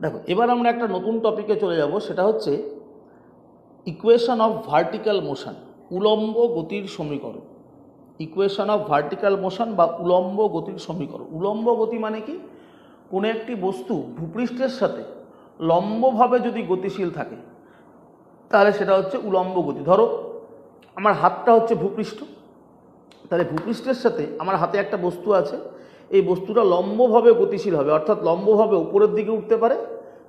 দেখো, এবার আমরা একটা নতুন টপিকে চলে যাব, সেটা হচ্ছে ইকুয়েশন অফ ভার্টিক্যাল মোশন, উলম্ব গতির সমীকরণ। ইকুয়েশন অফ ভার্টিক্যাল মোশন বা উলম্ব গতির সমীকরণ। উলম্ব গতি মানে কি? কোনো একটি বস্তু ভূপৃষ্ঠের সাথে লম্বভাবে যদি গতিশীল থাকে তাহলে সেটা হচ্ছে উলম্ব গতি। ধরো আমার হাতটা হচ্ছে ভূপৃষ্ঠ, তাহলে ভূপৃষ্ঠের সাথে আমার হাতে একটা বস্তু আছে, এই বস্তুটা লম্বভাবে গতিশীল হবে, অর্থাৎ লম্বভাবে উপরের দিকে উঠতে পারে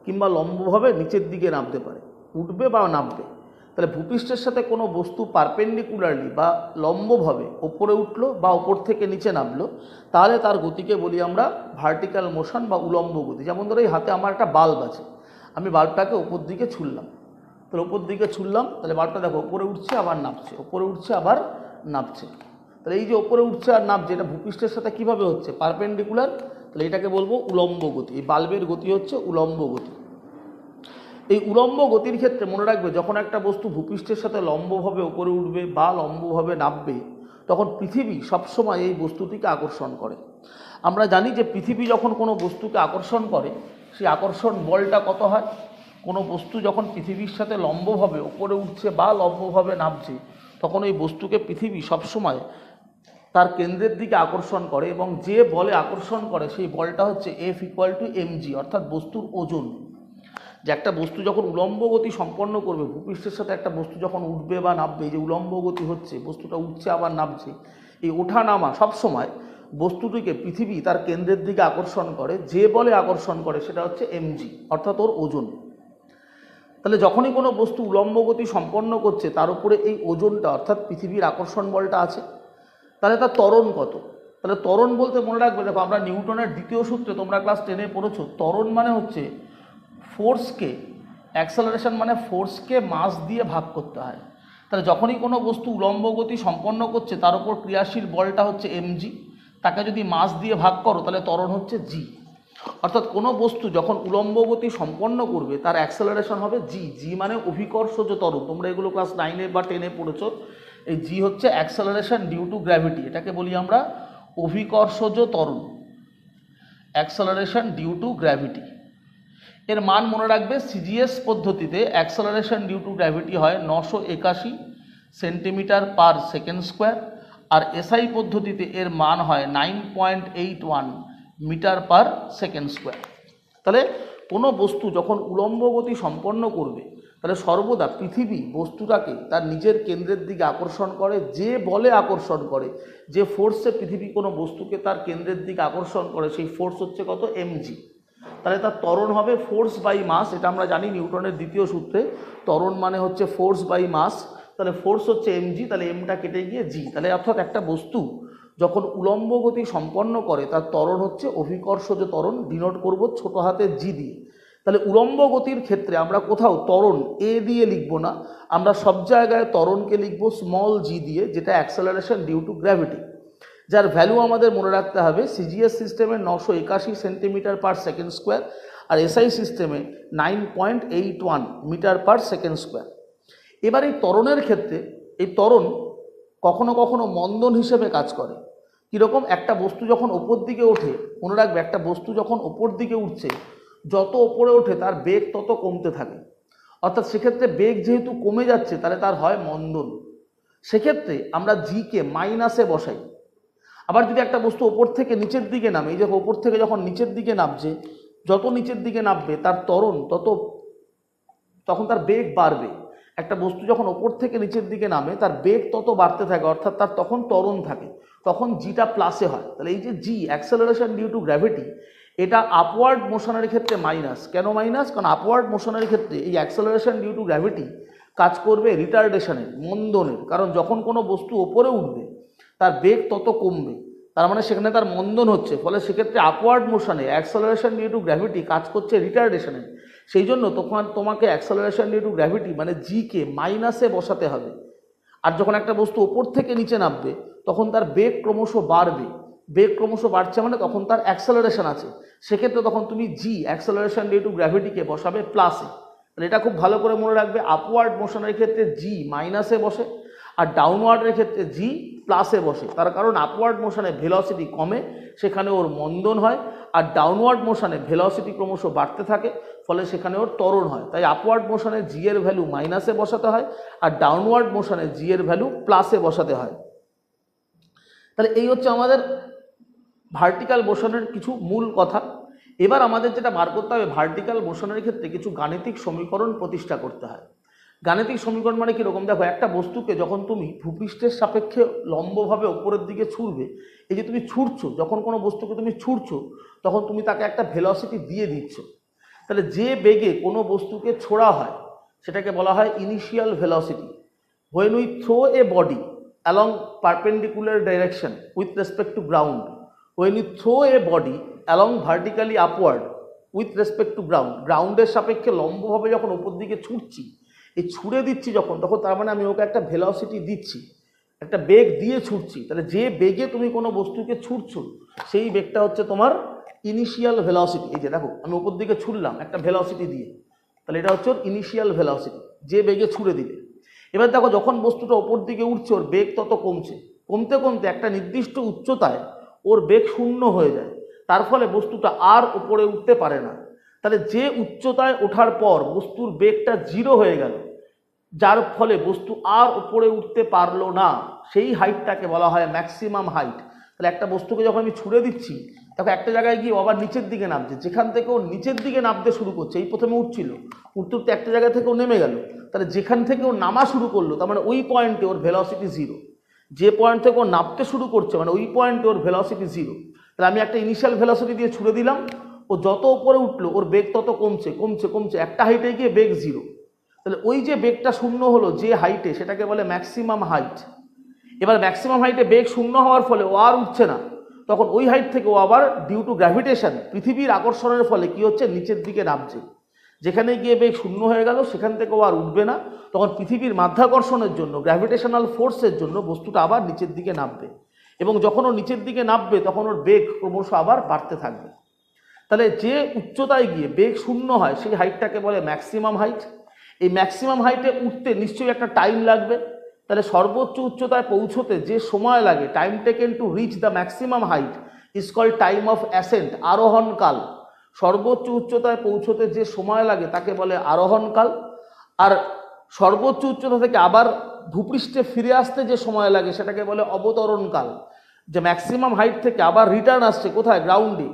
কিংবা লম্বভাবে নিচের দিকে নামতে পারে, উঠবে বা নামবে। তাহলে ভূপৃষ্ঠের সাথে কোনো বস্তু পারপেন্ডিকুলারলি বা লম্বভাবে ওপরে উঠলো বা ওপর থেকে নিচে নামলো, তাহলে তার গতিকে বলি আমরা ভার্টিক্যাল মোশন বা উলম্ব গতি। যেমন ধরো এই হাতে আমার একটা বাল্ব আছে, আমি বাল্বটাকে ওপর দিকে ছুড়লাম, তাহলে ওপর দিকে ছুড়লাম, তাহলে বাল্বটা দেখো ওপরে উঠছে আবার নামছে, ওপরে উঠছে আবার নামছে। তাহলে এই যে ওপরে উঠছে আর নামছে, এটা ভূপৃষ্ঠের সাথে কীভাবে হচ্ছে? পারপেন্ডিকুলার। তাহলে এটাকে বলবো উলম্ব গতি। এই বাল্বের গতি হচ্ছে উলম্ব গতি। এই উলম্ব গতির ক্ষেত্রে মনে রাখবে, যখন একটা বস্তু ভূপৃষ্ঠের সাথে লম্বভাবে উপরে উঠবে বা লম্বভাবে নামবে, তখন পৃথিবী সবসময় এই বস্তুটিকে আকর্ষণ করে। আমরা জানি যে পৃথিবী যখন কোনো বস্তুকে আকর্ষণ করে, সেই আকর্ষণ বলটা কত হয়? কোনো বস্তু যখন পৃথিবীর সাথে লম্বভাবে উপরে উঠছে বা লম্বভাবে নামছে, তখন ওই বস্তুকে পৃথিবী সবসময় তার কেন্দ্রের দিকে আকর্ষণ করে, এবং যে বলে আকর্ষণ করে সেই বলটা হচ্ছে F=mg, অর্থাৎ বস্তুর ওজন। যে একটা বস্তু যখন উলম্ব গতি সম্পন্ন করবে, ভূপৃষ্ঠের সাথে একটা বস্তু যখন উঠবে বা নামবে, যে উলম্ব গতি হচ্ছে, বস্তুটা উঠছে আবার নামছে, এই ওঠা নামা সবসময় বস্তুটিকে পৃথিবী তার কেন্দ্রের দিকে আকর্ষণ করে। যে বলে আকর্ষণ করে সেটা হচ্ছে mg, অর্থাৎ ওর ওজন। তাহলে যখনই কোনো বস্তু উলম্ব গতি সম্পন্ন করছে, তার উপরে এই ওজনটা অর্থাৎ পৃথিবীর আকর্ষণ বলটা আছে, তাহলে তার ত্বরণ কত? তাহলে ত্বরণ বলতে মনে রাখবে, দেখো আমরা নিউটনের দ্বিতীয় সূত্রে, তোমরা ক্লাস 10-এ পড়েছো, ত্বরণ মানে হচ্ছে ফোর্সকে, অ্যাক্সেলারেশন মানে ফোর্সকে মাস দিয়ে ভাগ করতে হয়। তাহলে যখনই কোনো বস্তু উলম্ব গতি সম্পন্ন করছে, তার উপর ক্রিয়াশীল বলটা হচ্ছে mg, তাকে যদি মাস দিয়ে ভাগ করো তাহলে ত্বরণ হচ্ছে g। অর্থাৎ কোনো বস্তু যখন উলম্ব গতি সম্পন্ন করবে, তার অ্যাক্সেলারেশন হবে g। g মানে অভিকর্ষজ ত্বরণ, তোমরা এগুলো ক্লাস 9-এ বা 10-এ পড়েছো। এই g হচ্ছে অ্যাক্সেলারেশন ডিউ টু গ্র্যাভিটি, এটাকে বলি আমরা অভিকর্ষজ ত্বরণ, অ্যাক্সেলারেশন ডিউ টু গ্র্যাভিটি। এর মান মনে রাখবে, সিজিএস পদ্ধতিতে অ্যাক্সেলারেশন ডিউ টু গ্র্যাভিটি হয় 981 সেন্টিমিটার পার সেকেন্ড স্কোয়ার, আর এসআই পদ্ধতিতে এর মান হয় 9.81 মিটার পার সেকেন্ড স্কোয়ার। তাহলে কোনো বস্তু যখন উলম্ব গতি সম্পন্ন করবে, তাহলে সর্বদা পৃথিবী বস্তুটাকে তার নিজের কেন্দ্রের দিকে আকর্ষণ করে। যে বলে আকর্ষণ করে, যে ফোর্সে পৃথিবী কোনো বস্তুকে তার কেন্দ্রের দিকে আকর্ষণ করে, সেই ফোর্স হচ্ছে কত? mg। তাহলে তার ত্বরণ হবে ফোর্স বাই মাস। এটা আমরা জানি নিউটনের দ্বিতীয় সূত্রে, ত্বরণ মানে হচ্ছে ফোর্স বাই মাস। তাহলে ফোর্স হচ্ছে mg, তাহলে এমটা কেটে গিয়ে জি। তাহলে অর্থাৎ একটা বস্তু যখন উলম্ব গতি সম্পন্ন করে, তার ত্বরণ হচ্ছে অভিকর্ষজ ত্বরণ, ডিনোট করব ছোট হাতের জি দিয়ে। তাহলে উলম্ব গতির ক্ষেত্রে আমরা কোথাও ত্বরণ এ দিয়ে লিখব না, আমরা সব জায়গায় ত্বরণকে লিখব স্মল জি দিয়ে, যেটা অ্যাক্সেলারেশন ডিউ টু গ্র্যাভিটি, যার ভ্যালু আমাদের মনে রাখতে হবে সিজিএস সিস্টেমে 981 সেন্টিমিটার পার সেকেন্ড স্কোয়ার, আর এসআই সিস্টেমে 9.81 মিটার পার সেকেন্ড স্কোয়ার। এবার এই ত্বরণের ক্ষেত্রে, এই ত্বরণ কখনো কখনো মন্দন হিসেবে কাজ করে। কীরকম? একটা বস্তু যখন ওপর দিকে ওঠে, মনে রাখবে একটা বস্তু যখন ওপর দিকে উঠছে, যত ওপরে ওঠে তার বেগ তত কমতে থাকে, অর্থাৎ সেক্ষেত্রে বেগ যেহেতু কমে যাচ্ছে, তাহলে তার হয় মন্দন। সেক্ষেত্রে আমরা জিকে মাইনাসে বসাই। আবার যদি একটা বস্তু ওপর থেকে নিচের দিকে নামে, এই যে ওপর থেকে যখন নিচের দিকে নামছে, যত নিচের দিকে নামবে তার ত্বরণ তখন তার বেগ বাড়বে। একটা বস্তু যখন ওপর থেকে নিচের দিকে নামে, তার বেগ তত বাড়তে থাকে, অর্থাৎ তার তখন ত্বরণ থাকে, তখন জিটা প্লাসে হয়। তাহলে এই যে জি, অ্যাক্সেলারেশন ডিউ টু গ্র্যাভিটি, এটা আপওয়ার্ড মোশনের ক্ষেত্রে মাইনাস। কেন মাইনাস? কারণ আপওয়ার্ড মোশনের ক্ষেত্রে এই অ্যাক্সেলারেশন ডিউ টু গ্র্যাভিটি কাজ করবে রিটার্ডেশনের, মন্দনের। কারণ যখন কোনো বস্তু ওপরে উঠবে, তার বেগ তত কমবে, তার মানে সেখানে তার মন্দন হচ্ছে, ফলে সেক্ষেত্রে আপওয়ার্ড মোশনে অ্যাক্সেলারেশন ডিউ টু গ্র্যাভিটি কাজ করছে রিটার্ডেশনে। সেই জন্য তখন তোমাকে অ্যাক্সেলারেশন ডিউ টু গ্র্যাভিটি মানে জিকে মাইনাসে বসাতে হবে। আর যখন একটা বস্তু ওপর থেকে নিচে নামবে, তখন তার বেগ ক্রমশ বাড়বে, বেগ ক্রমশ বাড়ছে মানে তখন তার অ্যাক্সেলারেশন আছে, সেক্ষেত্রে তখন তুমি জি, অ্যাক্সেলারেশন ডিউ টু গ্র্যাভিটিকে বসাবে প্লাসে। তাহলে এটা খুব ভালো করে মনে রাখবে, আপওয়ার্ড মোশনের ক্ষেত্রে জি মাইনাসে বসে, আর ডাউনওয়ার্ডের ক্ষেত্রে জি প্লাসে বসে, তার কারণ আপওয়ার্ড মোশনে ভেলোসিটি কমে, সেখানে ওর মন্দন হয়, আর ডাউনওয়ার্ড মোশনে ভেলোসিটি ক্রমশ বাড়তে থাকে, ফলে সেখানে ওর ত্বরণ হয়। তাই আপওয়ার্ড মোশনে জি এর ভ্যালু মাইনাসে বসাতে হয়, আর ডাউনওয়ার্ড মোশনে জি এর ভ্যালু প্লাসে বসাতে হয়। তাহলে এই হচ্ছে আমাদের ভার্টিক্যাল মোশনের কিছু মূল কথা। এবার আমাদের যেটা বার করতে হবে, ভার্টিক্যাল মোশনের ক্ষেত্রে কিছু গাণিতিক সমীকরণ প্রতিষ্ঠা করতে হয়। গাণিতিক সমীকরণ মানে কীরকম? দেখো, একটা বস্তুকে যখন তুমি ভূপৃষ্ঠের সাপেক্ষে লম্বভাবে ওপরের দিকে ছুড়বে, এই যে তুমি ছুটছো, যখন কোনো বস্তুকে তুমি ছুটছো তখন তুমি তাকে একটা ভেলোসিটি দিয়ে দিচ্ছ। তাহলে যে বেগে কোনো বস্তুকে ছোড়া হয় সেটাকে বলা হয় initial velocity. when we throw a body along perpendicular direction with respect to ground, when you throw a body along vertically upward with respect to ground, গ্রাউন্ডের সাপেক্ষে লম্বভাবে যখন ওপর দিকে ছুটছি, এই ছুড়ে দিচ্ছি যখন, তখন তার মানে আমি ওকে একটা ভেলোসিটি দিচ্ছি, একটা বেগ দিয়ে ছুটছি। তাহলে যে বেগে তুমি কোনো বস্তুকে ছুটছো সেই বেগটা হচ্ছে তোমার ইনিশিয়াল ভেলোসিটি। এই যে দেখো, আমি ওপর দিকে ছুটলাম একটা ভেলোসিটি দিয়ে, তাহলে এটা হচ্ছে ওর ইনিশিয়াল ভেলোসিটি, যে বেগে ছুড়ে দিলে। এবার দেখো, যখন বস্তুটা ওপর দিকে উঠছে ওর বেগ তত কমছে, কমতে কমতে একটা নির্দিষ্ট উচ্চতায় ওর বেগ শূন্য হয়ে যায়, তার ফলে বস্তুটা আর উপরে উঠতে পারে না। তাহলে যে উচ্চতায় ওঠার পর বস্তুর বেগটা জিরো হয়ে গেল, যার ফলে বস্তু আর উপরে উঠতে পারলো না, সেই হাইটটাকে বলা হয় ম্যাক্সিমাম হাইট। তাহলে একটা বস্তুকে যখন আমি ছুড়ে দিচ্ছি, তখন একটা জায়গায় গিয়ে আবার নিচের দিকে নামছে, যেখান থেকে ও নিচের দিকে নামতে শুরু করছে, এই প্রথমে উঠছিল, উঠতে উঠতে একটা জায়গা থেকে ও নেমে গেল, তাহলে যেখান থেকে ও নামা শুরু করলো তার মানে ওই পয়েন্টে ওর ভেলোসিটি জিরো। যে পয়েন্ট থেকে ও নামতে শুরু করছে মানে ওই পয়েন্টে ওর ভেলোসিটি জিরো। তাহলে আমি একটা ইনিশিয়াল ভেলোসিটি দিয়ে ছুড়ে দিলাম, ও যত উপরে উঠলো ওর বেগ তত কমছে কমছে কমছে, একটা হাইটে গিয়ে বেগ জিরো। তাহলে ওই যে বেগটা শূন্য হলো যে হাইটে, সেটাকে বলে ম্যাক্সিমাম হাইট। এবার ম্যাক্সিমাম হাইটে বেগ শূন্য হওয়ার ফলে ও আর উঠছে না, তখন ওই হাইট থেকে ও আবার ডিউ টু গ্র্যাভিটেশন, পৃথিবীর আকর্ষণের ফলে কি হচ্ছে, নিচের দিকে নামছে। যেখানে গিয়ে বেগ শূন্য হয়ে গেল সেখান থেকে ও আর উঠবে না, তখন পৃথিবীর মাধ্যাকর্ষণের জন্য, গ্র্যাভিটেশনাল ফোর্সের জন্য বস্তুটা আবার নিচের দিকে নামবে, এবং যখন ও নিচের দিকে নামবে তখন ওর বেগ ক্রমশ আবার বাড়তে থাকবে। তাহলে যে উচ্চতায় গিয়ে বেগ শূন্য হয় সেই হাইটটাকে বলে ম্যাক্সিমাম হাইট। এই ম্যাক্সিমাম হাইটে উঠতে নিশ্চয়ই একটা টাইম লাগবে, তাহলে সর্বোচ্চ উচ্চতায় পৌঁছতে যে সময় লাগে, time taken to reach the maximum height is called time of ascent, আরোহণকাল। সর্বোচ্চ উচ্চতায় পৌঁছতে যে সময় লাগে তাকে বলে আরোহণকাল। আর সর্বোচ্চ উচ্চতা থেকে আবার ভূপৃষ্ঠে ফিরে আসতে যে সময় লাগে সেটাকে বলে অবতরণকাল। যে ম্যাক্সিমাম হাইট থেকে আবার রিটার্ন আসছে কোথায়, গ্রাউন্ডে,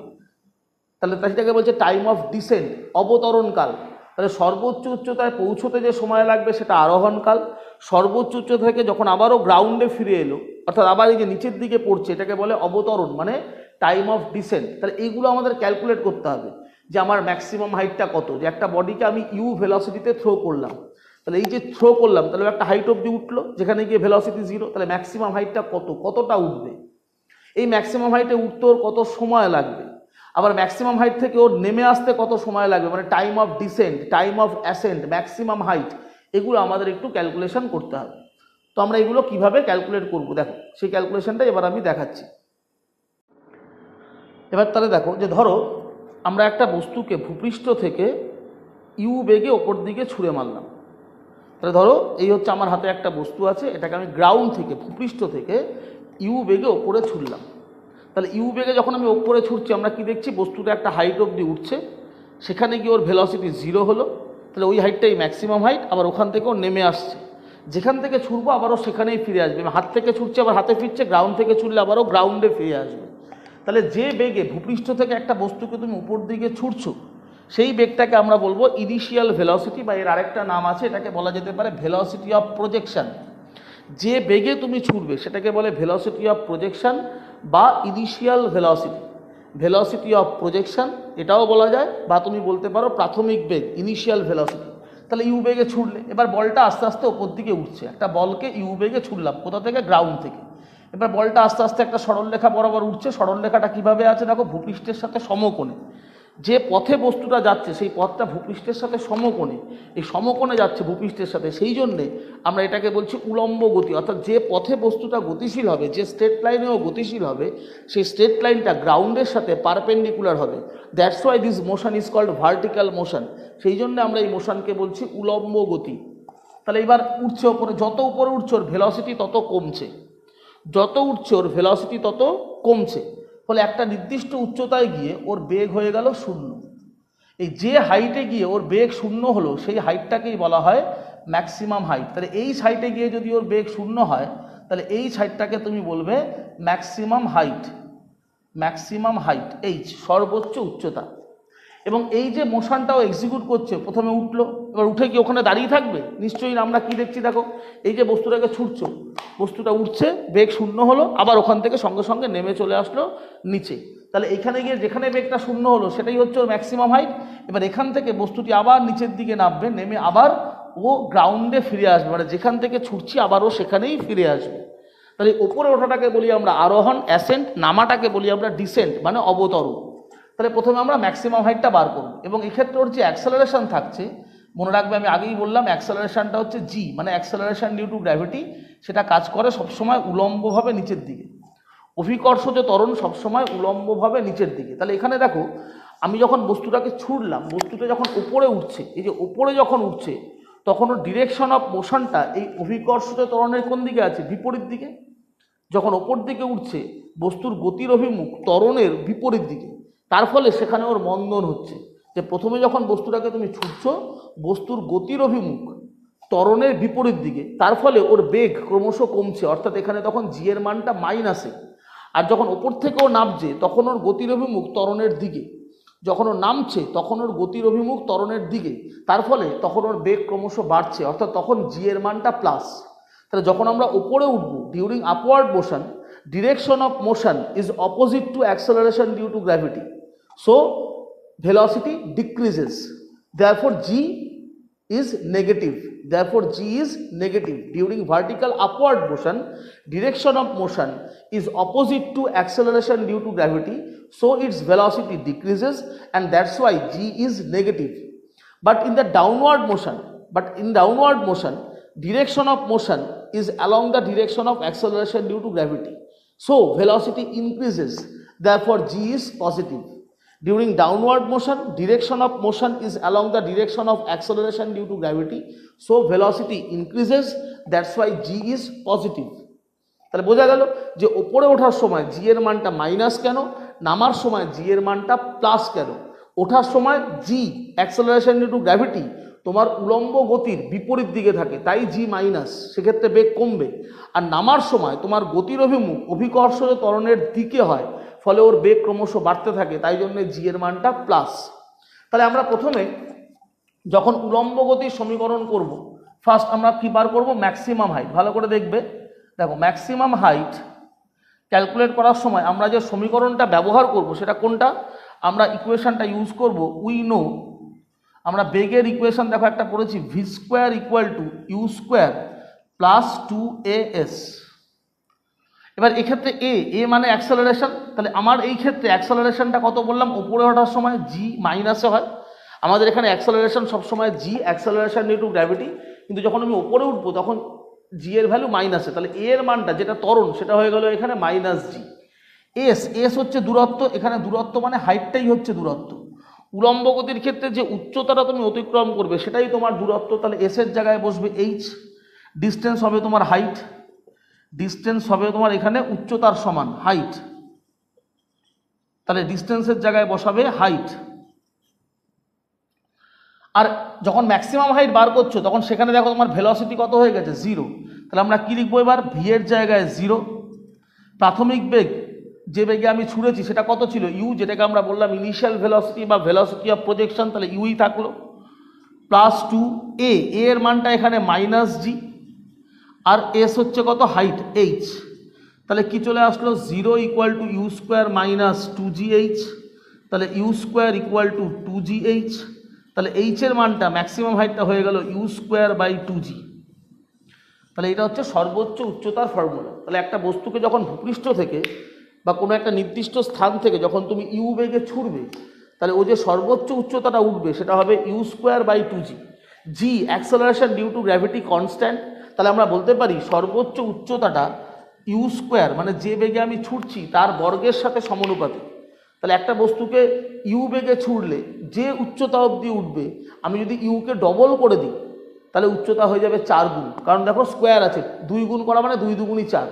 তাহলে সেটাকে বলছে টাইম অফ ডিসেন্ট, অবতরণকাল। তাহলে সর্বোচ্চ উচ্চতায় পৌঁছতে যে সময় লাগবে সেটা আরোহণকাল। সর্বোচ্চ উচ্চতা থেকে যখন আবারও গ্রাউন্ডে ফিরে এলো, অর্থাৎ আবার এই যে নিচের দিকে পড়ছে, এটাকে বলে অবতরণ, মানে টাইম অফ ডিসেন্ট। তাহলে এইগুলো আমাদের ক্যালকুলেট করতে হবে যে আমার ম্যাক্সিমাম হাইটটা কত। যে একটা বডিকে আমি ইউ ভেলোসিটিতে থ্রো করলাম, তাহলে এই যে থ্রো করলাম তাহলে একটা হাইট অবধি উঠলো, যেখানে গিয়ে ভেলোসিটি জিরো, তাহলে ম্যাক্সিমাম হাইটটা কতটা উঠবে, এই ম্যাক্সিমাম হাইটে উঠতে ওর কত সময় লাগবে, আবার ম্যাক্সিমাম হাইট থেকে ওর নেমে আসতে কত সময় লাগবে, মানে time of descent, time of ascent, maximum height, এগুলো আমাদের একটু ক্যালকুলেশন করতে হবে। তো আমরা এগুলো কিভাবে ক্যালকুলেট করব, দেখো সেই ক্যালকুলেশনটা এবার আমি দেখাচ্ছি। এবার তাহলে দেখো, যে ধরো আমরা একটা বস্তুকে ভূপৃষ্ঠ থেকে ইউ বেগে ওপর দিকে ছুঁড়ে মারলাম। তাহলে ধরো এই হচ্ছে আমার হাতে একটা বস্তু আছে, এটাকে আমি গ্রাউন্ড থেকে, ভূপৃষ্ঠ থেকে ইউ বেগে ওপরে ছুঁড়লাম। তাহলে ইউ বেগে যখন আমি ওপরে ছুটছি আমরা কি দেখছি, বস্তুটা একটা হাইট অবধি উঠছে, সেখানে গিয়ে ওর ভেলোসিটি জিরো হলো, তাহলে ওই হাইটটাই ম্যাক্সিমাম হাইট। আবার ওখান থেকে ও নেমে আসছে, যেখান থেকে ছুটবো আবারও সেখানেই ফিরে আসবে, হাত থেকে ছুটছে আবার হাতে ফিরছে, গ্রাউন্ড থেকে ছুটলে আবারও গ্রাউন্ডে ফিরে আসবে। তাহলে যে বেগে ভূপৃষ্ঠ থেকে একটা বস্তুকে তুমি উপর দিকে ছুটছো সেই বেগটাকে আমরা বলবো ইনিশিয়াল ভেলোসিটি, বা এর আরেকটা নাম আছে, এটাকে বলা যেতে পারে ভেলোসিটি অফ প্রজেকশন। যে বেগে তুমি ছুটবে সেটাকে বলে ভেলোসিটি অফ প্রজেকশন বা initial velocity, velocity of projection এটাও বলা যায়, বা তুমি বলতে পারো প্রাথমিক বেগ, ইনিশিয়াল ভেলোসিটি। তাহলে ইউ বেগে ছুটলে এবার বলটা আস্তে আস্তে ওপর দিকে উঠছে, একটা বলকে ইউ বেগে ছুটলাম, কোথা থেকে, গ্রাউন্ড থেকে। এবার বলটা আস্তে আস্তে একটা সরলরেখা বরাবর উঠছে, সরলরেখাটা কীভাবে আছে দেখো, ভূপৃষ্ঠের সাথে সমকোণে। যে পথে বস্তুটা যাচ্ছে সেই পথটা ভূপৃষ্ঠের সাথে সমকোণে, এই সমকোণে যাচ্ছে ভূপৃষ্ঠের সাথে, সেই জন্যে আমরা এটাকে বলছি উলম্ব গতি। অর্থাৎ যে পথে বস্তুটা গতিশীল হবে, যে স্ট্রেট লাইনেও গতিশীল হবে, সেই স্ট্রেট লাইনটা গ্রাউন্ডের সাথে পারপেন্ডিকুলার হবে। That's why this motion is called vertical motion. সেই জন্য আমরা এই মোশনকে বলছি উলম্ব গতি। তাহলে এবার উঠছে ওপরে, যত উপরে উঠছে ওর ভেলোসিটি তত কমছে, যত উঠছে ওর ভেলোসিটি তত কমছে, ফলে একটা নির্দিষ্ট উচ্চতায় গিয়ে ওর বেগ হয়ে গেল শূন্য। এই যে হাইটে গিয়ে ওর বেগ শূন্য হলো সেই হাইটটাকেই বলা হয় ম্যাক্সিমাম হাইট। তাহলে এই হাইটে গিয়ে যদি ওর বেগ শূন্য হয় তাহলে এই হাইটটাকে তুমি বলবে maximum height, maximum height H, সর্বোচ্চ উচ্চতা। এবং এই যে মোশনটাও এক্সিকিউট করছে, প্রথমে উঠলো, এবার উঠে কি ওখানে দাঁড়িয়ে থাকবে? নিশ্চয়ই না। আমরা কি দেখছি দেখো, এই যে বস্তুটাকে ছুটছো, বস্তুটা উঠছে, বেগ শূন্য হলো, আবার ওখান থেকে সঙ্গে সঙ্গে নেমে চলে আসলো নিচে। তাহলে এখানে গিয়ে যেখানে বেগটা শূন্য হলো সেটাই হচ্ছে ওর ম্যাক্সিমাম হাইট। এবার এখান থেকে বস্তুটি আবার নিচের দিকে নামবে, নেমে আবার ও গ্রাউন্ডে ফিরে আসবে, মানে যেখান থেকে ছুটছি আবার ও সেখানেই ফিরে আসবে। তাহলে ওপরে ওঠাটাকে বলি আমরা আরোহণ অ্যাসেন্ট, নামাটাকে বলি আমরা ডিসেন্ট মানে অবতরণ। তাহলে প্রথমে আমরা ম্যাক্সিমাম হাইটটা বার করব, এবং এক্ষেত্রে ওর যে অ্যাক্সেলারেশন থাকছে, মনে রাখবে আমি আগেই বললাম অ্যাক্সেলারেশনটা হচ্ছে জি, মানে অ্যাক্সেলারেশন ডিউ টু গ্র্যাভিটি, সেটা কাজ করে সবসময় উলম্বভাবে নিচের দিকে। অভিকর্ষজ ত্বরণ সবসময় উলম্বভাবে নিচের দিকে। তাহলে এখানে দেখো, আমি যখন বস্তুটাকে ছুড়লাম, বস্তুটা যখন উপরে উঠছে, এই যে উপরে যখন উঠছে, তখন ওর ডিরেকশন অফ মোশনটা এই অভিকর্ষজ ত্বরণের কোন দিকে আছে? বিপরীত দিকে। যখন ওপর দিকে উঠছে, বস্তুর গতির অভিমুখ ত্বরণের বিপরীত দিকে, তার ফলে সেখানে ওর মন্দন হচ্ছে। যে প্রথমে যখন বস্তুটাকে তুমি ছুটছো, বস্তুর গতির অভিমুখ ত্বরণের বিপরীত দিকে, তার ফলে ওর বেগ ক্রমশ কমছে, অর্থাৎ এখানে তখন জি এর মানটা মাইনাসে। আর যখন ওপর থেকেও নামছে তখন ওর গতির অভিমুখ ত্বরণের দিকে, যখন ও নামছে তখন ওর গতির অভিমুখ ত্বরণের দিকে, তার ফলে তখন ওর বেগ ক্রমশ বাড়ছে, অর্থাৎ তখন জি এর মানটা প্লাস। তাহলে যখন আমরা উপরে উঠবো, during upward motion, direction of motion is opposite to acceleration due to gravity, so velocity decreases, therefore g is negative, therefore g is negative. During vertical upward motion, direction of motion is opposite to acceleration due to gravity, so its velocity decreases, and that's why g is negative. But in downward motion, direction of motion is along the direction of acceleration due to gravity, so velocity increases, therefore g is positive. During downward motion, direction of motion is along the direction of acceleration due to gravity, so velocity increases, that's why g is positive. তাহলে বোঝা গেল যে ওপরে ওঠার সময় জি এর মানটা minus কেন, নামার সময় জি এর মানটা প্লাস কেন। ওঠার সময় জি অ্যাক্সেলারেশন ডিউ টু গ্র্যাভিটি তোমার উলম্ব গতির বিপরীত দিকে থাকে, তাই জি মাইনাস, সেক্ষেত্রে বেগ কমবে। আর নামার সময় তোমার গতির অভিমুখ অভিকর্ষজ ত্বরণের দিকে হয়, ফলে ওর বেগ ক্রমশ বাড়তে থাকে, তাই জন্য জি এর মানটা প্লাস। তাহলে আমরা প্রথমে যখন উলম্ব গতির সমীকরণ করব, ফার্স্ট আমরা কি বার করব? Maximum height. ভালো করে দেখবে, দেখো ম্যাক্সিমাম হাইট ক্যালকুলেট করার সময় আমরা যে সমীকরণটা ব্যবহার করব সেটা কোনটা? আমরা ইকুয়েশনটা ইউজ করব, উই নো, আমরা বেগের ইকুয়েশন দেখো একটা পড়েছি, v square equal to u square plus 2as। এবার এক্ষেত্রে এ মানে অ্যাক্সেলারেশন, তাহলে আমার এই ক্ষেত্রে অ্যাক্সেলারেশনটা কত বললাম? উপরে ওঠার সময় জি মাইনাসে হয়। আমাদের এখানে অ্যাক্সেলারেশন সবসময় জি, অ্যাক্সেলারেশন ডিউ টু গ্র্যাভিটি, কিন্তু যখন আমি উপরে উঠবো তখন জি এর ভ্যালু মাইনাসে, তাহলে এ এর মানটা যেটা ত্বরণ সেটা হয়ে গেল এখানে মাইনাস জি। এস হচ্ছে দূরত্ব, এখানে দূরত্ব মানে হাইটটাই হচ্ছে দূরত্ব। উলম্ব গতির ক্ষেত্রে যে উচ্চতাটা তুমি অতিক্রম করবে সেটাই তোমার দূরত্ব, তাহলে এস এর জায়গায় বসবে এইচ। ডিস্টেন্স হবে তোমার হাইট, ডিস্টেন্স হবে তোমার এখানে উচ্চতার সমান হাইট, তাহলে ডিস্টেন্সের জায়গায় বসাবে হাইট। আর যখন ম্যাক্সিমাম হাইট বার করছো তখন সেখানে দেখো তোমার ভেলোসিটি কত হয়ে গেছে? 0। তাহলে আমরা কি লিখবো এবার? ভি এর জায়গায় 0। প্রাথমিক বেগ যে বেগে আমি ছুড়েছি সেটা কত ছিল? ইউ, যেটাকে আমরা বললাম ইনিশিয়াল ভেলোসিটি বা ভেলোসিটি অফ প্রজেকশন, তাহলে ইউই থাকলো, প্লাস 2 এর মানটা এখানে মাইনাস জি, আর এস হচ্ছে কত? Height H. তাহলে কি চলে আসলো? 0 equal to u square minus 2gh, তাহলে you square equal to 2gh। তাহলে এইচ এর মানটা ম্যাক্সিমাম হাইটটা হয়ে গেল ইউ স্কোয়ার বাই 2g। তাহলে এটা হচ্ছে সর্বোচ্চ উচ্চতার ফর্মুলা। তাহলে একটা বস্তুকে যখন ভূপৃষ্ঠ থেকে বা কোনো একটা নির্দিষ্ট স্থান থেকে যখন তুমি ইউ বেগে ছুড়বে, তাহলে ও যে সর্বোচ্চ উচ্চতাটা উঠবে সেটা হবে u square by 2g। G acceleration due to gravity constant, তাহলে আমরা বলতে পারি সর্বোচ্চ উচ্চতাটা ইউ স্কোয়ার মানে যে বেগে আমি ছুটছি তার বর্গের সাথে সমানুপাতিক। তাহলে একটা বস্তুকে ইউ বেগে ছুড়লে যে উচ্চতা অবধি উঠবে, আমি যদি ইউকে ডবল করে দিই তাহলে উচ্চতা হয়ে যাবে 4 গুণ, কারণ দেখো স্কোয়ার আছে, 2 গুণ করা মানে 2 দুগুণই 4।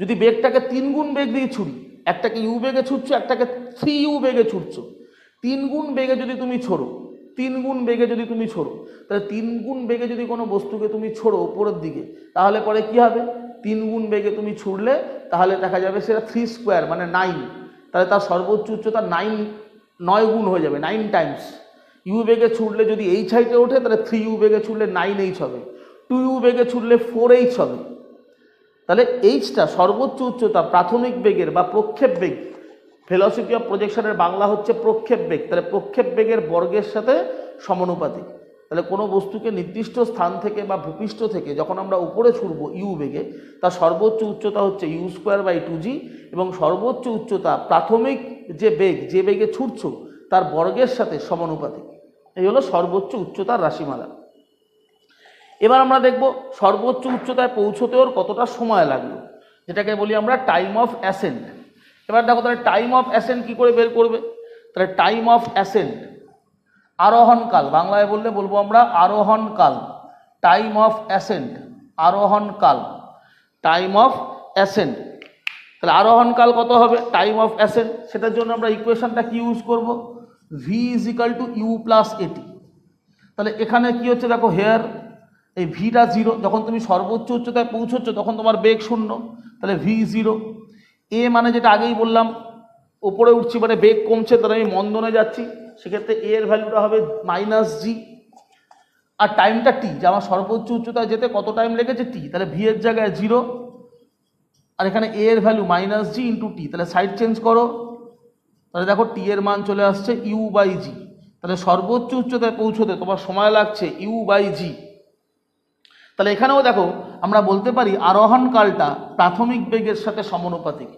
যদি বেগটাকে 3 গুণ বেগ দিয়ে ছুড়ি, একটাকে ইউ বেগে ছুটছো, একটাকে 3u বেগে ছুটছো, 3 গুণ বেগে যদি তুমি ছোড়ো, 3 গুণ বেগে যদি তুমি ছোড়ো, তাহলে 3 গুণ বেগে যদি কোনো বস্তুকে তুমি ছোড়ো উপরের দিকে, তাহলে পরে কি হবে? 3 গুণ বেগে তুমি ছুড়লে তাহলে দেখা যাবে সেটা 3 স্কোয়ার মানে 9, তাহলে তার সর্বোচ্চ উচ্চতা 9 গুণ হয়ে যাবে, 9 টাইমস। ইউ বেগে ছুটলে যদি এইচ হাইটে ওঠে তাহলে 3u বেগে ছুটলে 9h হবে, 2u বেগে ছুটলে 4h হবে। তাহলে এইচটা সর্বোচ্চ উচ্চতা প্রাথমিক বেগের বা প্রক্ষেপ বেগ, ভেলোসিটি অফ প্রজেকশনের বাংলা হচ্ছে প্রক্ষেপ বেগ, তাহলে প্রক্ষেপ বেগের বর্গের সাথে সমানুপাতিক। তাহলে কোনো বস্তুকে নির্দিষ্ট স্থান থেকে বা ভূপৃষ্ঠ থেকে যখন আমরা উপরে ছুড়ব ইউ বেগে, তার সর্বোচ্চ উচ্চতা হচ্ছে u²/2g এবং সর্বোচ্চ উচ্চতা প্রাথমিক যে বেগ, যে বেগে ছুটছো তার বর্গের সাথে সমানুপাতিক। এই হলো সর্বোচ্চ উচ্চতার রাশিমালা। এবার আমরা দেখব সর্বোচ্চ উচ্চতায় পৌঁছতে ওর কতটা সময় লাগলো, যেটাকে বলি আমরা টাইম অফ অ্যাসেন্ট। এবার দেখো তাহলে টাইম অফ অ্যাসেন্ট কী করে বের করবে? তাহলে টাইম অফ অ্যাসেন্ট, আরোহণকাল, বাংলায় বললে বলবো আমরা আরোহণকাল, টাইম অফ অ্যাসেন্ট, আরোহণকাল, টাইম অফ অ্যাসেন্ট। তাহলে আরোহণকাল কত হবে টাইম অফ অ্যাসেন্ট? সেটার জন্য আমরা ইকুয়েশনটা কি ইউজ করব? v = u + at। তাহলে এখানে কি হচ্ছে দেখো, হেয়ার এই ভিটা 0, যখন তুমি সর্বোচ্চ উচ্চতায় পৌঁছচ্ছ তখন তোমার বেগ 0, তাহলে v 0। এ মানে যেটা আগেই বললাম, ওপরে উঠছি মানে বেগ কমছে, তাহলে আমি মন্দনে যাচ্ছি, সেক্ষেত্রে এ এর ভ্যালুটা হবে -g। আর টাইমটা টি, যে আমার সর্বোচ্চ উচ্চতায় যেতে কত টাইম লেগেছে টি, তাহলে ভি এর জায়গায় 0, আর এখানে এ এর ভ্যালু -g × t, তাহলে সাইড চেঞ্জ করো, তাহলে দেখো টি এর মান চলে আসছে u/g। তাহলে সর্বোচ্চ উচ্চতায় পৌঁছতে তোমার সময় লাগছে u/g। তাহলে এখানেও দেখো আমরা বলতে পারি আরোহণকালটা প্রাথমিক বেগের সাথে সমানুপাতিক।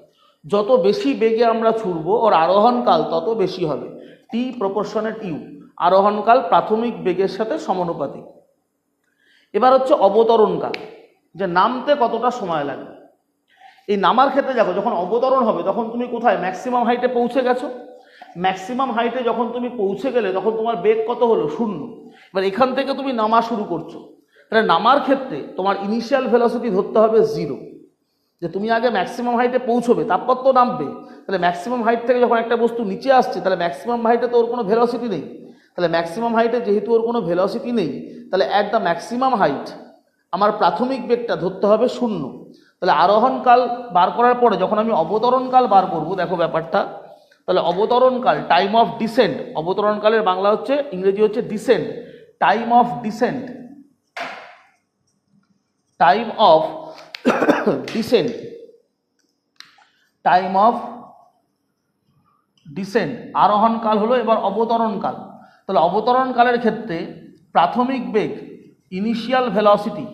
যত বেশি বেগে আমরা ছুটবো ওর আরোহণকাল তত বেশি হবে, টি প্রপোর্শনেট ইউ, আরোহণকাল প্রাথমিক বেগের সাথে সমানুপাতিক। এবার হচ্ছে অবতরণকাল, যে নামতে কতটা সময় লাগবে। এই নামার ক্ষেত্রে দেখো যখন অবতরণ হবে তখন তুমি কোথায় ম্যাক্সিমাম হাইটে পৌঁছে গেছো, ম্যাক্সিমাম হাইটে যখন তুমি পৌঁছে গেলে তখন তোমার বেগ কত হলো? 0। এবার এখান থেকে তুমি নামা শুরু করছো, তাহলে নামার ক্ষেত্রে তোমার ইনিশিয়াল ভেলোসিটি ধরতে হবে 0, যে তুমি আগে ম্যাক্সিমাম হাইটে পৌঁছবে তারপর তো নামবে। তাহলে ম্যাক্সিমাম হাইট থেকে যখন একটা বস্তু নিচে আসছে তাহলে ম্যাক্সিমাম হাইটে তো ওর কোনো ভেলোসিটি নেই, তাহলে ম্যাক্সিমাম হাইটে যেহেতু ওর কোনো ভেলোসিটি নেই, তাহলে অ্যাট দ্য ম্যাক্সিমাম হাইট আমার প্রাথমিক বেগটা ধরতে হবে 0। তাহলে আরোহণকাল বার করার পরে যখন আমি অবতরণকাল বার করব, দেখো ব্যাপারটা, তাহলে অবতরণকাল টাইম অফ ডিসেন্ট, অবতরণকালের বাংলা হচ্ছে, ইংরেজি হচ্ছে descent, time of descent, time of descent, time of descent, আরোহণকাল হলো। এবার অবতরণকাল, তাহলে অবতরণকালের ক্ষেত্রে প্রাথমিক বেগ, ইনিশিয়াল ভেলোসিটি,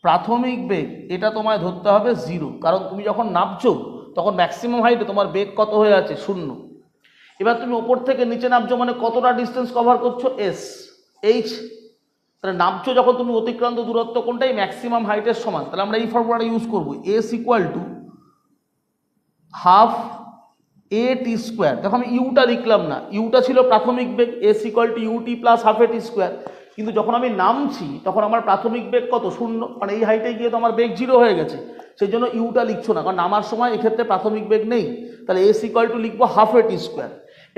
প্রাথমিক বেগ এটা তোমায় ধরতে হবে 0, কারণ তুমি যখন নামছো তখন ম্যাক্সিমাম হাইটে তোমার বেগ কত হয়ে আছে? 0। এবার তুমি ওপর থেকে নিচে নামছো মানে কতটা ডিস্টেন্স কভার করছো? s h। তাহলে নামছো যখন তুমি অতিক্রান্ত দূরত্ব কোনটাই ম্যাক্সিমাম হাইটের সমান, তাহলে আমরা এই ফর্মুলাটা ইউজ করবো, s = ½ at²। দেখো আমি ইউটা লিখলাম না, ইউটা ছিল প্রাথমিক বেগ, s = ut + ½ at², কিন্তু যখন আমি নামছি তখন আমার প্রাথমিক বেগ কত? 0, মানে এই হাইটে গিয়ে তো আমার বেগ 0 হয়ে গেছে, সেই জন্য ইউটা লিখছো না, কারণ নামার সময় এক্ষেত্রে প্রাথমিক বেগ নেই। তাহলে s = লিখবো ½ at²।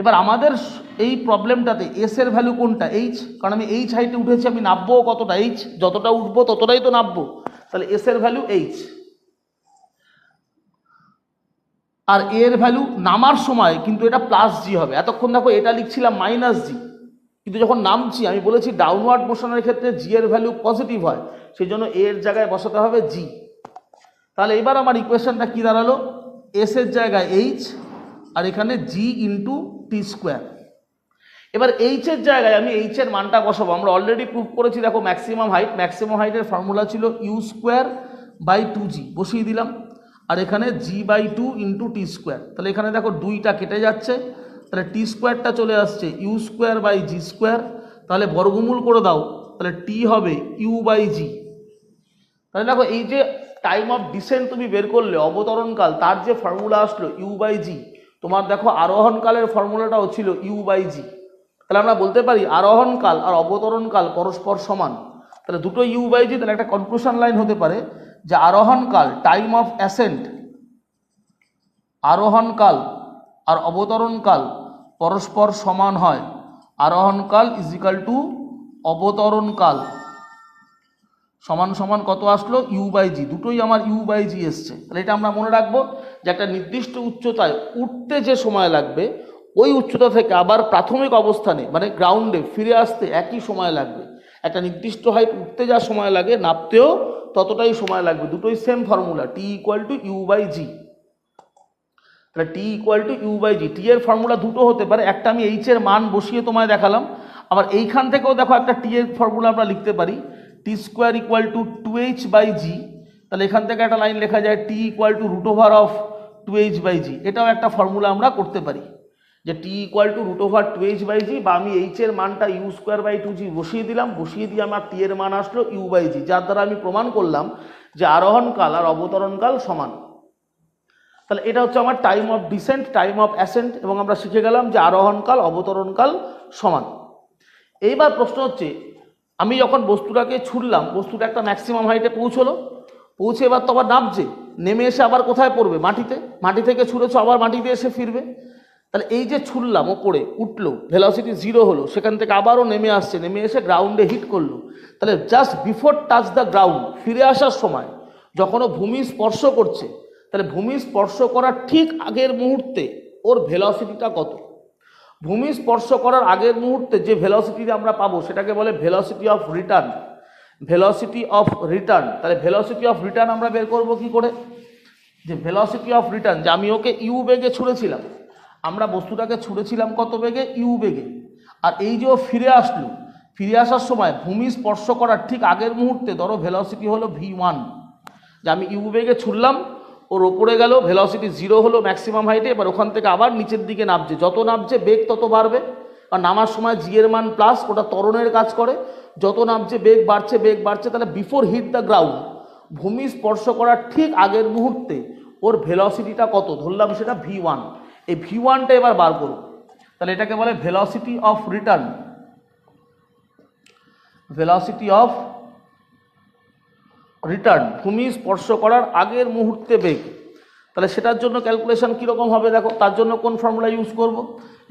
এবার আমাদের এই প্রবলেমটাতে এস এর ভ্যালু কোনটা? এইচ, কারণ আমি এইচ হাইটে উঠেছি, আমি নামবো কতটা? এইচ, যতটা উঠবো ততটাই তো নামবো, তাহলে এস এর ভ্যালু এইচ। আর এর ভ্যালু নামার সময় কিন্তু এটা +g হবে, এতক্ষণ দেখো এটা লিখছিলাম -g, কিন্তু যখন নামছি আমি বলেছি ডাউনওয়ার্ড মোশনের ক্ষেত্রে জি এর ভ্যালু পজিটিভ হয়, সেই জন্য এর জায়গায় বসাতে হবে জি। তাহলে এবার আমার ইকুয়েশনটা কি দাঁড়ালো? এস এর জায়গায় এইচ আর এখানে জি × t²। এবার এইচ এর জায়গায় আমি এইচ এর মানটা বসাবো, আমরা অলরেডি প্রুভ করেছি, দেখো ম্যাক্সিমাম হাইটের ফর্মুলা ছিল u²/2g, বসিয়ে দিলাম, আর এখানে g/2 × t²। তাহলে এখানে দেখো 2টা কেটে যাচ্ছে, তাহলে t² চলে আসছে u²/g², তাহলে বর্গমূল করে দাও, তাহলে t হবে u/g। তাহলে দেখো এই যে টাইম অফ ডিসেন্ট তুমি বের করলে অবতরণকাল, তার যে ফর্মুলা আসলো u/g, তোমার দেখো আরোহণকালের ফর্মুলাটাও ছিল u/g। তাহলে আমরা বলতে পারি আরোহণকাল আর অবতরণকাল পরস্পর সমান, তাহলে দুটো u/g, তাহলে একটা কনক্লুশন লাইন হতে পারে যে আরোহণকাল টাইম অফ অ্যাসেন্ট, আরোহণকাল আর অবতরণকাল পরস্পর সমান হয়। আরোহণকাল ইজ ইকাল টু অবতরণকাল সমান সমান কত আসলো ইউ বাই জি, দুটোই আমার ইউ বাই জি এসছে। তাহলে এটা আমরা মনে রাখবো যে একটা নির্দিষ্ট উচ্চতায় উঠতে যে সময় লাগবে ওই উচ্চতা থেকে আবার প্রাথমিক অবস্থানে মানে গ্রাউন্ডে ফিরে আসতে একই সময় লাগবে। একটা নির্দিষ্ট হাইট উঠতে যা সময় লাগে নামতেও ততটাই সময় লাগবে, দুটোই same formula, T equal to U by G. তাহলে T equal to U by G, T এর ফর্মুলা দুটো হতে পারে, একটা আমি এইচ এর মান বসিয়ে তোমায় দেখালাম, আবার এইখান থেকেও দেখো একটা টি এর ফর্মুলা আমরা লিখতে পারি, T square equal to 2h by G. তাহলে এখান থেকে একটা লাইন লেখা যায় T equal to root over of 2h by G, এটাও একটা ফর্মুলা আমরা করতে পারি যে টি equal to root over 2h by G, বা আমি এইচ এর মানটা ইউ স্কোয়ার বাই 2g বসিয়ে দিলাম, বসিয়ে দিয়ে আমার টি এর মান আসলো ইউ বাই জি, যার দ্বারা আমি প্রমাণ করলাম যে আরোহণকাল আর অবতরণকাল সমান। তাহলে এটা হচ্ছে আমার time of descent, time of ascent, এবং আমরা শিখে গেলাম যে আরোহণকাল অবতরণকাল সমান। এইবার প্রশ্ন হচ্ছে আমি যখন বস্তুটাকে ছুড়লাম, বস্তুটা একটা ম্যাক্সিমাম হাইটে পৌঁছলো, পৌঁছে এবার তো আবার নামছে, নেমে এসে আবার কোথায় পড়বে, মাটিতে, মাটি থেকে ছুঁড়েছো আবার মাটিতে এসে ফিরবে। তাহলে এই যে ছুড়লাম ওপরে উঠলো, ভেলোসিটি 0 হলো, সেখান থেকে আবারও নেমে আসছে, নেমে এসে গ্রাউন্ডে হিট করলো। তাহলে just before touch the ground, ফিরে আসার সময় যখন ও ভূমি স্পর্শ করছে, তাহলে ভূমি স্পর্শ করার ঠিক আগের মুহূর্তে ওর ভেলোসিটিটা কত? ভূমি স্পর্শ করার আগের মুহূর্তে যে ভেলোসিটি আমরা পাবো সেটাকে বলে velocity of return, velocity of return. তাহলে ভেলোসিটি অফ রিটার্ন আমরা বের করবো কি করে? যে ভেলোসিটি অফ রিটার্ন, যে আমি ওকে ইউ বেগে ছুঁড়েছিলাম, আমরা বস্তুটাকে ছুঁড়েছিলাম কত বেগে? ইউ বেগে, আর এই যে ও ফিরে আসলো, ফিরে আসার সময় ভূমি স্পর্শ করার ঠিক আগের মুহূর্তে ধরো ভেলোসিটি হলো v1, যে আমি ইউ বেগে ছুড়লাম, ওর ওপরে গেল, ভেলোসিটি 0 হলো ম্যাক্সিমাম হাইটে, এবার ওখান থেকে আবার নিচের দিকে নামছে, যত নামছে বেগ তত বাড়বে, আর নামার সময় জি এর মান প্লাস, ওটা ত্বরণের কাজ করে, যত নামছে বেগ বাড়ছে বেগ বাড়ছে। তাহলে বিফোর হিট দ্য গ্রাউন্ড, ভূমি স্পর্শ করার ঠিক আগের মুহূর্তে ওর ভেলোসিটিটা কত ধরলাম, সেটা v1। এই v1টা এবার বার করব, তাহলে এটাকে বলে velocity of return, velocity of return, ভূমি স্পর্শ করার আগের মুহূর্তে বেগ। তাহলে সেটার জন্য ক্যালকুলেশন কীরকম হবে দেখো, তার জন্য কোন ফর্মুলা ইউজ করব?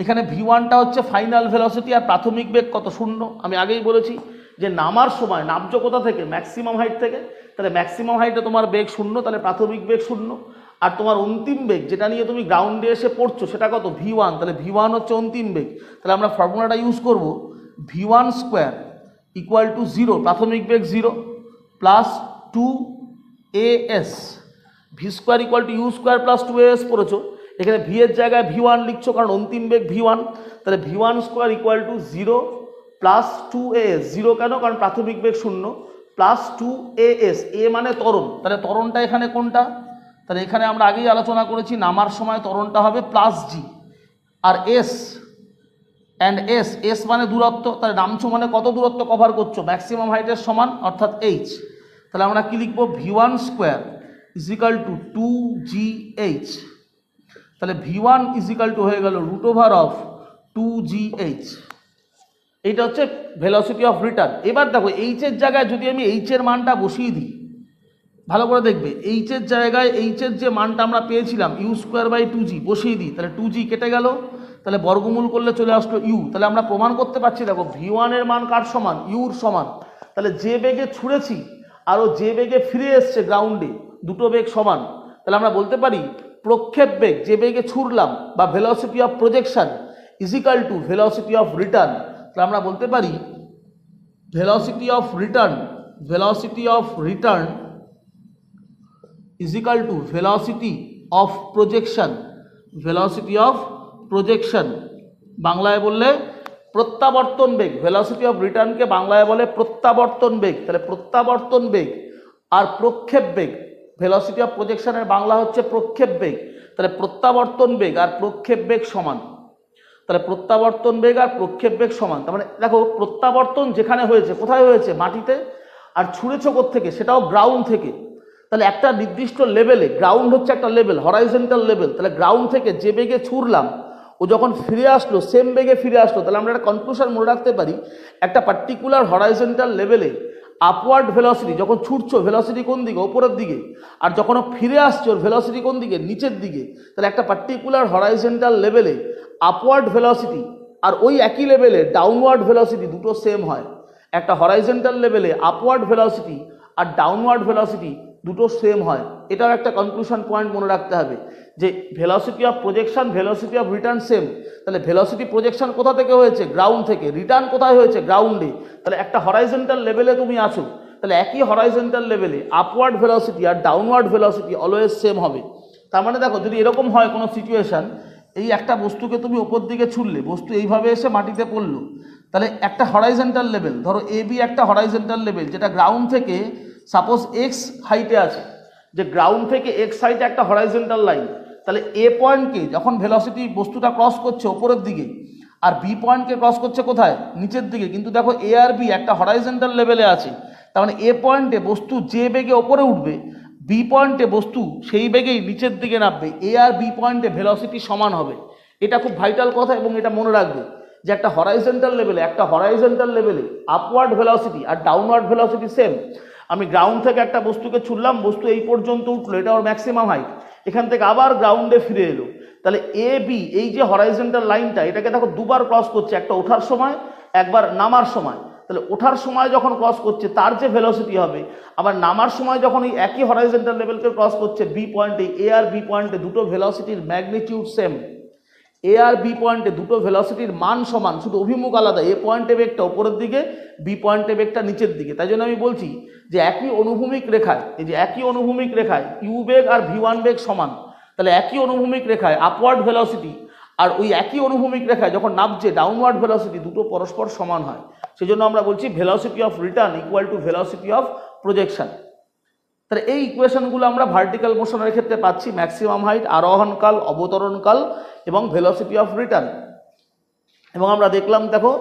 এখানে v1টা হচ্ছে ফাইনাল ভেলোসিটি, আর প্রাথমিক বেগ কত? 0। আমি আগেই বলেছি যে নামার সময় নামছো কোথা থেকে? ম্যাক্সিমাম হাইট থেকে, তাহলে ম্যাক্সিমাম হাইটে তোমার বেগ 0, তাহলে প্রাথমিক বেগ 0, আর তোমার অন্তিম বেগ যেটা নিয়ে তুমি গ্রাউন্ডে এসে পড়ছো সেটা কত? v1, তাহলে v1 হচ্ছে অন্তিম বেগ। তাহলে আমরা ফর্মুলাটা ইউজ করব v1 স্কোয়ার ইকুয়াল টু 0, প্রাথমিক বেগ 0 plus 2as, v square equal to u square plus 2as পড়েছো, এখানে ভি এর জায়গায় v1 লিখছো কারণ অন্তিম বেগ v1, তাহলে v1 square equal to 0 plus 2as, 0 কেন? কারণ প্রাথমিক বেগ 0, প্লাস 2as, এ মানে ত্বরণ, তাহলে ত্বরণটা এখানে কোনটা? তাহলে এখানে আমরা আগেই আলোচনা করেছি নামার সময় ত্বরণটা হবে প্লাস জি, আর এস অ্যান্ড এস, এস মানে দূরত্ব, তাহলে নামছো মানে কত দূরত্ব কভার করছো? ম্যাক্সিমাম হাইটের সমান, অর্থাৎ এইচ। তাহলে আমরা কি লিখবো? v1 square is equal two 2gh, তাহলে v1 ইজ ইকাল টু হয়ে গেল রুট ওভার অফ 2gh। এইটা হচ্ছে ভেলোসিটি অফ রিটার্ন। এবার দেখো এইচ এর জায়গায় যদি আমি এইচ এর মানটা বসিয়ে দিই, ভালো করে দেখবে, এইচ এর জায়গায় এইচ এর যে মানটা আমরা পেয়েছিলাম ইউ স্কোয়ার বাই 2g বসিয়ে দিই, তাহলে 2g কেটে গেল, তাহলে বর্গমূল করলে চলে আসলো ইউ। তাহলে আমরা প্রমাণ করতে পারছি দেখো v1 এর মান কার সমান? ইউর সমান। তাহলে যে বেগে ছুঁড়েছি আর ও যে বেগে ফিরে এসছে গ্রাউন্ডে, দুটো বেগ সমান। তাহলে আমরা বলতে পারি প্রক্ষেপ বেগ, যে বেগে ছুড়লাম, বা velocity of projection is equal to velocity of return. তাহলে আমরা বলতে পারি velocity of return, velocity of return is equal to velocity of projection, velocity of projection, বাংলায় বললে প্রত্যাবর্তন বেগ। ভেলোসিটি অফ রিটার্নকে বাংলায় বলে প্রত্যাবর্তন বেগ। তাহলে প্রত্যাবর্তন বেগ আর প্রক্ষেপ বেগ, ভেলোসিটি অফ প্রজেকশনের বাংলা হচ্ছে প্রক্ষেপ বেগ। তাহলে প্রত্যাবর্তন বেগ আর প্রক্ষেপ বেগ সমান, তাহলে প্রত্যাবর্তন বেগ আর প্রক্ষেপ বেগ সমান। তার মানে দেখো প্রত্যাবর্তন যেখানে হয়েছে, কোথায় হয়েছে? মাটিতে, আর ছুঁড়েছো কোত্থেকে? সেটাও গ্রাউন্ড থেকে। তাহলে একটা নির্দিষ্ট লেভেলে, গ্রাউন্ড হচ্ছে একটা লেভেল, হরাইজন্টাল লেভেল, তাহলে গ্রাউন্ড থেকে যে বেগে ছুড়লাম ও যখন ফিরে আসলো সেম বেগে ফিরে আসলো, তাহলে আমরা একটা কনক্লুশন মনে রাখতে পারি, একটা পার্টিকুলার হরাইজন্টাল লেভেলে আপওয়ার্ড ভেলোসিটি, যখন ছুটছো ভেলোসিটি কোন দিকে, ওপরের দিকে, আর যখন ফিরে আসছো ভেলোসিটি কোন দিকে, নিচের দিকে। তাহলে একটা পার্টিকুলার হরাইজন্টাল লেভেলে আপওয়ার্ড ভেলোসিটি আর ওই একই লেভেলে ডাউনওয়ার্ড ভেলোসিটি দুটো সেম হয়। একটা হরাইজন্টাল লেভেলে আপওয়ার্ড ভেলোসিটি আর ডাউনওয়ার্ড ভেলোসিটি দুটো সেম হয়। এটাও একটা কনক্লুশন পয়েন্ট মনে রাখতে হবে যে velocity of projection, velocity of return same. তাহলে ভেলোসিটি প্রজেকশন কোথা থেকে হয়েছে, গ্রাউন্ড থেকে। রিটার্ন কোথায় হয়েছে, গ্রাউন্ডে। তাহলে একটা হরাইজন্টাল লেভেলে তুমি আছো, তাহলে একই হরাইজন্টাল লেভেলে আপওয়ার্ড ভেলোসিটি আর ডাউনওয়ার্ড ভেলোসিটি অলওয়েজ সেম হবে। তার মানে দেখো, যদি এরকম হয় কোনো সিচুয়েশন, এই একটা বস্তুকে তুমি ওপর দিকে ছুড়লে, বস্তু এইভাবে এসে মাটিতে পড়লো, তাহলে একটা হরাইজন্টাল লেভেল, ধরো এ বি একটা হরাইজন্টাল লেভেল, যেটা গ্রাউন্ড থেকে সাপোজ এক্স হাইটে আছে, যে গ্রাউন্ড থেকে এক্স হাইটে একটা হরাইজন্টাল লাইন। তাহলে এ পয়েন্টকে যখন ভেলোসিটি বস্তুটা ক্রস করছে ওপরের দিকে, আর বি পয়েন্টকে ক্রস করছে কোথায়, নিচের দিকে, কিন্তু দেখো এ আর বি একটা হরাইজন্টাল লেভেলে আছে। তার মানে এ পয়েন্টে বস্তু যে বেগে ওপরে উঠবে, বি পয়েন্টে বস্তু সেই বেগেই নিচের দিকে নামবে। এ আর বি পয়েন্টে ভেলোসিটি সমান হবে। এটা খুব ভাইটাল কথা, এবং এটা মনে রাখবে যে একটা হরাইজন্টাল লেভেলে আপওয়ার্ড ভেলোসিটি আর ডাউনওয়ার্ড ভেলোসিটি সেম। আমি গ্রাউন্ড থেকে একটা বস্তুকে ছুড়লাম, বস্তু এই পর্যন্ত উঠলো, এটা ওর ম্যাক্সিমাম হাইট, এখান থেকে আবার গ্রাউন্ডে ফিরে এলো। তাহলে এ বি এই যে হরাইজন্টাল লাইনটা, এটাকে দেখো দুবার ক্রস করছে, একটা ওঠার সময়, একবার নামার সময়। তাহলে ওঠার সময় যখন ক্রস করছে তার যে ভেলোসিটি হবে, আবার নামার সময় যখন এই একই হরাইজন্টাল লেভেলকে ক্রস করছে বি পয়েন্টে, এ আর বি পয়েন্টে দুটো ভেলোসিটির ম্যাগনিটিউড সেম। এ আর বি পয়েন্টে দুটো ভেলোসিটির মান সমান, শুধু অভিমুখ আলাদা। এ পয়েন্টে বেগটা ওপরের দিকে, বি পয়েন্টে বেগটা নিচের দিকে। তাই জন্য আমি বলছি যে একই অনুভূমিক রেখায়, এই যে একই অনুভূমিক রেখায় ইউ বেগ আর ভি ওয়ান বেগ সমান। তাহলে একই অনুভূমিক রেখায় আপওয়ার্ড ভেলোসিটি আর ওই একই অনুভূমিক রেখায় যখন নামছে ডাউনওয়ার্ড ভেলোসিটি, দুটো পরস্পর সমান হয়। সেই জন্য আমরা বলছি velocity of return equal to velocity of projection. তাহলে এই ইকুয়েশনগুলো আমরা ভার্টিক্যাল মোশনের ক্ষেত্রে পাচ্ছি, ম্যাক্সিমাম হাইট, আরোহণকাল, অবতরণকাল এবং ভেলোসিটি অফ রিটার্ন। এবং আমরা দেখলাম, দেখো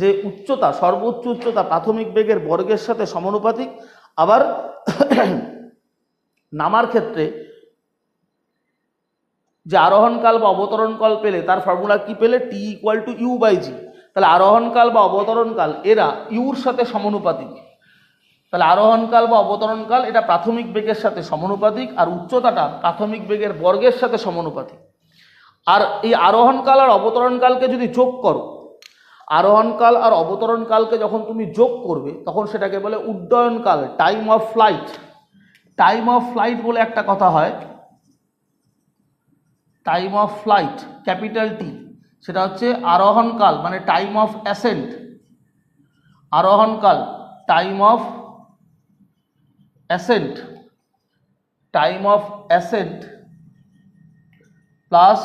যে উচ্চতা, সর্বোচ্চ উচ্চতা প্রাথমিক বেগের বর্গের সাথে সমানুপাতিক। আবার নামার ক্ষেত্রে যে আরোহণকাল বা অবতরণকাল পেলে তার ফর্মুলা কি পেলে, টি equal to U by G. তাহলে আরোহণকাল বা অবতরণকাল এরা ইউর সাথে সমানুপাতিক। তাহলে আরোহণকাল বা অবতরণকাল এটা প্রাথমিক বেগের সাথে সমানুপাতিক, আর উচ্চতাটা প্রাথমিক বেগের বর্গের সাথে সমানুপাতিক। আর এই আরোহণকাল আর অবতরণকালকে যদি যোগ করো, আরোহণকাল আর অবতরণকালকে যখন তুমি যোগ করবে, তখন সেটাকে বলে উড্ডয়নকাল, time of flight. Time of flight বলে একটা কথা হয়, time of flight capital T, সেটা হচ্ছে আরোহণকাল মানে টাইম অফ অ্যাসেন্ট, আরোহণকাল time of ascent, time of ascent plus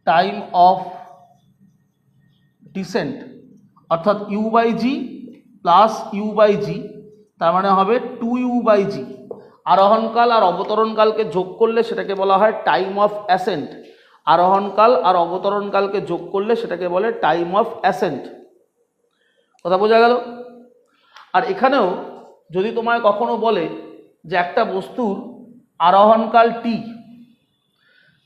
time of descent, অর্থাৎ u by g plus u by g, তার মানে হবে 2u/g। আরোহণকাল আর অবতরণকালকে যোগ করলে সেটাকে বলা হয় টাইম অফ অ্যাসেন্ট। আরোহণকাল আর অবতরণকালকে যোগ করলে সেটাকে বলে টাইম অফ অ্যাসেন্ট। কথা বোঝা গেল? আর এখানেও যদি তোমায় কখনো বলে যে একটা বস্তুর আরোহণকাল টি,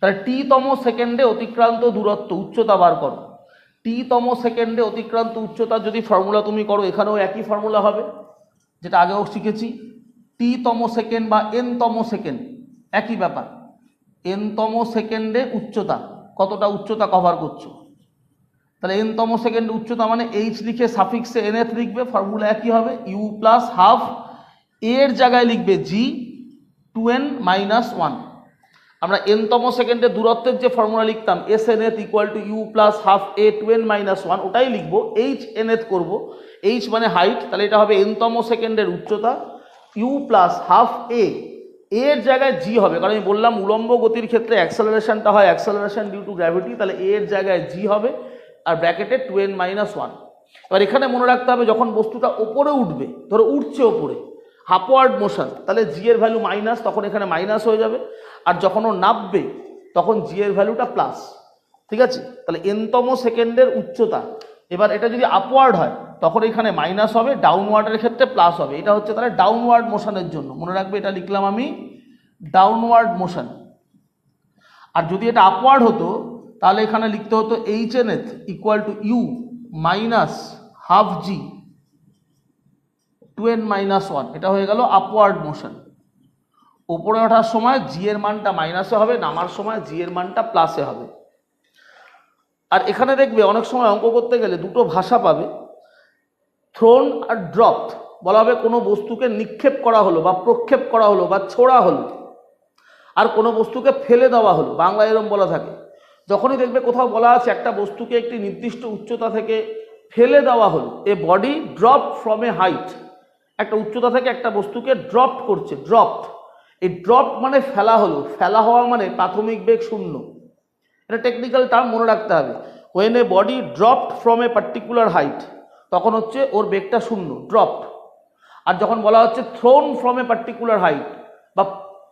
তাহলে টি তম সেকেন্ডে অতিক্রান্ত দূরত্ব, উচ্চতা বার করো। টি তম সেকেন্ডে অতিক্রান্ত উচ্চতার যদি ফর্মুলা তুমি করো, এখানেও একই ফর্মুলা হবে যেটা আগেও শিখেছি। টি তম সেকেন্ড বা এন তম সেকেন্ড, একই ব্যাপার। এন তম সেকেন্ডে উচ্চতা, কতটা উচ্চতা কভার করছো, তাহলে এন তম সেকেন্ডে উচ্চতা মানে এইচ লিখে সাফিক্সে এনএথ লিখবে, ফর্মুলা একই হবে, ইউ প্লাস হাফ এর জায়গায় লিখবে জি 2n-1। আমরা এন তম সেকেন্ডে দূরত্বের যে ফর্মুলা লিখতাম S nth equal to u plus half a 2n-1, ওটাই লিখবো, এইচ এনএথ করবো, এইচ মানে হাইট, তাহলে এটা হবে এন তম সেকেন্ডের উচ্চতা, ইউ প্লাস হাফ এর জায়গায় জি হবে, কারণ আমি বললাম উলম্ব গতির ক্ষেত্রে অ্যাক্সেলারেশনটা হয় অ্যাক্সেলারেশন ডিউ টু গ্র্যাভিটি, তাহলে এর জায়গায় জি হবে, আর ব্র্যাকেটে 2n-1। এবার এখানে মনে রাখতে হবে যখন বস্তুটা ওপরে উঠবে, ধরো উঠছে ওপরে, আপওয়ার্ড মোশন, তাহলে জি এর ভ্যালু মাইনাস, তখন এখানে মাইনাস হয়ে যাবে। আর যখন ও নামবে তখন জি এর ভ্যালুটা প্লাস। ঠিক আছে? তাহলে এনতম সেকেন্ডের উচ্চতা, এবার এটা যদি আপওয়ার্ড হয় তখন এখানে মাইনাস হবে, ডাউনওয়ার্ডের ক্ষেত্রে প্লাস হবে। এটা হচ্ছে তাহলে ডাউনওয়ার্ড মোশনের জন্য, মনে রাখবে এটা লিখলাম আমি ডাউনওয়ার্ড মোশন। আর যদি এটা আপওয়ার্ড হতো তাহলে এখানে লিখতে হতো h nth equal to u minus half g 2n-1, এটা হয়ে গেল আপওয়ার্ড মোশন। ওপরে ওঠার সময় জি এর মানটা মাইনাসে হবে, নামার সময় জি এর মানটা প্লাসে হবে। আর এখানে দেখবে অনেক সময় অঙ্ক করতে গেলে দুটো ভাষা পাবে, থ্রোন আর ড্রপড। বলা হবে কোনো বস্তুকে নিক্ষেপ করা হলো বা প্রক্ষেপ করা হলো বা ছোড়া হলো, আর কোনো বস্তুকে ফেলে দেওয়া হলো, বাংলায় এরকম বলা থাকে। যখনই দেখবে কোথাও বলা আছে একটা বস্তুকে একটি নির্দিষ্ট উচ্চতা থেকে ফেলে দেওয়া হলো, a body drop from a height, একটা উচ্চতা থেকে একটা বস্তুকে ড্রপ করছে, ড্রপড। এই ড্রপ মানে ফেলা হলো, ফেলা হওয়া মানে প্রাথমিক বেগ শূন্য। এটা টেকনিক্যাল টার্ম, মনে রাখতে হবে। When a body dropped from a particular height, তখন হচ্ছে ওর বেগটা শূন্য, ড্রপড। আর যখন বলা হচ্ছে thrown from a particular height বা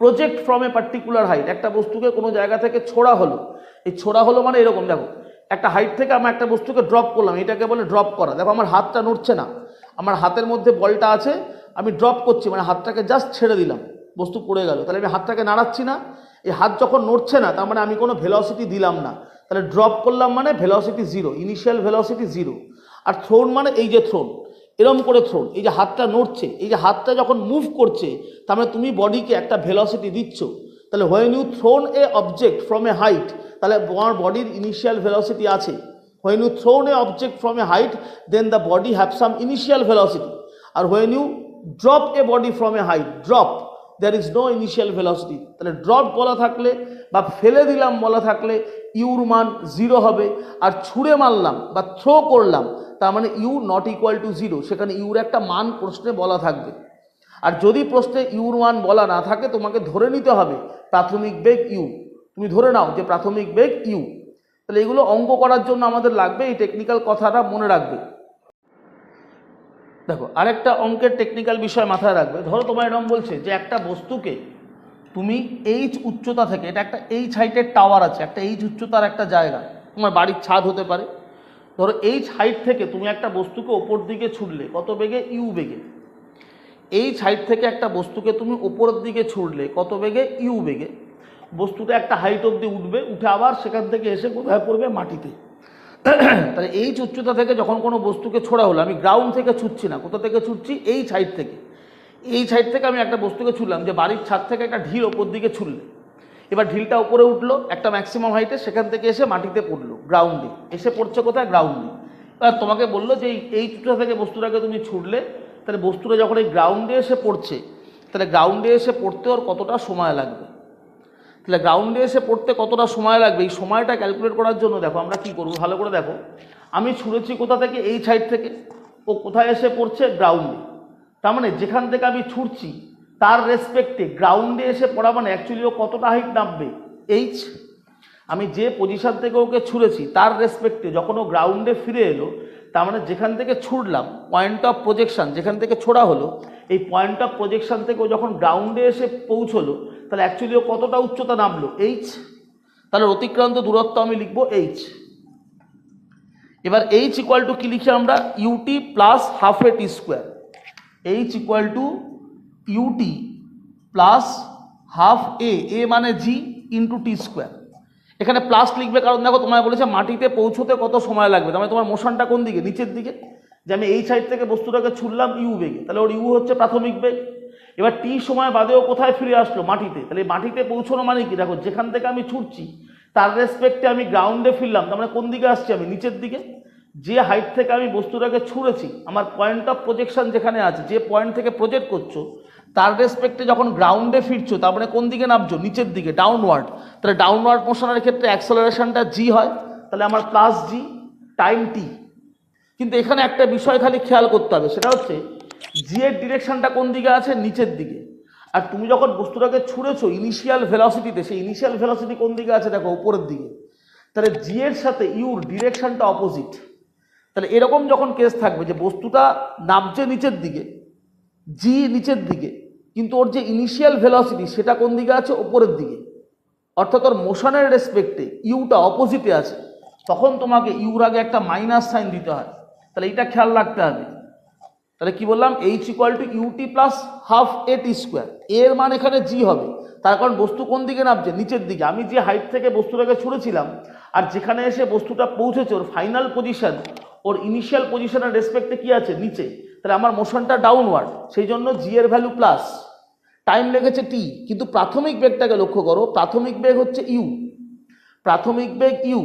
project from a particular height, একটা বস্তুকে কোনো জায়গা থেকে ছোড়া হলো। এই ছোড়া হলো মানে এরকম, দেখো একটা হাইট থেকে আমি একটা বস্তুকে ড্রপ করলাম, এটাকে বলে ড্রপ করা। দেখো আমার হাতটা নড়ছে না, আমার হাতের মধ্যে বলটা আছে, আমি ড্রপ করছি মানে হাতটাকে জাস্ট ছেড়ে দিলাম, বস্তু পড়ে গেল। তাহলে আমি হাতটাকে নাড়াচ্ছি না, এই হাত যখন নড়ছে না তার মানে আমি কোনো ভেলোসিটি দিলাম না, তাহলে ড্রপ করলাম মানে velocity zero, initial velocity zero. আর থ্রোন মানে এই যে থ্রোন, এরম করে থ্রোন, এই যে হাতটা নড়ছে, এই যে হাতটা যখন মুভ করছে তার মানে তুমি বডিকে একটা ভেলোসিটি দিচ্ছ। তাহলে when you thrown a object from a height, তাহলে তোমার বডির ইনিশিয়াল ভেলোসিটি আছে। When you thrown a object from a height then the body have some initial velocity. আর when you drop a body from a height, drop, there is no initial velocity. তাহলে drop বলা থাকলে বা ফেলে দিলাম বলা থাকলে ইউর মান জিরো হবে, আর ছুঁড়ে মারলাম বা থ্রো করলাম তার মানে u not equal to zero, সেখানে ইউর একটা মান প্রশ্নে বলা থাকবে। আর যদি প্রশ্নে ইউর মান বলা না থাকে তোমাকে ধরে নিতে হবে প্রাথমিক বেগ ইউ, তুমি ধরে নাও যে প্রাথমিক বেগ ইউ। তাহলে এগুলো অঙ্ক করার জন্য আমাদের লাগবে, এই টেকনিক্যাল কথাটা মনে রাখবে। দেখো আরেকটা অঙ্কের টেকনিক্যাল বিষয় মাথায় রাখবে। ধরো তোমার এরকম বলছে যে একটা বস্তুকে তুমি এইচ উচ্চতা থেকে, এটা একটা এইচ হাইটের টাওয়ার আছে, একটা এইচ উচ্চতার একটা জায়গা, তোমার বাড়ির ছাদ হতে পারে। ধরো এইচ হাইট থেকে তুমি একটা বস্তুকে ওপর দিকে ছুড়লে, কত বেগে? ইউ বেগে। এইচ হাইট থেকে একটা বস্তুকে তুমি ওপরের দিকে ছুড়লে কত বেগে? ইউ বেগে। বস্তুটা একটা হাইট অবধি উঠবে, উঠে আবার সেখান থেকে এসে কোথায় পড়বে? মাটিতে। তাহলে এইচ উচ্চতা থেকে যখন কোনো বস্তুকে ছোড়া হলো, আমি গ্রাউন্ড থেকে ছুটছি না, কোথা থেকে ছুটছি? এইচ হাইট থেকে। এই সাইড থেকে আমি একটা বস্তুকে ছুড়লাম, যে বাড়ির ছাদ থেকে একটা ঢিল ওপর দিকে ছুড়লে, এবার ঢিলটা উপরে উঠলো একটা ম্যাক্সিমাম হাইটে, সেখান থেকে এসে মাটিতে পড়লো, গ্রাউন্ডে এসে পড়ছে কোথায়? গ্রাউন্ডে। এবার তোমাকে বললো যে এই উচ্চতা থেকে বস্তুটাকে তুমি ছুড়লে, তাহলে বস্তুটা যখন এই গ্রাউন্ডে এসে পড়ছে, তাহলে গ্রাউন্ডে এসে পড়তে ওর কতটা সময় লাগবে? তাহলে গ্রাউন্ডে এসে পড়তে কতটা সময় লাগবে, এই সময়টা ক্যালকুলেট করার জন্য দেখো আমরা কি করবো, ভালো করে দেখো। আমি ছুঁড়েছি কোথা থেকে? এই সাইড থেকে। ও কোথায় এসে পড়ছে? গ্রাউন্ডে। তার মানে যেখান থেকে আমি ছুটছি তার রেসপেক্টে গ্রাউন্ডে এসে পড়া মানে অ্যাকচুয়ালি ও কতটা হাইট নামবে? এইচ। আমি যে পজিশন থেকে ওকে ছুঁড়েছি তার রেসপেক্টে যখন ও গ্রাউন্ডে ফিরে এলো, তার মানে যেখান থেকে ছুড়লাম, পয়েন্ট অফ প্রজেকশন যেখান থেকে ছোড়া হলো, এই পয়েন্ট অফ প্রজেকশন থেকে ও যখন গ্রাউন্ডে এসে পৌঁছলো, তাহলে অ্যাকচুয়ালি ও কতটা উচ্চতা নামলো? এইচ। তাহলে অতিক্রান্ত দূরত্ব আমি লিখবো এইচ। এবার এইচ ইকুয়াল টু কি লিখি আমরা? U t plus half a t square. H equal to u t plus half a মানে জি ইন্টু টি স্কোয়ার। এখানে প্লাস লিখবে কারণ দেখো তোমায় বলেছে মাটিতে পৌঁছতে কত সময় লাগবে, তার মানে তোমার মোশনটা কোন দিকে? নিচের দিকে। যে আমি এই সাইড থেকে বস্তুটাকে ছুড়লাম ইউ বেগে, তাহলে ওর ইউ হচ্ছে প্রাথমিক বেগ। এবার টি সময় বাদেও কোথায় ফিরে আসলো? মাটিতে। তাহলে মাটিতে পৌঁছানো মানে কি? দেখো যেখান থেকে আমি ছুটছি তার রেসপেক্টে আমি গ্রাউন্ডে ফিরলাম, তার মানে কোন দিকে আসছি? আমি নিচের দিকে। যে হাইট থেকে আমি বস্তুটাকে ছুঁড়েছি, আমার পয়েন্ট অফ প্রজেকশন যেখানে আছে, যে পয়েন্ট থেকে প্রজেক্ট করছো তার রেসপেক্টে যখন গ্রাউন্ডে ফিরছো, তার মানে কোন দিকে নামছো? নিচের দিকে, ডাউনওয়ার্ড। তাহলে ডাউনওয়ার্ড মোশনের ক্ষেত্রে অ্যাক্সেলারেশনটা জি হয়, তাহলে আমার প্লাস জি টাইম টি। কিন্তু এখানে একটা বিষয় খালি খেয়াল করতে হবে, সেটা হচ্ছে জি এর ডিরেকশনটা কোন দিকে আছে? নিচের দিকে। আর তুমি যখন বস্তুটাকে ছুঁড়েছো ইনিশিয়াল ভেলোসিটিতে, সেই ইনিশিয়াল ভেলোসিটি কোন দিকে আছে? দেখো উপরের দিকে। তাহলে জি এর সাথে ইউর ডিরেকশনটা অপোজিট। তাহলে এরকম যখন কেস থাকবে যে বস্তুটা নামছে নিচের দিকে, জি নিচের দিকে, কিন্তু ওর যে ইনিশিয়াল ভেলোসিটি সেটা কোন দিকে আছে? ওপরের দিকে। অর্থাৎ ওর মোশনের রেসপেক্টে ইউটা অপোজিটে আছে, তখন তোমাকে ইউর আগে একটা মাইনাস সাইন দিতে হয়। তাহলে এইটা খেয়াল রাখতে হবে। তাহলে কি বললাম? H equal to u t plus half a t square. এর মান এখানে জি হবে, তার কারণ বস্তু কোন দিকে নামছে? নিচের দিকে। আমি যে হাইট থেকে বস্তুটাকে ছুঁড়েছিলাম আর যেখানে এসে বস্তুটা পৌঁছেছে, ওর ফাইনাল পজিশন ওর ইনিশিয়াল পজিশনের রেসপেক্টে কি আছে? নিচে। তাহলে আমার মোশনটা ডাউনওয়ার্ড, সেই জন্য জি এর ভ্যালু প্লাস, টাইম লেগেছে টি, কিন্তু প্রাথমিক বেগটাকে লক্ষ্য করো, প্রাথমিক বেগ হচ্ছে ইউ, প্রাথমিক বেগ ইউ,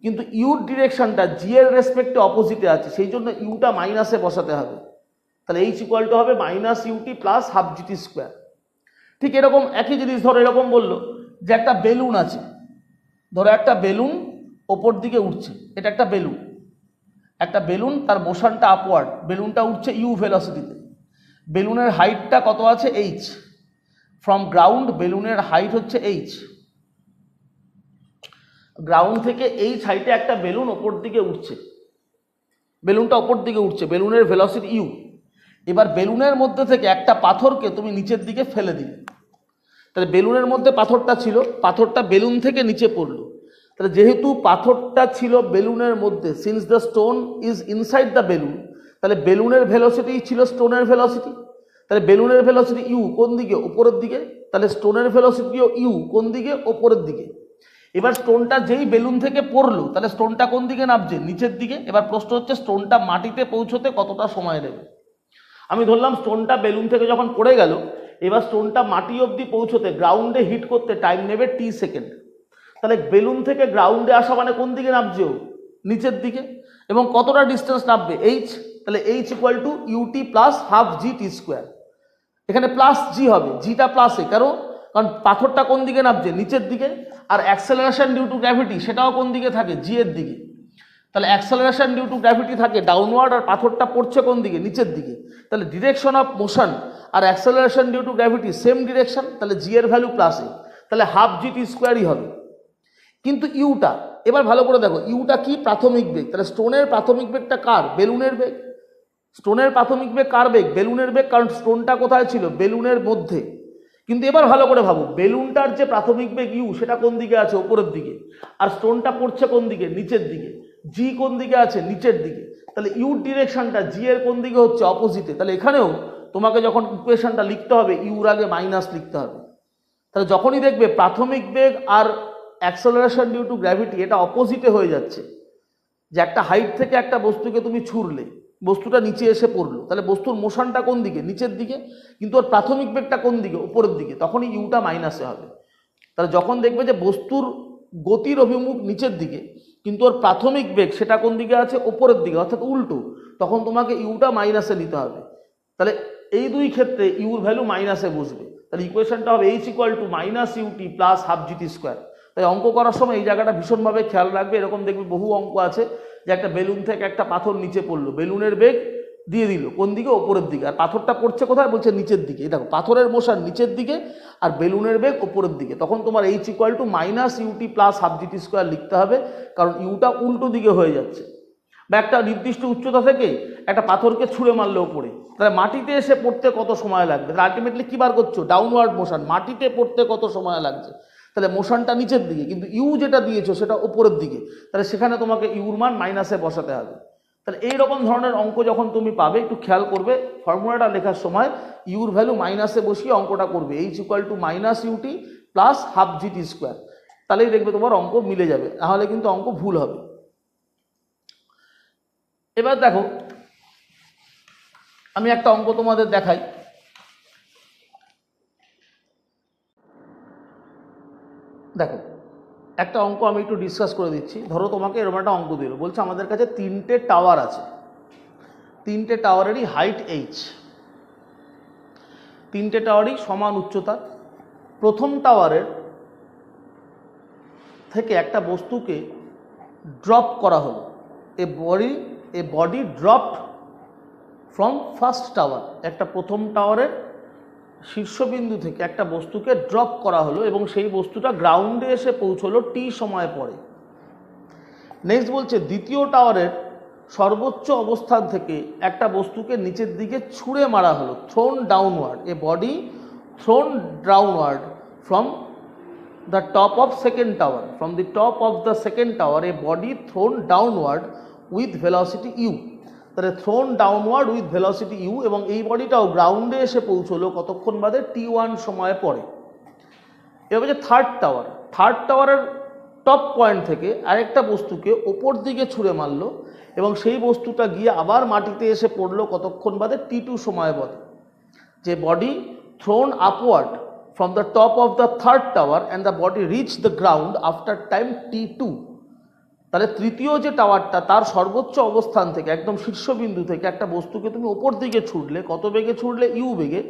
কিন্তু ইউর ডিরেকশনটা জি এর রেসপেক্টে অপোজিটে আছে, সেই জন্য ইউটা মাইনাসে বসাতে হবে। তাহলে এইচ ইকুয়াল টু হবে minus u t plus half g t square. ঠিক এরকম একই জিনিস ধরো এরকম বললো যে একটা বেলুন আছে, ধরো একটা বেলুন ওপর দিকে উঠছে, এটা একটা বেলুন, একটা বেলুন, তার মোশনটা আপওয়ার্ড, বেলুনটা উঠছে ইউ ভেলোসিটিতে, বেলুনের হাইটটা কত আছে এইচ, ফ্রম গ্রাউন্ড বেলুনের হাইট হচ্ছে এইচ, গ্রাউন্ড থেকে এইচ হাইটে একটা বেলুন ওপর দিকে উঠছে, বেলুনটা ওপর দিকে উঠছে, বেলুনের ভেলোসিটি ইউ। এবার বেলুনের মধ্যে থেকে একটা পাথরকে তুমি নিচের দিকে ফেলে দিলে, তাহলে বেলুনের মধ্যে পাথরটা ছিল, পাথরটা বেলুন থেকে নিচে পড়লো, তাহলে যেহেতু পাথরটা ছিল বেলুনের মধ্যে, since the stone is inside the balloon, তাহলে বেলুনের ভেলোসিটি ছিল স্টোনের ভেলোসিটি, তাহলে বেলুনের ভেলোসিটি ইউ কোন দিকে, ওপরের দিকে, তাহলে স্টোনের ভেলোসিটিও ইউ কোন দিকে, ওপরের দিকে। এবার স্টোনটা যেই বেলুন থেকে পড়লো, তাহলে স্টোনটা কোন দিকে নামছে, নিচের দিকে। এবার প্রশ্ন হচ্ছে স্টোনটা মাটিতে পৌঁছতে কতটা সময় নেবে। আমি ধরলাম স্টোনটা বেলুন থেকে যখন পড়ে গেল, এবার স্টোনটা মাটি অবধি পৌঁছতে, গ্রাউন্ডে হিট করতে টাইম নেবে টি সেকেন্ড। তাহলে বেলুন থেকে গ্রাউন্ডে আসা মানে কোন দিকে নামছে, ও নিচের দিকে, এবং কতটা ডিস্টেন্স নামবে এইচ, তাহলে h equal to u t plus half g t square. এখানে প্লাস জি হবে, জিটা প্লাসে, কারণ পাথরটা কোন দিকে নামছে, নিচের দিকে, আর অ্যাক্সেলারেশন ডিউ টু গ্র্যাভিটি সেটাও কোন দিকে থাকে, জি এর দিকে। তাহলে অ্যাক্সেলারেশন ডিউ টু গ্র্যাভিটি থাকে ডাউনওয়ার্ড, আর পাথরটা পড়ছে কোন দিকে, নিচের দিকে, তাহলে ডিরেকশন অফ মোশন আর acceleration due to gravity same direction, তাহলে জি এর ভ্যালু প্লাসে, তাহলে হাফ জি টি স্কোয়ারই হবে। কিন্তু ইউটা, এবার ভালো করে দেখো, ইউটা কি, প্রাথমিক বেগ, তাহলে স্টোনের প্রাথমিক বেগটা কার, বেলুনের বেগ, স্টোনের প্রাথমিক বেগ কার বেগ, বেলুনের বেগ, কারণ স্টোনটা কোথায় ছিল, বেলুনের মধ্যে। কিন্তু এবার ভালো করে ভাবো, বেলুনটার যে প্রাথমিক বেগ ইউ সেটা কোন দিকে আছে, ওপরের দিকে, আর স্টোনটা পড়ছে কোন দিকে, নিচের দিকে, জি কোন দিকে আছে, নিচের দিকে, তাহলে ইউর ডিরেকশনটা জি এর কোন দিকে হচ্ছে, অপোজিটে। তাহলে এখানেও তোমাকে যখন ইকুয়েশনটা লিখতে হবে, ইউর আগে মাইনাস লিখতে হবে। তাহলে যখনই দেখবে প্রাথমিক বেগ আর অ্যাক্সেলারেশন ডিউ টু গ্র্যাভিটি এটা অপোজিটে হয়ে যাচ্ছে, যে একটা হাইট থেকে একটা বস্তুকে তুমি ছুড়লে, বস্তুটা নিচে এসে পড়লো, তাহলে বস্তুর মোশনটা কোন দিকে, নিচের দিকে, কিন্তু ওর প্রাথমিক বেগটা কোন দিকে, উপরের দিকে, তখনই ইউটা মাইনাসে হবে। তাহলে যখন দেখবে যে বস্তুর গতির অভিমুখ নিচের দিকে, কিন্তু ওর প্রাথমিক বেগ সেটা কোন দিকে আছে, ওপরের দিকে, অর্থাৎ উল্টো, তখন তোমাকে ইউটা মাইনাসে নিতে হবে। তাহলে এই দুই ক্ষেত্রে ইউর ভ্যালু মাইনাসে বসবে। তাহলে ইকুয়েশনটা হবে h equal to minus u t plus half g t square. তাই অঙ্ক করার সময় এই জায়গাটা ভীষণভাবে খেয়াল রাখবে। এরকম দেখবে বহু অঙ্ক আছে যে একটা বেলুন থেকে একটা পাথর নিচে পড়লো, বেলুনের বেগ দিয়ে দিল কোন দিকে, ওপরের দিকে, আর পাথরটা পড়ছে কোথায়, বলছে নিচের দিকে। এই দেখো, পাথরের মোশন নিচের দিকে আর বেলুনের বেগ ওপরের দিকে, তখন তোমার h equal to minus u t plus half g t square লিখতে হবে, কারণ ইউটা উল্টো দিকে হয়ে যাচ্ছে। বা একটা নির্দিষ্ট উচ্চতা থেকে একটা পাথরকে ছুঁড়ে মারলে ওপরে, তাহলে মাটিতে এসে পড়তে কত সময় লাগবে, তাহলে আলটিমেটলি কী বার করছো, ডাউনওয়ার্ড মোশন, মাটিতে পড়তে কত সময় লাগছে, তাহলে মোশনটা নিচের দিকে, কিন্তু ইউ যেটা দিয়েছো সেটা উপরের দিকে, তাহলে সেখানে তোমাকে ইউর মান মাইনাসে বসাতে হবে। তাহলে এইরকম ধরনের অঙ্ক যখন তুমি পাবে, একটু খেয়াল করবে, ফর্মুলাটা লেখার সময় ইউর ভ্যালু মাইনাসে বসিয়ে অঙ্কটা করবে, h equal to minus u t plus half g t square, তাহলেই দেখবে তোমার অঙ্ক মিলে যাবে, নাহলে কিন্তু অঙ্ক ভুল হবে। এবার দেখো, আমি একটা অঙ্ক তোমাদের দেখাই। দেখো, একটা অঙ্ক আমি একটু ডিসকাস করে দিচ্ছি। ধরো তোমাকে এরকম একটা অঙ্ক দিল, বলছে আমাদের কাছে 3টে টাওয়ার আছে, 3টে টাওয়ারেরই হাইট এইচ, 3টে টাওয়ারই সমান উচ্চতা। প্রথম টাওয়ারের থেকে একটা বস্তুকে ড্রপ করা হলো, a body dropped from first tower, একটা প্রথম টাওয়ারের শীর্ষবিন্দু থেকে একটা বস্তুকে ড্রপ করা হলো এবং সেই বস্তুটা গ্রাউন্ডে এসে পৌঁছলো টি সময় পরে। নেক্সট বলছে দ্বিতীয় টাওয়ারের সর্বোচ্চ অবস্থান থেকে একটা বস্তুকে নিচের দিকে ছুঁড়ে মারা হলো, thrown downward, a body thrown downward from the top of second tower, from the top of the second tower a body thrown downward with velocity u. তাহলে thrown downward with velocity u, এবং এই বডিটাও গ্রাউন্ডে এসে পৌঁছলো কতক্ষণ বাদে, T1 সময় পরে। এবার হচ্ছে থার্ড টাওয়ার, থার্ড টাওয়ারের টপ পয়েন্ট থেকে আরেকটা বস্তুকে ওপর দিকে ছুঁড়ে মারলো এবং সেই বস্তুটা গিয়ে আবার মাটিতে এসে পড়লো কতক্ষণ বাদে t2 সময় বাদে। যে body thrown upward from the top of the third tower and the body reached the ground after time t2, তাহলে তৃতীয় যে টাওয়ারটা তার সর্বোচ্চ অবস্থান থেকে একদম শীর্ষবিন্দু থেকে একটা বস্তুকে তুমি ওপর দিকে ছুটলে, কত বেগে ছুটলে? ইউ বেগে,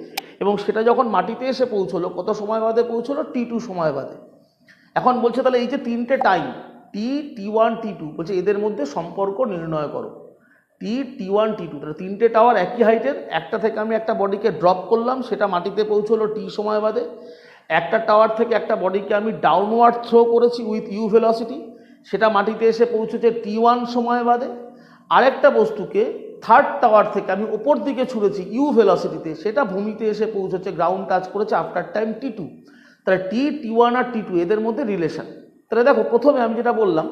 এবং সেটা যখন মাটিতে এসে পৌঁছলো কত সময় বাদে পৌঁছলো? t2 সময় বাদে। এখন বলছে তাহলে এই যে তিনটে টাইম t1 t2, বলছে এদের মধ্যে সম্পর্ক নির্ণয় করো। t1 t2, তাহলে তিনটে টাওয়ার একই হাইটের, একটা থেকে আমি একটা বডিকে ড্রপ করলাম, সেটা মাটিতে পৌঁছলো t সময় বাদে। একটা টাওয়ার থেকে একটা বডিকে আমি ডাউনওয়ার্ড থ্রো করেছি উইথ ইউ ভেলোসিটি, সেটা মাটিতে এসে পৌঁছেছে t1 সময় বাদে। আরেকটা বস্তুকে থার্ড টাওয়ার থেকে আমি ওপর দিকে ছুঁড়েছি ইউ ভেলোসিটিতে, সেটা ভূমিতে এসে পৌঁছেছে, গ্রাউন্ড টাচ করেছে আফটার টাইম t2। তাহলে t1 আর t2 এদের মধ্যে রিলেশন। তাহলে দেখো প্রথমে আমি যেটা বললাম,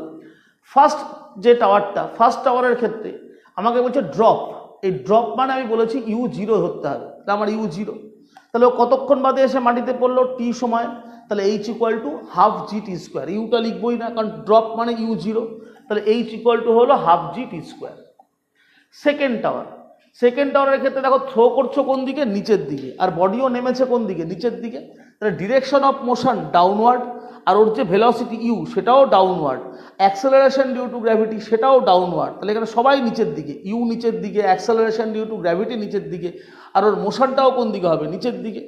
ফার্স্ট যে টাওয়ারটা, ফার্স্ট টাওয়ারের ক্ষেত্রে আমাকে বলছে ড্রপ। এই ড্রপ মানে আমি বলেছি u0 ধরতে হবে, তাহলে আমার u0, তাহলে ও কতক্ষণ বাদে এসে মাটিতে পড়লো? t সময়। তাহলে h = ½ g/t²। ইউটা লিখবই না, কারণ ড্রপ মানে u0, তাহলে h = হলো ½ g/t²। সেকেন্ড টাওয়ার, সেকেন্ড টাওয়ারের ক্ষেত্রে দেখো থ্রো করছো কোন দিকে? নিচের দিকে, আর বডিও নেমেছে কোন দিকে? নিচের দিকে। তাহলে ডিরেকশন অফ মোশন ডাউনওয়ার্ড, আর ওর যে ভেলোসিটি ইউ সেটাও downward, acceleration due to gravity সেটাও ডাউনওয়ার্ড। তাহলে এখানে সবাই নিচের দিকে, ইউ নিচের দিকে, অ্যাক্সেলারেশন ডিউ টু গ্র্যাভিটি নিচের দিকে, আর ওর মোশনটাও কোন দিকে হবে? নিচের দিকে।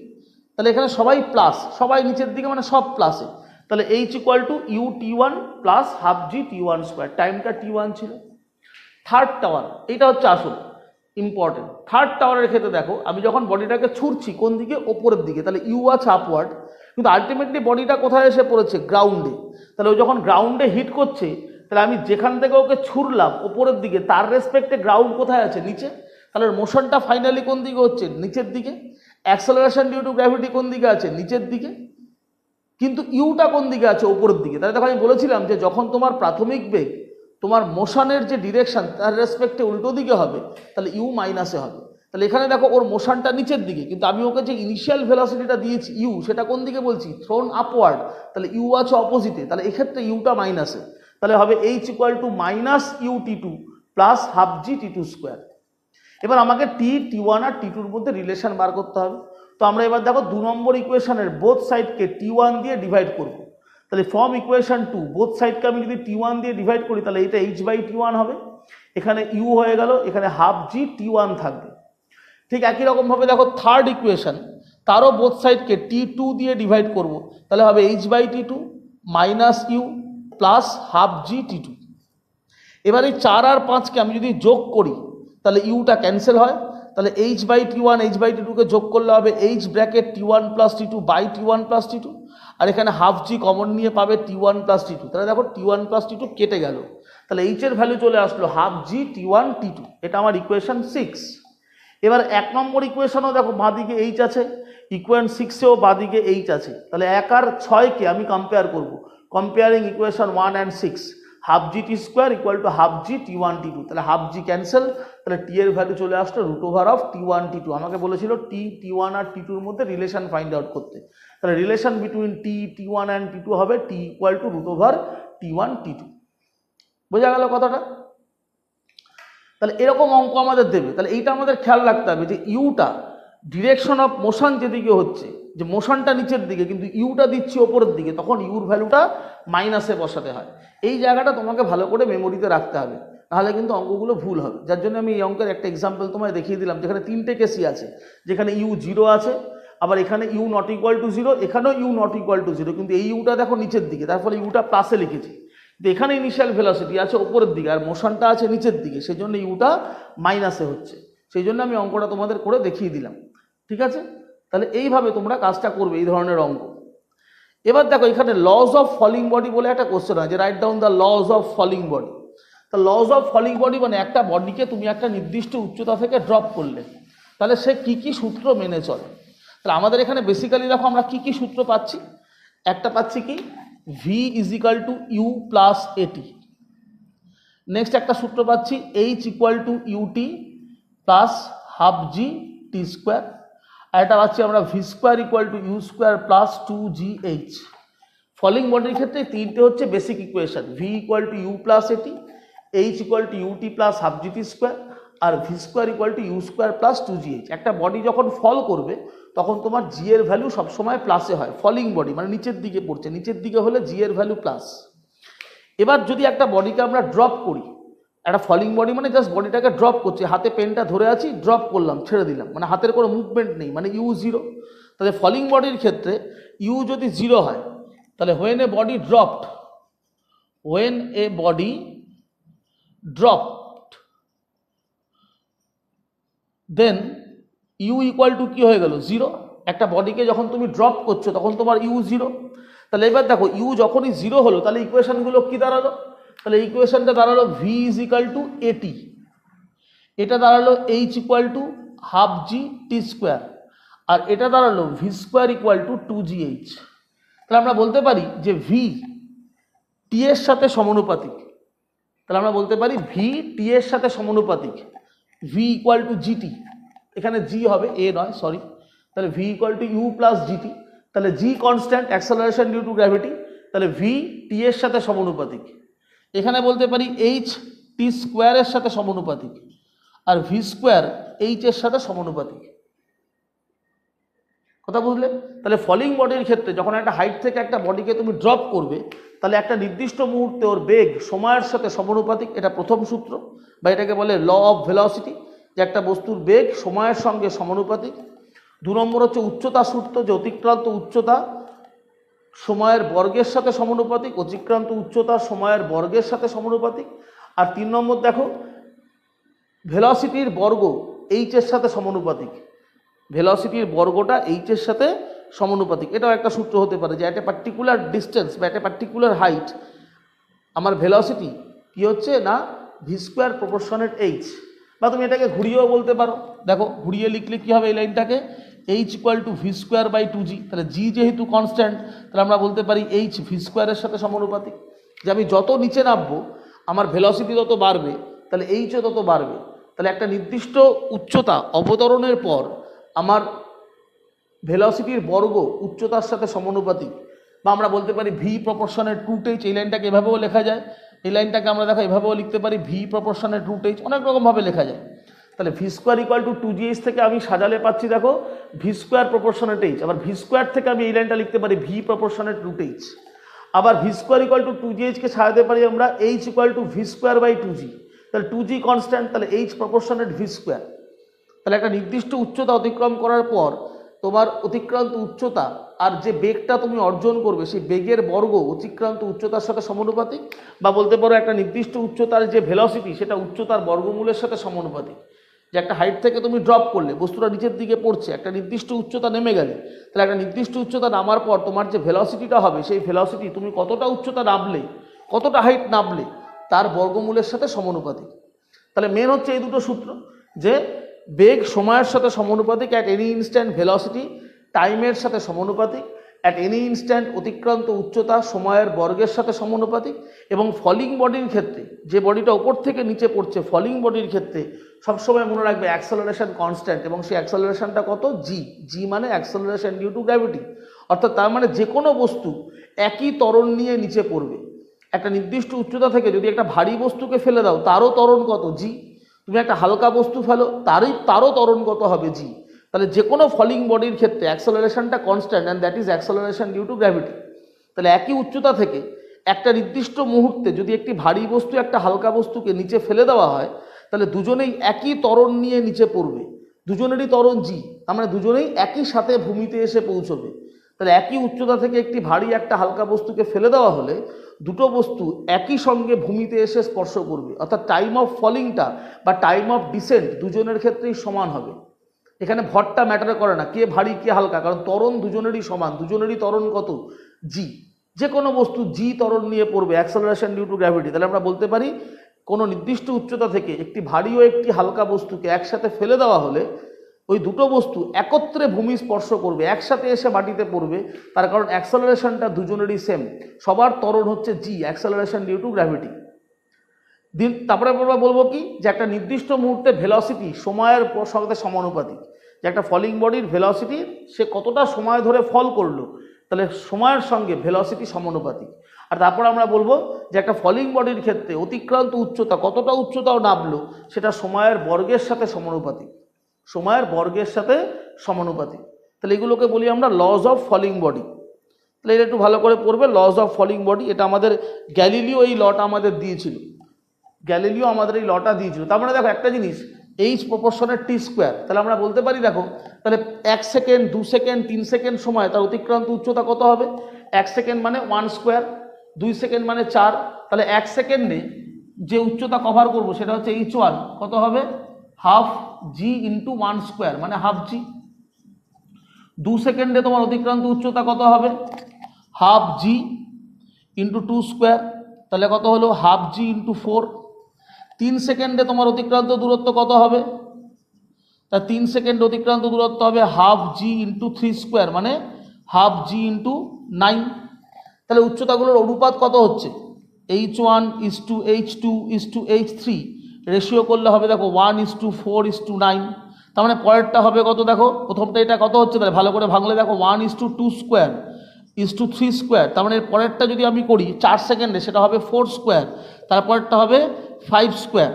তাহলে এখানে সবাই প্লাস, সবাই নিচের দিকে, মানে সব প্লাসে। তাহলে h = ut1 + ½ g/t1², টাইমটা t1 ছিল। থার্ড টাওয়ার, এইটা হচ্ছে আসল ইম্পর্টেন্ট। থার্ড টাওয়ারের ক্ষেত্রে দেখো আমি যখন বডিটাকে ছুটছি কোন দিকে? ওপরের দিকে, তাহলে ইউ আছে আপওয়ার্ড, কিন্তু আলটিমেটলি বডিটা কোথায় এসে পড়েছে? গ্রাউন্ডে। তাহলে ও যখন গ্রাউন্ডে হিট করছে, তাহলে আমি যেখান থেকে ওকে ছুড়লাম ওপরের দিকে, তার রেসপেক্টে গ্রাউন্ড কোথায় আছে? নিচে। তাহলে মোশনটা ফাইনালি কোন দিকে হচ্ছে? নিচের দিকে। অ্যাক্সেলারেশন ডিউ টু গ্র্যাভিটি কোন দিকে আছে? নিচের দিকে। কিন্তু ইউটা কোন দিকে আছে? ওপরের দিকে। তাহলে দেখো আমি বলেছিলাম যে যখন তোমার প্রাথমিক বেগ তোমার মোশনের যে ডিরেকশন তার রেসপেক্টে উল্টো দিকে হবে, তাহলে ইউ মাইনাসে হবে। তাহলে এখানে দেখো ওর মোশনটা নিচের দিকে, কিন্তু আমি ওকে যে ইনিশিয়াল ভেলোসিটিটা দিয়েছি ইউ, সেটা কোন দিকে বলছি? থ্রোন আপওয়ার্ড, তাহলে ইউ আছে অপোজিটে, তাহলে এক্ষেত্রে ইউটা মাইনাসে। তাহলে হবে h = -ut2 + ½ g/t2²। এবার আমাকে t1 আর t2-র মধ্যে রিলেশন বার করতে হবে। তো আমরা এবার দেখো 2 নম্বর ইকুয়েশনের বোথ সাইডকে t1 দিয়ে ডিভাইড করব। তাহলে ফ্রম ইকুয়েশন 2 বোথ সাইডকে আমি যদি t1 দিয়ে ডিভাইড করি, তাহলে এটা h/t1 হবে, এখানে u হয়ে গেল, এখানে ½ g/t1 থাকবে। ঠিক একই রকমভাবে দেখো থার্ড ইকুয়েশন, তারও বোথ সাইডকে t2 দিয়ে ডিভাইড করব, তাহলে হবে h/t2 - u + ½ g/t2। এবার এই 4 আর 5কে আমি যদি যোগ করি, তাহলে ইউটা ক্যান্সেল হয়, তাহলে h/t1 h/t2কে যোগ করলে হবে h bracket t1 + t2 t1 + t2, আর এখানে ½ g কমন নিয়ে পাবে t1 + t2। তাহলে দেখো t1 + t2 কেটে গেল, তাহলে h এর ভ্যালু চলে আসলো ½ g/t1 t2। এটা আমার ইকুয়েশন 6। এবার 1 নম্বর ইকুয়েশনও দেখো বাঁদিকে h আছে, ইকুয়েশন 6এও বাঁদিকে h আছে, তাহলে 1 আর 6কে আমি কম্পেয়ার করব। Comparing equation 1 and 6, ½ g/t² = ½ g/t1 t2, তাহলে ½ g ক্যান্সেল, তাহলে t এর ভ্যালু চলে আসলো √t1 t2। আমাকে বলেছিল t1 আর t2-র মধ্যে রিলেশন ফাইন্ড আউট করতে, তাহলে relation between t1 and t2 হবে t = √t1 t2। বোঝা গেল কথাটা? তাহলে এরকম অঙ্ক আমাদের দেবে, তাহলে এইটা আমাদের খেয়াল রাখতে হবে যে ইউটা ডিরেকশন অফ মোশন যেদিকে হচ্ছে, যে মোশনটা নিচের দিকে কিন্তু ইউটা দিচ্ছি ওপরের দিকে, তখন ইউর ভ্যালুটা মাইনাসে বসাতে হয়। এই জায়গাটা তোমাকে ভালো করে মেমোরিতে রাখতে হবে, নাহলে কিন্তু অঙ্কগুলো ভুল হবে। যার জন্য আমি এই অঙ্কের একটা এক্সাম্পল তোমায় দেখিয়ে দিলাম, যেখানে 3টে কেসই আছে, যেখানে u0 আছে, আবার এখানে u ≠ = 0, এখানেও u ≠ = 0, কিন্তু এই ইউটা দেখো নিচের দিকে, তার ফলে ইউটা প্লাসে লিখেছি। এখানে ইনিশিয়াল ভেলোসিটি আছে উপরের দিকে আর মোশনটা আছে নিচের দিকে, সেই জন্য ইউটা মাইনাসে হচ্ছে, সেই জন্য আমি অঙ্কটা তোমাদের করে দেখিয়ে দিলাম। ঠিক আছে? তাহলে এইভাবে তোমরা কাজটা করবে, এই ধরনের অঙ্ক। এবার দেখো এখানে লজ অফ ফলিং বডি বলে একটা কোশ্চেন আছে, right down the laws of falling body. তা লজ অফ ফলিং বডি মানে একটা বডিকে তুমি একটা নির্দিষ্ট উচ্চতা থেকে ড্রপ করলে, তাহলে সে কি কি সূত্র মেনে চলে। তাহলে আমাদের এখানে বেসিক্যালি দেখো আমরা কি কি সূত্র পাচ্ছি। একটা পাচ্ছি কি v = u + at। নেক্সট একটা সূত্র পাচ্ছি h = ut + ½ g/t²। আর এটা পাচ্ছি আমরা v² = u² + 2gh। ফলিং বডির ক্ষেত্রে তিনটে হচ্ছে basic equation, v equal to u plus a t, h equal to u t plus half g t square, আর v square equal to u square plus 2gh। একটা body যখন ফল করবে তখন তোমার জি এর ভ্যালু সবসময় প্লাসে হয়। ফলিং বডি মানে নিচের দিকে পড়ছে, নিচের দিকে হলে জি এর ভ্যালু প্লাস। এবার যদি একটা বডিকে আমরা ড্রপ করি, একটা ফলিং বডি মানে জাস্ট বডিটাকে ড্রপ করছি, হাতে পেনটা ধরে আছি, ড্রপ করলাম, ছেড়ে দিলাম, মানে হাতের কোনো মুভমেন্ট নেই, মানে ইউ জিরো। তাহলে ফলিং বডির ক্ষেত্রে ইউ যদি জিরো হয় তাহলে when a body dropped, when a body dropped then u equal to কি হয়ে গেল, জিরো। একটা বডিকে যখন তুমি ড্রপ করছো তখন তোমার ইউ জিরো। তাহলে এবার দেখো ইউ যখনই জিরো হলো তাহলে ইকুয়েশনগুলো কি দাঁড়ালো, তাহলে ইকুয়েশনটা দাঁড়ালো V is equal two a t, এটা দাঁড়ালো h equal to half g t square, আর এটা দাঁড়ালো V square equal to 2gh। তাহলে আমরা বলতে পারি যে ভি টি এর সাথে সমানুপাতিক, তাহলে আমরা বলতে পারি ভি টি এর সাথে সমানুপাতিক, ভি ইকুয়াল টু জিটি, এখানে জি হবে এ নয় সরি, তাহলে v equal to u plus g t, তাহলে g constant acceleration due to gravity, তাহলে ভি টি এর সাথে সমানুপাতিক। এখানে বলতে পারি এইচ টি স্কোয়ারের সাথে সমানুপাতিক, আর ভি স্কোয়ার এইচ এর সাথে সমানুপাতিক। কথা বুঝলে? তাহলে ফলিং বডির ক্ষেত্রে যখন একটা হাইট থেকে একটা বডিকে তুমি ড্রপ করবে তাহলে একটা নির্দিষ্ট মুহূর্তে ওর বেগ সময়ের সাথে সমানুপাতিক, এটা প্রথম সূত্র, বা এটাকে বলে ল অফ ভেলোসিটি, যে একটা বস্তুর বেগ সময়ের সঙ্গে সমানুপাতিক। 2 নম্বর হচ্ছে উচ্চতা সূত্র, যে অতিক্রান্ত উচ্চতা সময়ের বর্গের সাথে সমানুপাতিক, অতিক্রান্ত উচ্চতা সময়ের বর্গের সাথে সমানুপাতিক। আর 3 নম্বর দেখো ভেলোসিটির বর্গ এইচ এর সাথে সমানুপাতিক, ভেলোসিটির বর্গটা এইচ এর সাথে সমানুপাতিক। এটাও একটা সূত্র হতে পারে যে একটা পার্টিকুলার ডিস্টেন্স বা একটা পার্টিকুলার হাইট আমার ভেলোসিটি কি হচ্ছে না ভি স্কোয়ার প্রপোর্শনেট এইচ। বা তুমি এটাকে ঘুরিয়েও বলতে পারো, দেখো ঘুরিয়ে লিখলে কি হবে এই লাইনটাকে, h equal to v square by 2g, তাহলে জি যেহেতু কনস্ট্যান্ট তাহলে আমরা বলতে পারি এইচ ভি স্কোয়ারের সাথে সমানুপাতিক। যে আমি যত নিচে নামবো আমার ভেলোসিটি তত বাড়বে, তাহলে এইচও তত বাড়বে। তাহলে একটা নির্দিষ্ট উচ্চতা অবতরণের পর আমার ভেলোসিটির বর্গ উচ্চতার সাথে সমানুপাতিক, বা আমরা বলতে পারি ভি প্রপোর্শনের টু টেচ। এই লাইনটাকে এভাবেও লেখা যায়, এই লাইনটাকে আমরা দেখো এভাবেও লিখতে পারি ভি প্রপোর্শনের টু টেচ, অনেক রকমভাবে লেখা যায়। তাহলে v square equal to 2gh থেকে আমি সাজালে পাচ্ছি দেখো ভি স্কোয়ার প্রপোর্শনেট এইচ, আবার ভি স্কোয়ার থেকে আমি এই লাইনটা লিখতে পারি ভি প্রপোর্শনেট টু টেচ, আবার v square equal to 2gh কে সাজাতে পারি আমরা h equal to v square by 2g, তাহলে 2g কনস্ট্যান্ট, তাহলে এইচ প্রপোর্শনেট ভি স্কোয়ার। তাহলে একটা নির্দিষ্ট উচ্চতা অতিক্রম করার পর তোমার অতিক্রান্ত উচ্চতা আর যে বেগটা তুমি অর্জন করবে সেই বেগের বর্গ অতিক্রান্ত উচ্চতার সাথে সমানুপাতিক, বা বলতে পারো একটা নির্দিষ্ট উচ্চতার যে ভেলোসিটি সেটা উচ্চতার বর্গমূলের সাথে সমানুপাতিক। যে একটা হাইট থেকে তুমি ড্রপ করলে বস্তুটা নিচের দিকে পড়ছে, একটা নির্দিষ্ট উচ্চতা নেমে গেলে, তাহলে একটা নির্দিষ্ট উচ্চতা নামার পর তোমার যে ভেলোসিটিটা হবে সেই ভেলোসিটি তুমি কতটা উচ্চতা নামলে, কতটা হাইট নামলে তার বর্গমূলের সাথে সমানুপাতিক। তাহলে মেন হচ্ছে এই দুটো সূত্র, যে বেগ সময়ের সাথে সমানুপাতিক, অ্যাট এনি ইনস্ট্যান্ট ভেলোসিটি টাইমের সাথে সমানুপাতিক, অ্যাট এনি ইনস্ট্যান্ট অতিক্রান্ত উচ্চতা সময়ের বর্গের সাথে সমানুপাতিক। এবং ফলিং বডির ক্ষেত্রে যে বডিটা ওপর থেকে নিচে পড়ছে ফলিং বডির ক্ষেত্রে সবসময় মনে রাখবে অ্যাক্সেলারেশন কনস্ট্যান্ট, এবং সেই অ্যাক্সেলারেশনটা কত, জি। জি মানে অ্যাক্সেলারেশন ডিউ টু গ্র্যাভিটি, অর্থাৎ তার মানে যে কোনো বস্তু একই ত্বরণ নিয়ে নিচে পড়বে। একটা নির্দিষ্ট উচ্চতা থেকে যদি একটা ভারী বস্তুকে ফেলে দাও তারও ত্বরণ কত, জি। তুমি একটা হালকা বস্তু ফেলো তারও ত্বরণ কত হবে, জি। তাহলে যে কোনো ফলিং বডির ক্ষেত্রে অ্যাক্সেলারেশনটা constant, and that is acceleration due to gravity. তাহলে একই উচ্চতা থেকে একটা নির্দিষ্ট মুহূর্তে যদি একটি ভারী বস্তু একটা হালকা বস্তুকে নিচে ফেলে দেওয়া হয় তাহলে দুজনেই একই ত্বরণ নিয়ে নিচে পড়বে, দুজনেরই ত্বরণ জি, আমরা দুজনেই একই সাথে ভূমিতে এসে পৌঁছবে। তাহলে একই উচ্চতা থেকে একটি ভারী একটা হালকা বস্তুকে ফেলে দেওয়া হলে দুটো বস্তু একই সঙ্গে ভূমিতে এসে স্পর্শ করবে, অর্থাৎ টাইম অফ ফলিংটা বা টাইম অফ ডিসেন্ট দুজনের ক্ষেত্রেই সমান হবে। এখানে ভরটা ম্যাটার করে না, কে ভারী কে হালকা, কারণ ত্বরণ দুজনেরই সমান, দুজনেরই ত্বরণ কত, জি। যে কোনো বস্তু জি ত্বরণ নিয়ে পড়বে, অ্যাক্সেলারেশন ডিউ টু গ্র্যাভিটি। তাহলে আমরা বলতে পারি কোনো নির্দিষ্ট উচ্চতা থেকে একটি ভারী ও একটি হালকা বস্তুকে একসাথে ফেলে দেওয়া হলে ওই দুটো বস্তু একত্রে ভূমি স্পর্শ করবে, একসাথে এসে মাটিতে পড়বে, তার কারণ অ্যাক্সেলারেশনটা দুজনেরই সেম, সবার ত্বরণ হচ্ছে জি, অ্যাক্সেলারেশন ডিউ টু গ্র্যাভিটি। তারপরে আমরা বলবো কি, যে একটা নির্দিষ্ট মুহূর্তে ভেলোসিটি সময়ের সাথে সমানুপাতিক, যে একটা ফলিং বডির ভেলোসিটি সে কতটা সময় ধরে ফল করলো তাহলে সময়ের সঙ্গে ভেলোসিটি সমানুপাতিক। আর তারপর আমরা বলবো যে একটা ফলিং বডির ক্ষেত্রে অতিক্রান্ত উচ্চতা কতটা উচ্চতাও নামলো সেটা সময়ের বর্গের সাথে সমানুপাতিক, সময়ের বর্গের সাথে সমানুপাতিক। তাহলে এগুলোকে বলি আমরা লজ অফ ফলিং বডি। তাহলে এটা একটু ভালো করে পড়বে, লজ অফ ফলিং বডি। এটা আমাদের গ্যালিলিও এই লটা আমাদের দিয়েছিল, গ্যালিলিও আমাদের এই লটা দিয়েছিল। তার মানে দেখো একটা জিনিস, এইচ প্রপোর্শনের টি স্কোয়ার। তাহলে আমরা বলতে পারি দেখো, তাহলে 1 সেকেন্ড 2 সেকেন্ড 3 সেকেন্ড সময় তার অতিক্রান্ত উচ্চতা কত হবে? 1 সেকেন্ড মানে 1 স্কোয়ার, 2 সেকেন্ড মানে 4। তাহলে 1 সেকেন্ডে যে উচ্চতা কভার করব সেটা হচ্ছে h1, কত হবে? হাফ জি ইন্টু 1 স্কোয়ার মানে হাফ জি। 2 সেকেন্ডে তোমার অতিক্রান্ত উচ্চতা কত হবে? হাফ জি ইন্টু 2 স্কোয়ার, তাহলে কত হলো? হাফ জি ইন্টু 4। 3 সেকেন্ডে তোমার অতিক্রান্ত দূরত্ব কত হবে? তা 3 সেকেন্ড অতিক্রান্ত দূরত্ব হবে হাফ জি ইন্টু 3 স্কোয়ার মানে হাফ জি ইন্টু 9। তাহলে উচ্চতাগুলোর অনুপাত কত হচ্ছে? h1 is to h2 is to h3 ratio করলে হবে দেখো 1:4:9। তার মানে পরেরটা হবে কত? দেখো প্রথমটা এটা কত হচ্ছে, তাহলে ভালো করে ভাঙলে দেখো 1:2 স্কোয়ার ইস টু 3 স্কোয়ার। তার মানে পরেরটা যদি আমি করি 4 সেকেন্ডে সেটা হবে 4 স্কোয়ার, তারপরটা হবে 5 স্কোয়ার।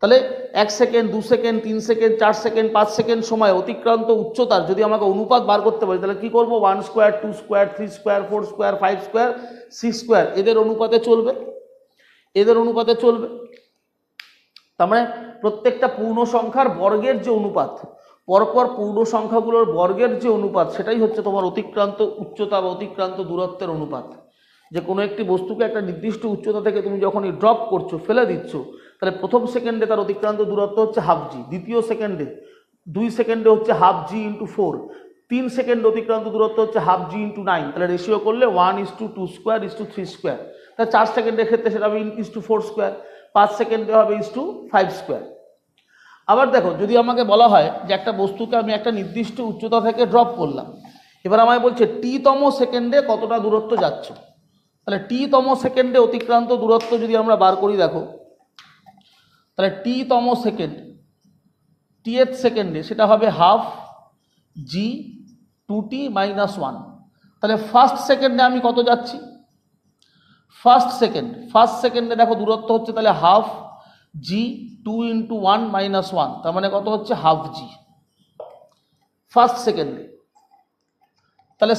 তাহলে 1 second 2 second 3 second 4 second 5 second সময় অতিক্রান্ত উচ্চতার যদি আমাকে অনুপাত বার করতে পারি তাহলে কি করব? 1 square 2 square 3 square 4 square 5 square 6 square এদের অনুপাতে চলবে, এদের অনুপাতে চলবে। তার মানে প্রত্যেকটা পূর্ণ সংখ্যার বর্গের যে অনুপাত, পরপর পূর্ণ সংখ্যাগুলোর বর্গের যে অনুপাত সেটাই হচ্ছে তোমার অতিক্রান্ত উচ্চতা বা অতিক্রান্ত দূরত্বের অনুপাত। যে কোনো একটি বস্তুকে একটা নির্দিষ্ট উচ্চতা থেকে তুমি যখনই ড্রপ করছো, ফেলে দিচ্ছ, তাহলে প্রথম সেকেন্ডে তার অতিক্রান্ত দূরত্ব হচ্ছে হাফ জি, দ্বিতীয় সেকেন্ডে 2 সেকেন্ডে হচ্ছে হাফ জি ইন্টু 4, 3 সেকেন্ড অতিক্রান্ত দূরত্ব হচ্ছে হাফ জি ইন্টু 9। তাহলে রেশিও করলে 1:2 স্কোয়ার ইস টু 3 স্কোয়ার। তাহলে 4 সেকেন্ডের ক্ষেত্রে সেটা হবে ইস টু 4 স্কোয়ার, 5 সেকেন্ডে হবে ইস টু 5 স্কোয়ার। আবার দেখো যদি আমাকে বলা হয় যে একটা বস্তুকে আমি একটা নির্দিষ্ট উচ্চতা থেকে ড্রপ করলাম, এবার আমায় বলছে টি তম সেকেন্ডে কতটা দূরত্ব যাচ্ছ। তাহলে টি তম সেকেন্ডে অতিক্রান্ত দূরত্ব যদি আমরা বার করি দেখো, তাহলে টি তম সেকেন্ড, টিএথ সেকেন্ডে সেটা হবে হাফ জি 2t মাইনাস 1। তাহলে ফার্স্ট সেকেন্ডে আমি কত যাচ্ছি? ফার্স্ট সেকেন্ডে দেখো দূরত্ব হচ্ছে তাহলে হাফ জি 2 ইন্টু 1 মাইনাস 1, তার মানে কত হচ্ছে? হাফ জি ফার্স্ট সেকেন্ডে। তাহলে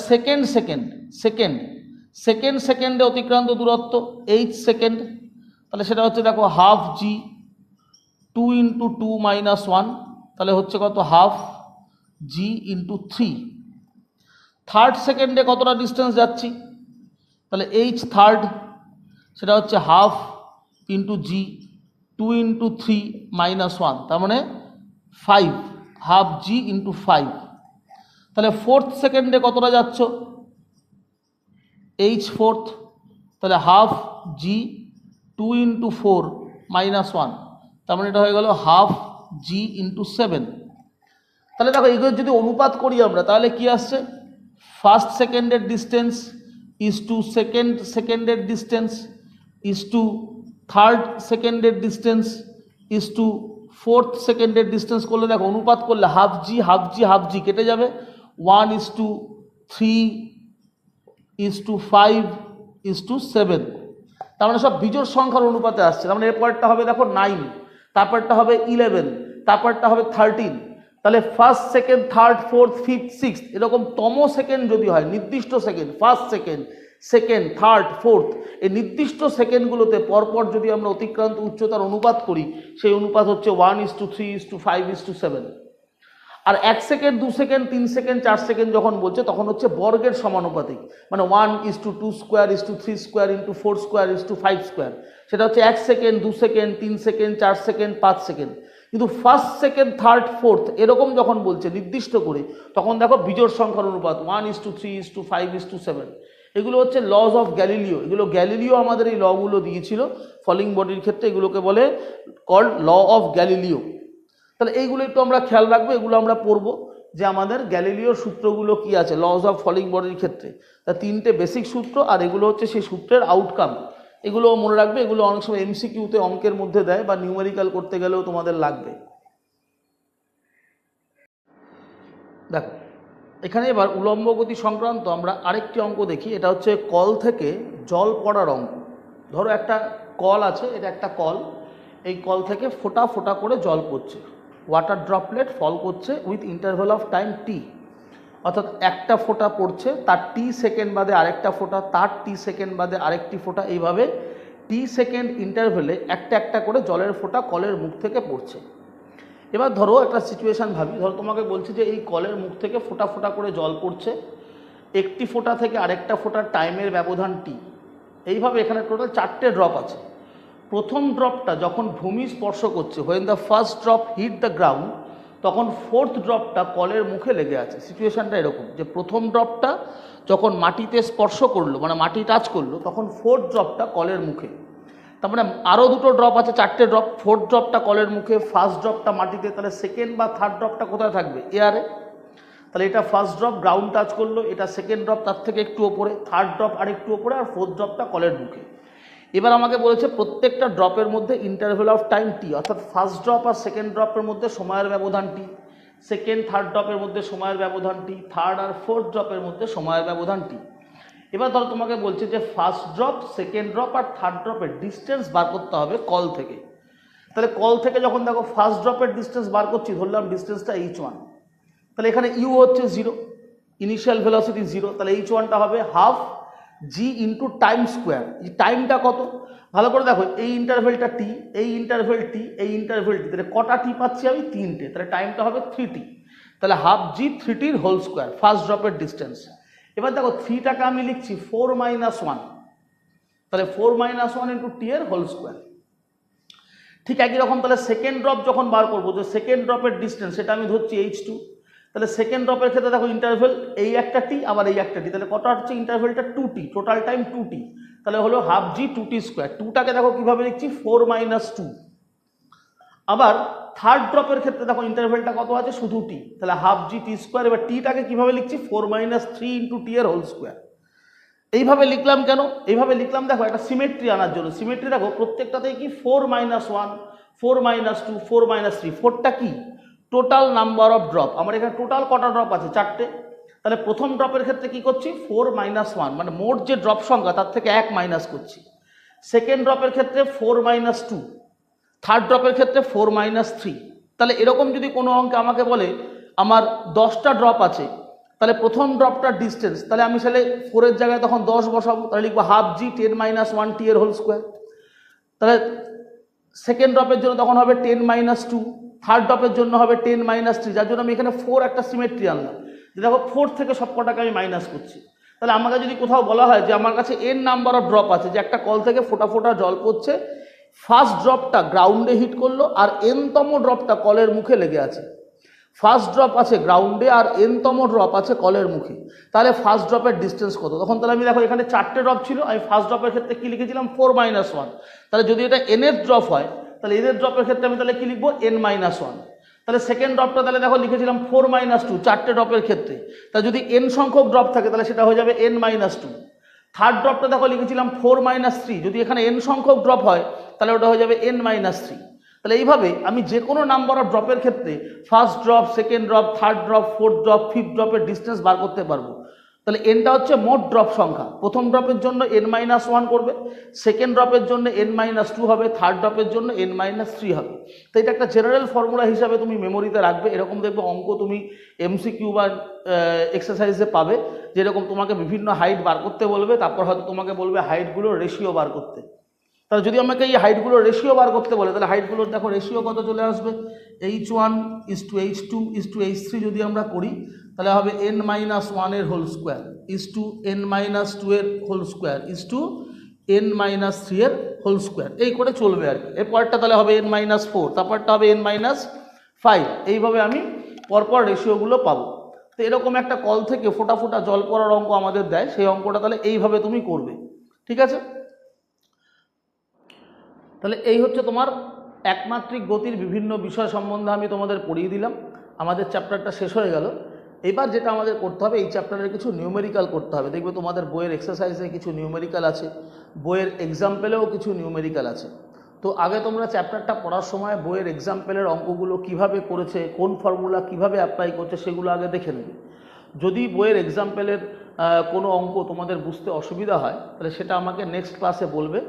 সেকেন্ডে অতিক্রান্ত দূরত্ব এইচ সেকেন্ড, তাহলে সেটা হচ্ছে দেখো হাফ জি 2 ইন্টু 2 মাইনাস 1, তাহলে হচ্ছে কত? হাফ জি ইন্টু 3। থার্ড সেকেন্ডে কতটা ডিস্টেন্স যাচ্ছি? তাহলে এইচ থার্ড সেটা হচ্ছে হাফ ইন্টু জি 2 ইন্টু 3 মাইনাস 1, তার মানে 5, হাফ জি ইন্টু 5। তাহলে ফোর্থ সেকেন্ডে কতটা যাচ্ছ? এইচ ফোর্থ, তাহলে হাফ জি 2 ইন্টু 4 মাইনাস 1, তার মানে এটা হয়ে গেল হাফ জি ইন্টু 7। তাহলে দেখো এগুলো যদি অনুপাত করি আমরা তাহলে কি আসছে? ফার্স্ট সেকেন্ডের ডিস্টেন্স ইস টু সেকেন্ডের ডিস্টেন্স ইস টু থার্ড সেকেন্ডের ডিস্টেন্স ইস টু ফোর্থ সেকেন্ডের ডিস্টেন্স করলে দেখো অনুপাত করলে হাফ জি কেটে যাবে, 1:3 ইস টু 5 ইস টু 7। তার মানে সব বিজোড় সংখ্যার অনুপাতে আসছে। তার মানে এরপরটা হবে দেখো 9, তারপরটা হবে 11, তারপরটা হবে 13। তাহলে first second third fourth fifth sixth এরকম তম সেকেন্ড যদি হয়, নির্দিষ্ট second, first second third fourth, এই নির্দিষ্ট সেকেন্ডগুলোতে পরপর যদি আমরা অতিক্রান্ত উচ্চতার অনুপাত করি সেই অনুপাত হচ্ছে 1:3:5:7। আর 1 সেকেন্ড 2 সেকেন্ড 3 সেকেন্ড 4 সেকেন্ড যখন বলছে তখন হচ্ছে বর্গের সমানুপাতিক, মানে 1:2 square is to 3 square into 4 square is to 5 square. সেটা হচ্ছে 1 second 2 second 3 second 4 second 5 second. কিন্তু ফার্স্ট সেকেন্ড থার্ড ফোর্থ এরকম যখন বলছে নির্দিষ্ট করে তখন দেখো বিজোড় সংখ্যার অনুপাত 1:3:5:7। এগুলো হচ্ছে লজ অফ গ্যালিলিও। এগুলো গ্যালিলিও আমাদের এই লগুলো দিয়েছিল ফলিং বডির ক্ষেত্রে, এগুলোকে বলে কল্ড ল অফ গ্যালিলিও। তাহলে এইগুলো একটু আমরা খেয়াল রাখবো, এগুলো আমরা পড়বো যে আমাদের গ্যালিলিওর সূত্রগুলো কি আছে লজ অফ ফলিং বডির ক্ষেত্রে। তা 3টে বেসিক সূত্র আর এগুলো হচ্ছে সেই সূত্রের আউটকাম। এগুলো মনে রাখবে, এগুলো অনেক সময় এমসিকিউতে অঙ্কের মধ্যে দেয় বা নিউমেরিক্যাল করতে গেলেও তোমাদের লাগবে। দেখো এখানে এবার উলম্ব গতি সংক্রান্ত আমরা আরেকটি অঙ্ক দেখি। এটা হচ্ছে কল থেকে জল পড়ার অঙ্ক। ধরো একটা কল আছে, এটা একটা কল, এই কল থেকে ফোঁটা ফোঁটা করে জল পড়ছে, ওয়াটার ড্রপলেট ফল করছে উইথ ইন্টারভ্যাল অফ টাইম টি। অর্থাৎ একটা ফোঁটা পড়ছে, তার টি সেকেন্ড বাদে আরেকটা ফোঁটা, তার টি সেকেন্ড বাদে আরেকটি ফোঁটা, এইভাবে টি সেকেন্ড ইন্টারভ্যালে একটা একটা করে জলের ফোঁটা কলের মুখ থেকে পড়ছে। এবার ধরো একটা সিচুয়েশান ভাবি, ধরো তোমাকে বলছি যে এই কলের মুখ থেকে ফোঁটা ফোঁটা করে জল পড়ছে, একটি ফোঁটা থেকে আরেকটা ফোঁটার টাইমের ব্যবধান টি। এইভাবে এখানে টোটাল 4টে ড্রপ আছে। প্রথম ড্রপটা যখন ভূমি স্পর্শ করছে, when the first drop hit the ground, তখন ফোর্থ ড্রপটা কলের মুখে লেগে আছে। সিচুয়েশানটা এরকম যে প্রথম ড্রপটা যখন মাটিতে স্পর্শ করলো, মানে মাটি টাচ করলো, তখন ফোর্থ ড্রপটা কলের মুখে। তার মানে আরও দুটো ড্রপ আছে, 4টে ড্রপ। ফোর্থ ড্রপটা কলের মুখে, ফার্স্ট ড্রপটা মাটিতে, তাহলে সেকেন্ড বা থার্ড ড্রপটা কোথায় থাকবে? এয়ারে। তাহলে এটা ফার্স্ট ড্রপ গ্রাউন্ড টাচ করলো, এটা সেকেন্ড ড্রপ তার থেকে একটু ওপরে, থার্ড ড্রপ আর একটু ওপরে, আর ফোর্থ ড্রপটা কলের মুখে। এবার আমাকে বলেছে প্রত্যেকটা ড্রপের মধ্যে ইন্টারভ্যাল অফ টাইম টি, অর্থাৎ ফার্স্ট ড্রপ আর সেকেন্ড ড্রপের মধ্যে সময়ের ব্যবধান টি, সেকেন্ড থার্ড ড্রপের মধ্যে সময়ের ব্যবধান টি, থার্ড আর ফোর্থ ড্রপের মধ্যে সময়ের ব্যবধান টি। এবার ধরো তোমাকে বলছে যে ফার্স্ট ড্রপ, সেকেন্ড ড্রপ আর থার্ড ড্রপের ডিস্টেন্স বার করতে হবে কল থেকে। তাহলে কল থেকে যখন দেখো ফার্স্ট ড্রপের ডিস্টেন্স বার করছি, ধরলাম ডিস্টেন্সটা h1, তাহলে এখানে ইউ হচ্ছে 0, ইনিশিয়াল ভেলোসিটি 0, তাহলে h1টা হবে হাফ জি ইন্টু টাইম স্কোয়ার। এই টাইমটা কত ভালো করে দেখো, এই ইন্টারভেলটা টি, এই ইন্টারভেল টি, এই ইন্টারভেল টি, তাহলে কটা টি পাচ্ছি আমি? 3টে, তাহলে টাইমটা হবে 3t, তাহলে হাফ জি 3tর হোল স্কোয়ার ফার্স্ট ড্রপের ডিস্টেন্স। এবার দেখো 3টাকে আমি লিখছি 4 - 1, তাহলে 4 - 1 ইন্টু টি এর হোল স্কোয়ার। ঠিক একই রকম তাহলে সেকেন্ড ড্রপ যখন বার করবো, যে সেকেন্ড ড্রপের ডিস্টেন্স সেটা আমি ধরছি h2, তাহলে সেকেন্ড ড্রপের ক্ষেত্রে দেখো ইন্টারভেল এই একটা টি আবার এই একটা টি, তাহলে কটা হচ্ছে ইন্টারভেলটা? 2t, টোটাল টাইম 2t, তাহলে হলো হাফ জি 2t স্কোয়ার। 2টাকে দেখো কীভাবে লিখছি? 4 - 2। আবার থার্ড ড্রপের ক্ষেত্রে দেখো ইন্টারভেলটা কত আছে? শুধু টি, তাহলে হাফ জি টি স্কোয়ার। এবার টিটাকে কীভাবে লিখছি? 4 - 3 ইন্টু টি এর হোল স্কোয়ার। এইভাবে লিখলাম কেন? এইভাবে লিখলাম দেখো একটা সিমেট্রি আনার জন্য। সিমেট্রি দেখো প্রত্যেকটাতেই কি 4 - 1, 4 - 2, 4 - 3। 4টা কি? Total number of drop. আমার এখানে টোটাল কটা ড্রপ আছে? 4টে। তাহলে প্রথম ড্রপের ক্ষেত্রে কি করছি? 4 - 1, মানে মোট যে ড্রপ সংখ্যা তার থেকে 1 মাইনাস করছি। সেকেন্ড ড্রপের ক্ষেত্রে 4 - 2, থার্ড ড্রপের ক্ষেত্রে 4 - 3। তাহলে এরকম যদি কোনো অঙ্কে আমাকে বলে আমার 10টা ড্রপ আছে, তাহলে প্রথম ড্রপটার ডিস্টেন্স, তাহলে আমি তাহলে 4-এর জায়গায় তখন 10 বসাবো, তাহলে লিখবো হাফ জি 10 - 1 টি এর হোল স্কোয়ার। তাহলে সেকেন্ড ড্রপের জন্য তখন হবে 10 - 2, থার্ড ড্রপের জন্য হবে 10 - 3, যার জন্য আমি এখানে 4 একটা সিমেট্রি আনলাম, যে দেখো 4 থেকে সব কটাকে আমি মাইনাস করছি। তাহলে আমাকে যদি কোথাও বলা হয় যে আমার কাছে n নাম্বার অফ ড্রপ আছে, যে একটা কল থেকে ফোঁটা ফোঁটা জল পড়ছে, ফার্স্ট ড্রপটা গ্রাউন্ডে হিট করলো আর n-তম ড্রপটা কলের মুখে লেগে আছে। ফার্স্ট ড্রপ আছে গ্রাউন্ডে আর n-তম ড্রপ আছে কলের মুখে, তাহলে ফার্স্ট ড্রপের ডিস্টেন্স কত? তখন তাহলে আমি দেখো এখানে 4টে ড্রপ ছিল, আমি ফার্স্ট ড্রপের ক্ষেত্রে কি লিখেছিলাম? 4 - 1। তাহলে যদি এটা n-এর ড্রপ হয়, তাহলে n-এর ড্রপের ক্ষেত্রে আমি তাহলে কি লিখবো? n - 1। তাহলে সেকেন্ড ড্রপটা তাহলে দেখো লিখেছিলাম 4 - 2, 4টে ড্রপের ক্ষেত্রে। তা যদি n সংখ্যক ড্রপ থাকে তাহলে সেটা হয়ে যাবে n - 2। থার্ড ড্রপটা দেখো লিখেছিলাম 4 - 3, যদি এখানে n সংখ্যক ড্রপ হয় তাহলে ওটা হয়ে যাবে n - 3। তাহলে এইভাবে আমি যে কোনো নাম্বার অফ ড্রপের ক্ষেত্রে first drop, second drop, third drop, fourth drop, fifth ড্রপের ডিস্টেন্স বার করতে পারবো। তাহলে এনটা হচ্ছে মোট ড্রপ সংখ্যা। প্রথম ড্রপের জন্য n - 1 করবে, সেকেন্ড ড্রপের জন্য n - 2 হবে, থার্ড ড্রপের জন্য n - 3 হবে। তো এটা একটা জেনারেল ফর্মুলা হিসাবে তুমি মেমোরিতে রাখবে। এরকম দেখবে অঙ্ক তুমি MCQ বা এক্সারসাইজে পাবে, যেরকম তোমাকে বিভিন্ন হাইট বার করতে বলবে, তারপর হয়তো তোমাকে বলবে হাইটগুলোর রেশিও বার করতে। তাহলে যদি আমাকে এই হাইটগুলোর রেশিও বার করতে বলে, তাহলে হাইটগুলোর দেখো রেশিও কত চলে আসবে? h1 = h2 = h3 যদি আমরা করি, তাহলে হবে n - 1 এর হোল স্কোয়ার n - 2 এর হোল স্কোয়ার n - 3 এর হোল স্কোয়ার, এই করে চলবে আর কি। এরপরটা তাহলে হবে n - 4, তারপরটা হবে n - 5। এইভাবে আমি পরপর রেশিওগুলো পাবো। তো এরকম একটা কল থেকে ফোঁটা ফোঁটা জল পড়ার অঙ্ক আমাদের দেয়, সেই অঙ্কটা তাহলে এইভাবে তুমি করবে, ঠিক আছে? তাহলে এই হচ্ছে তোমার একমাত্রিক গতির বিভিন্ন বিষয় সম্বন্ধে আমি তোমাদের পড়িয়ে দিলাম। আমাদের চ্যাপ্টারটা শেষ হয়ে গেল। এবার যেটা আমাদের করতে হবে, এই চ্যাপ্টারের কিছু নিউমেরিক্যাল করতে হবে। দেখবে তোমাদের বইয়ের এক্সারসাইজে কিছু নিউমেরিক্যাল আছে, বইয়ের এক্সাম্পলেও কিছু নিউমেরিক্যাল আছে। তো আগে তোমরা চ্যাপ্টারটা পড়ার সময় বইয়ের এক্সাম্পলের অঙ্কগুলো কিভাবে করেছে, কোন ফর্মুলা কিভাবে অ্যাপ্লাই করছে, সেগুলো আগে দেখে নেবে। যদি বইয়ের এক্সাম্পলের কোনো অঙ্ক তোমাদের বুঝতে অসুবিধা হয় তাহলে সেটা আমাকে নেক্সট ক্লাসে বলবে,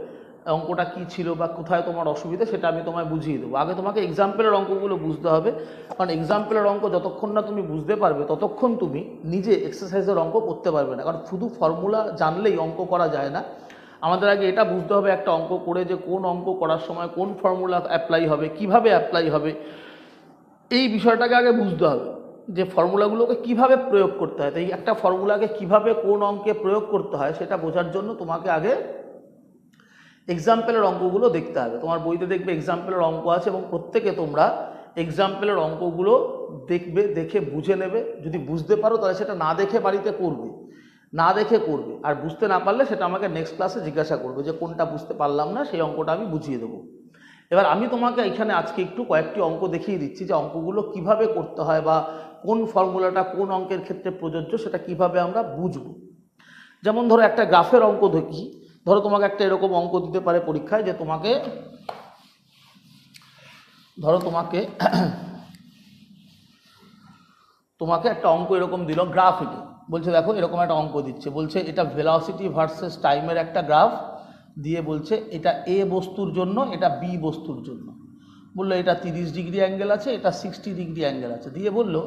অঙ্কটা কী ছিল বা কোথায় তোমার অসুবিধা সেটা আমি তোমায় বুঝিয়ে দেবো। আগে তোমাকে এক্সাম্পলের অঙ্কগুলো বুঝতে হবে, কারণ এক্সাম্পলের অঙ্ক যতক্ষণ না তুমি বুঝতে পারবে ততক্ষণ তুমি নিজে এক্সারসাইজের অঙ্ক করতে পারবে না, কারণ শুধু ফর্মুলা জানলেই অঙ্ক করা যায় না। আমাদের আগে এটা বুঝতে হবে একটা অঙ্ক করে যে কোন অঙ্ক করার সময় কোন ফর্মুলা অ্যাপ্লাই হবে, কিভাবে অ্যাপ্লাই হবে, এই বিষয়টাকে আগে বুঝতে হবে যে ফর্মুলাগুলোকে কিভাবে প্রয়োগ করতে হয়। তাই একটা ফর্মুলাকে কিভাবে কোন অঙ্কে প্রয়োগ করতে হয় সেটা বোঝার জন্য তোমাকে আগে এক্সাম্পলের অঙ্কগুলো দেখতে হবে। তোমার বইতে দেখবে এক্সাম্পলের অঙ্ক আছে এবং প্রত্যেকে তোমরা এক্সাম্পলের অঙ্কগুলো দেখবে, দেখে বুঝে নেবে। যদি বুঝতে পারো তাহলে সেটা না দেখে বাড়িতে করবে, না দেখে করবে, আর বুঝতে না পারলে সেটা আমাকে নেক্সট ক্লাসে জিজ্ঞাসা করবে যে কোনটা বুঝতে পারলাম না, সেই অঙ্কটা আমি বুঝিয়ে দেবো। এবার আমি তোমাকে এখানে আজকে একটু কয়েকটি অঙ্ক দেখিয়ে দিচ্ছি যে অঙ্কগুলো কিভাবে করতে হয় বা কোন ফর্মুলাটা কোন অঙ্কের ক্ষেত্রে প্রযোজ্য সেটা কিভাবে আমরা বুঝবো। যেমন ধরো একটা গ্রাফের অঙ্ক দেখি, ধরো তোমাকে একটা এরকম অঙ্ক দিতে পারে পরীক্ষায় যে তোমাকে ধরো তোমাকে একটা অঙ্ক এরকম দিল গ্রাফ, এঁকে বলছে দেখো এরকম একটা অঙ্ক দিচ্ছে, বলছে এটা ভেলোসিটি ভার্সেস টাইমের একটা গ্রাফ দিয়ে বলছে এটা এ বস্তুর জন্য, এটা বি বস্তুর জন্য। বললো এটা 30 ডিগ্রি অ্যাঙ্গেল আছে, এটা 60 ডিগ্রি অ্যাঙ্গেল আছে, দিয়ে বললো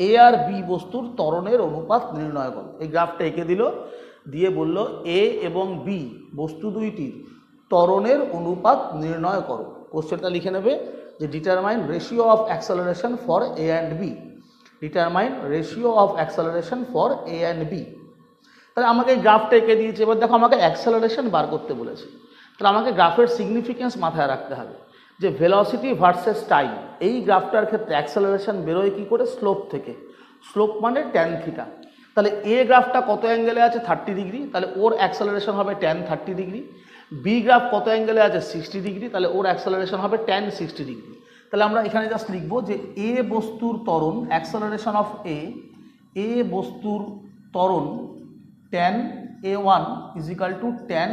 এ আর বি বস্তুর ত্বরণের অনুপাত নির্ণয় করো। এই গ্রাফটা এঁকে দিল, দিয়ে বলল এ এবং বি বস্তু দুইটির ত্বরণের অনুপাত নির্ণয় করো। কোশ্চেনটা লিখে নেবে যে determine ratio of acceleration for a and b, determine ratio of acceleration for a and b. তাহলে আমাকে এই গ্রাফটা এঁকে দিয়েছে, এবার দেখো আমাকে অ্যাক্সেলারেশন বার করতে বলেছে, তাহলে আমাকে গ্রাফের সিগনিফিকেন্স মাথায় রাখতে হবে যে ভেলোসিটি ভার্সেস টাইম। এই গ্রাফটার ক্ষেত্রে অ্যাক্সেলারেশন বেরোয় কী করে? স্লোপ থেকে। স্লোপ মানে ট্যান থিটা। তাহলে এ গ্রাফটা কত অ্যাঙ্গেলে আছে? 30 ডিগ্রি, তাহলে ওর অ্যাক্সেলারেশন হবে ট্যান 30 ডিগ্রি। বি গ্রাফ কত অ্যাঙ্গেলে আছে? 60 ডিগ্রি, তাহলে ওর অ্যাক্সেলারেশন হবে ট্যান 60 ডিগ্রি। তাহলে আমরা এখানে জাস্ট লিখব যে এ বস্তুর ত্বরণ, অ্যাক্সেলারেশন অফ এ বস্তুর ত্বরণ tan A1 is equal two tan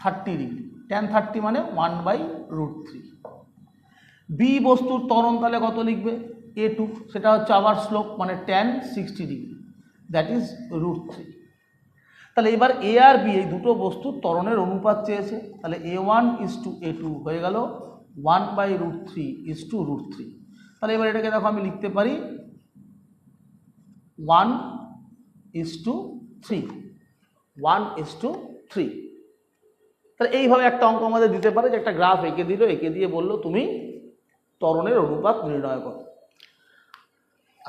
30 degree. Tan 30 মানে 1/√3। বি বস্তুর ত্বরণ তাহলে কত লিখবে? A2, সেটা হচ্ছে আবার স্লোপ মানে ট্যান 60 ডিগ্রি, দ্যাট ইজ √3। তাহলে এবার এ আর বি এই দুটো বস্তুর ত্বরণের অনুপাত চেয়েছে, তাহলে A1 ইজ টু A2 হয়ে গেল 1/√3 ইজ টু √3। তাহলে এবার এটাকে দেখো আমি লিখতে পারি 1:3, 1:3। তাহলে এইভাবে একটা অঙ্ক আমাদের দিতে পারে যে একটা গ্রাফ এঁকে দিল, এঁকে দিয়ে বললো তুমি ত্বরণের অনুপাত নির্ণয় করো।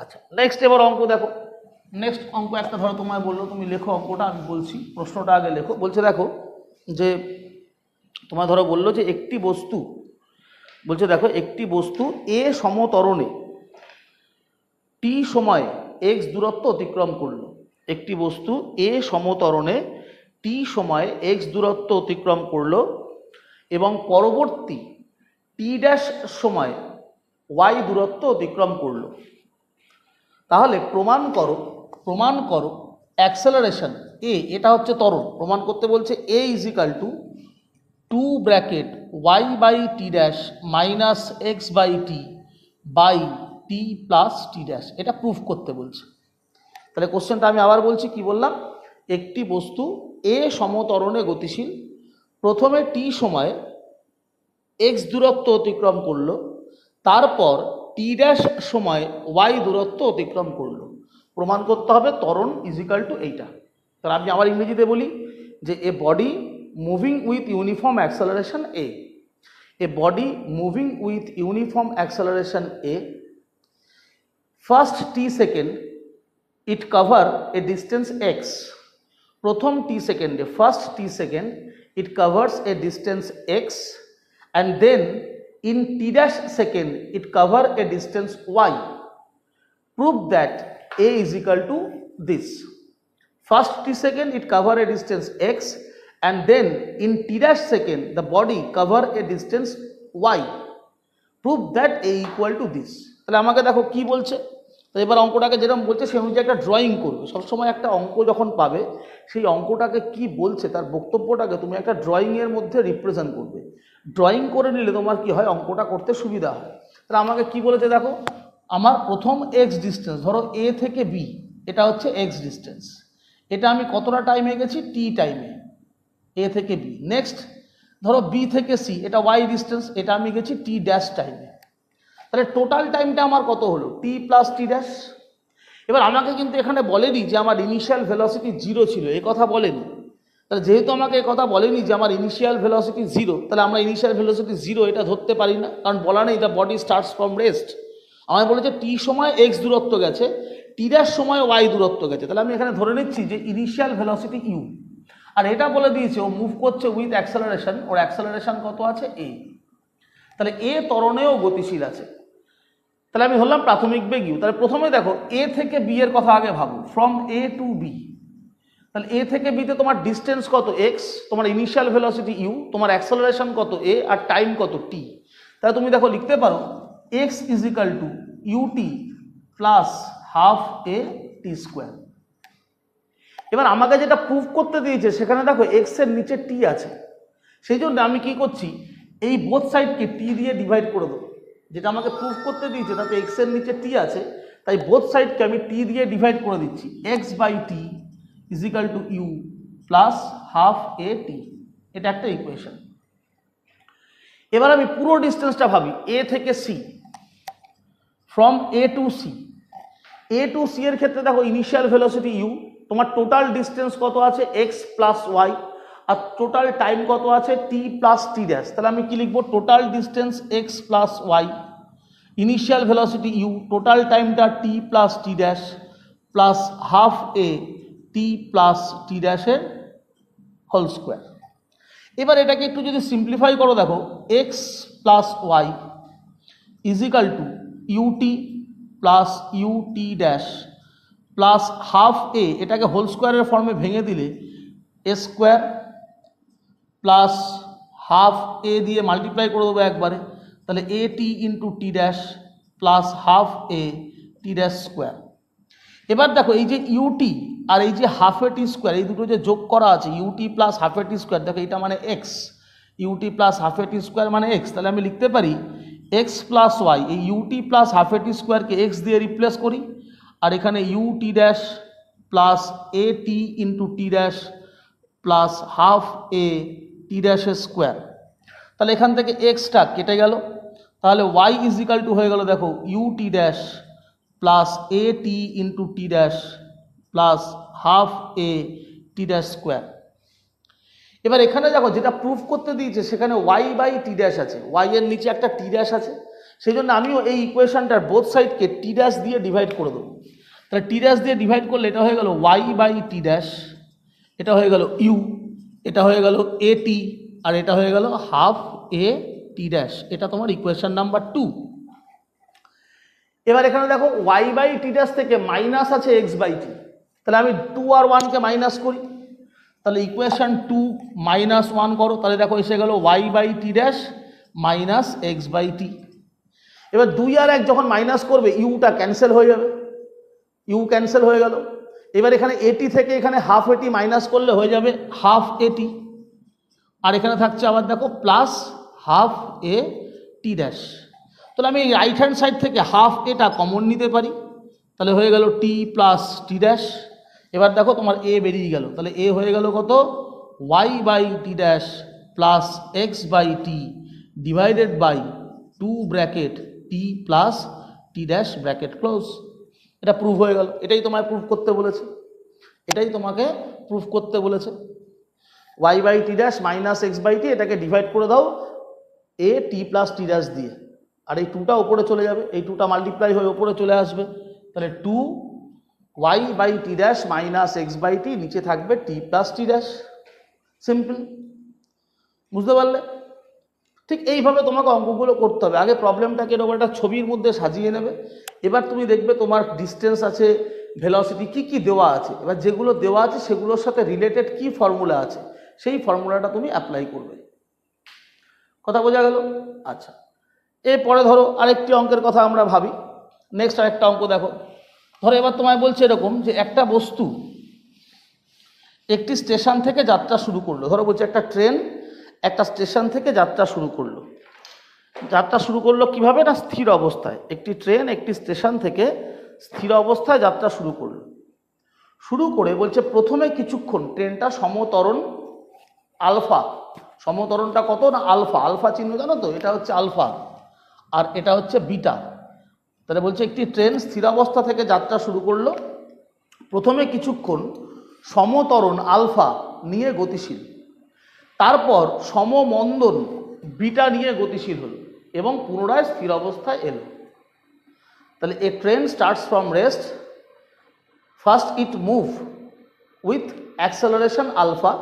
আচ্ছা, নেক্সট এবার অঙ্ক দেখো। নেক্সট অঙ্ক একটা ধরো তোমায় বললো তুমি লেখো অঙ্কটা, আমি বলছি প্রশ্নটা আগে লেখো। বলছে দেখো যে তোমায় ধরো বললো যে একটি বস্তু, বলছে দেখো একটি বস্তু এ সমতরণে টি সময়ে এক্স দূরত্ব অতিক্রম করলো। একটি বস্তু এ সমতরণে টি সময়ে এক্স দূরত্ব অতিক্রম করলো এবং পরবর্তী টি ড্যাশ সময়ে ওয়াই দূরত্ব অতিক্রম করলো। তাহলে প্রমাণ করো অ্যাক্সেলারেশন এ, এটা হচ্ছে ত্বরণ, প্রমাণ করতে বলছে a is equal to 2 bracket y by t dash minus x by t by t plus t dash, এটা প্রুফ করতে বলছে। তাহলে কোশ্চেনটা আমি আবার বলছি, কি বললাম? একটি বস্তু এ সমতরণে গতিশীল, প্রথমে টি সময়ে এক্স দূরত্ব অতিক্রম করলো, তারপর টি ড্যাশ সময় ওয়াই দূরত্ব অতিক্রম করলো। প্রমাণ করতে হবে ত্বরণ ইজ ইকাল টু এইটা। তাহলে আমি আবার ইংরেজিতে বলি যে a body moving with uniform acceleration a body moving with uniform acceleration a, first t second it cover a distance x. প্রথম টি সেকেন্ডে, first t second it covers a distance x, and then in t dash second it cover a distance y. Prove that a is equal to this. First t second it cover a distance x, and then in t dash second the body cover a distance y. Prove that a equal to this. তাহলে আমাকে দেখো কি বলছে। তো এবার অঙ্কটাকে যেরকম বলছে সেই অনুযায়ী একটা ড্রয়িং করবে। সবসময় একটা অঙ্ক যখন পাবে সেই অঙ্কটাকে কি বলছে তার বক্তব্যটাকে তুমি একটা ড্রয়িংয়ের মধ্যে রিপ্রেজেন্ট করবে। ড্রয়িং করে নিলে তোমার কি হয়, অঙ্কটা করতে সুবিধা হয়। তাহলে আমাকে কি বলেছে দেখো, আমার প্রথম এক্স ডিস্টেন্স ধরো এ থেকে বি, এটা হচ্ছে এক্স ডিস্টেন্স, এটা আমি কতটা টাইমে গেছি, টি টাইমে, এ থেকে বি। নেক্সট ধরো বি থেকে সি, এটা ওয়াই ডিস্টেন্স, এটা আমি গেছি টি ড্যাশ টাইমে। তাহলে টোটাল টাইমটা আমার কত হলো, টি প্লাস টি ড্যাশ। এবার আমাকে কিন্তু এখানে বলেনি যে আমার ইনিশিয়াল ভেলোসিটি 0 ছিল, এ কথা বলেনি। তাহলে যেহেতু আমাকে এ কথা বলেনি যে আমার ইনিশিয়াল ভেলোসিটি 0, তাহলে আমরা ইনিশিয়াল ভেলোসিটি 0 এটা ধরতে পারি না, কারণ বলা নেই the body starts from rest. আমায় বলেছে টি সময় এক্স দূরত্ব গেছে, টি ড্যাশ সময় ওয়াই দূরত্ব গেছে। তাহলে আমি এখানে ধরে নিচ্ছি যে ইনিশিয়াল ভেলোসিটি ইউ, আর এটা বলে দিয়েছে ও মুভ করছে উইথ অ্যাক্সেলারেশন, ওর অ্যাক্সেলারেশন কত আছে, এ। তাহলে এ ত্বরণেও গতিশীল আছে। তাহলে আমি ধরলাম প্রাথমিক বেগ ইউ। তাহলে প্রথমে দেখো এ থেকে বি এর কথা আগে ভাবো, ফ্রম এ টু বি। তাহলে এ থেকে বিতে তোমার ডিস্টেন্স কত, এক্স, তোমার ইনিশিয়াল ভেলোসিটি ইউ, তোমার অ্যাক্সেলারেশন কত, এ, আর টাইম কত, টি। তাহলে তুমি দেখো লিখতে পারো x is equal to u t plus half a t square. এবার আমাকে যেটা প্রুভ করতে দিয়েছে সেখানে দেখো এক্স এর নিচে টি আছে, সেই জন্য আমি কি করছি, এই বোথ সাইডকে টি দিয়ে ডিভাইড করে দেবো। যেটা আমাকে প্রুভ করতে দিয়েছে তাতে এক্স এর নিচে টি আছে, তাই বোথ সাইডকে আমি টি দিয়ে ডিভাইড করে দিচ্ছি। X by t is equal to u plus half a t, এটা একটা ইকুয়েশন। এবার আমি পুরো ডিস্টেন্সটা ভাবি, এ থেকে C, from a to C. A to c এর ক্ষেত্রে দেখো ইনিশিয়াল ভেলোসিটি ইউ, তোমার টোটাল ডিস্টেন্স কত আছে, এক্স প্লাস ওয়াই, আর টোটাল টাইম কত আছে, টি প্লাস টি ড্যাশ। তাহলে আমি কি লিখবো, total distance x plus y, initial velocity u, total টাইমটা t plus t dash, plus half a t plus t ড্যাশের হোল স্কোয়ার। এবার এটাকে একটু যদি সিম্পলিফাই করো, দেখো x plus y is equal to u t plus u t dash plus half a, এটাকে whole স্কোয়ারের ফর্মে ভেঙে দিলে a square plus half a দিয়ে মাল্টিপ্লাই করে দেবো একবারে, তাহলে a t into t dash plus half a t dash square. এবার দেখো এই যে ইউটি আর এই যে হাফ এ টি স্কোয়ার, এই দুটো যে যোগ করা আছে, UT plus half a t square, দেখো এটা মানে x, UT plus half a t square মানে এক্স। তাহলে আমি লিখতে পারি এক্স প্লাস ওয়াই, এই ইউটি প্লাস হাফ এ টি স্কোয়ারকে এক্স দিয়ে রিপ্লেস করি, আর এখানে U T dash plus A t into t dash plus half a টি ড্যাশের স্কোয়ার। তাহলে এখান থেকে এক্সটা কেটে গেল, তাহলে ওয়াই ইজ ইকাল টু হয়ে গেল দেখো U T dash plus A t into t dash plus half a t dash square. এবার এখানে দেখো যেটা প্রুফ করতে দিয়েছে সেখানে ওয়াই বাই টি ড্যাশ আছে, ওয়াই এর নিচে একটা টি ড্যাশ আছে, সেই জন্য আমিও এই ইকুয়েশনটার বোথ সাইডকে টি ড্যাশ দিয়ে ডিভাইড করে দেবো। তাহলে টি ড্যাশ দিয়ে ডিভাইড করলে এটা হয়ে গেল ওয়াই বাই টি ড্যাশ, এটা হয়ে গেল ইউ, এটা হয়ে গেল এ টি, আর এটা হয়ে গেল হাফ এ টি ড্যাশ। এটা তোমার ইকুয়েশন নাম্বার 2। এবার এখানে দেখো ওয়াই বাই টি ড্যাশ থেকে মাইনাস আছে এক্স বাই টি, তাহলে আমি 2 আর 1কে মাইনাস করি, তাহলে ইকুয়েশন 2 মাইনাস 1 করো, তাহলে দেখো এসে গেল y by t dash minus x by t. এবার 2 আর 1 যখন মাইনাস করবে ইউটা ক্যান্সেল হয়ে যাবে, ইউ ক্যান্সেল হয়ে গেল। এবার এখানে এটি থেকে এখানে হাফ এটি মাইনাস করলে হয়ে যাবে হাফ এটি, আর এখানে থাকছে আবার দেখো plus half a t dash. তাহলে আমি রাইট হ্যান্ড সাইড থেকে হাফ এটা কমন নিতে পারি, তাহলে হয়ে গেল টি প্লাস টি ড্যাশ। এবার দেখো তোমার এ বেরিয়ে গেল, তাহলে এ হয়ে গেল কত, y by t dash plus x by t divided by 2 bracket t plus t dash bracket close. এটা প্রুভ হয়ে গেল, এটাই তোমায় প্রুভ করতে বলেছে, এটাই তোমাকে প্রুভ করতে বলেছে। Y by t dash minus x by t, এটাকে ডিভাইড করে দাও এ টি প্লাস টি ড্যাশ দিয়ে, আর এই 2টা উপরে চলে যাবে, এই 2টা মাল্টিপ্লাই হয়ে উপরে চলে আসবে, তাহলে 2 y by t dash minus x by t, নিচে থাকবে t plus t dash. Simple, বুঝতে পারলে? ঠিক এইভাবে তোমাকে অঙ্কগুলো করতে হবে। আগে প্রবলেমটাকে এরকম একটা ছবির মধ্যে সাজিয়ে নেবে, এবার তুমি দেখবে তোমার ডিস্টেন্স আছে, ভেলোসিটি কি কি দেওয়া আছে, এবার যেগুলো দেওয়া আছে সেগুলোর সাথে রিলেটেড কি ফর্মুলা আছে সেই ফর্মুলাটা তুমি অ্যাপ্লাই করবে। কথা বোঝা গেল? আচ্ছা, এরপরে ধরো আরেকটি অঙ্কের কথা আমরা ভাবি। নেক্সট আরেকটা অঙ্ক দেখো, ধরো এবার তোমায় বলছে এরকম যে একটা বস্তু একটি স্টেশন থেকে যাত্রা শুরু করলো, ধরো বলছে একটা ট্রেন একটা স্টেশন থেকে যাত্রা শুরু করলো। যাত্রা শুরু করলো কিভাবে, না স্থির অবস্থায়। একটি ট্রেন একটি স্টেশন থেকে স্থির অবস্থায় যাত্রা শুরু করলো। শুরু করে বলছে প্রথমে কিছুক্ষণ ট্রেনটা সমতরণ আলফা, সমতরণটা কত না আলফা, আলফা চিহ্ন জানো তো, এটা হচ্ছে আলফা আর এটা হচ্ছে বিটা। তাহলে বলছে একটি ট্রেন স্থিরাবস্থা থেকে যাত্রা শুরু করলো, প্রথমে কিছুক্ষণ সমতরণ আলফা নিয়ে গতিশীল, তারপর সমমন্দন বিটা নিয়ে গতিশীল হলো এবং পুনরায় স্থির অবস্থায় এলো। তাহলে a train starts from rest, first it move with acceleration alpha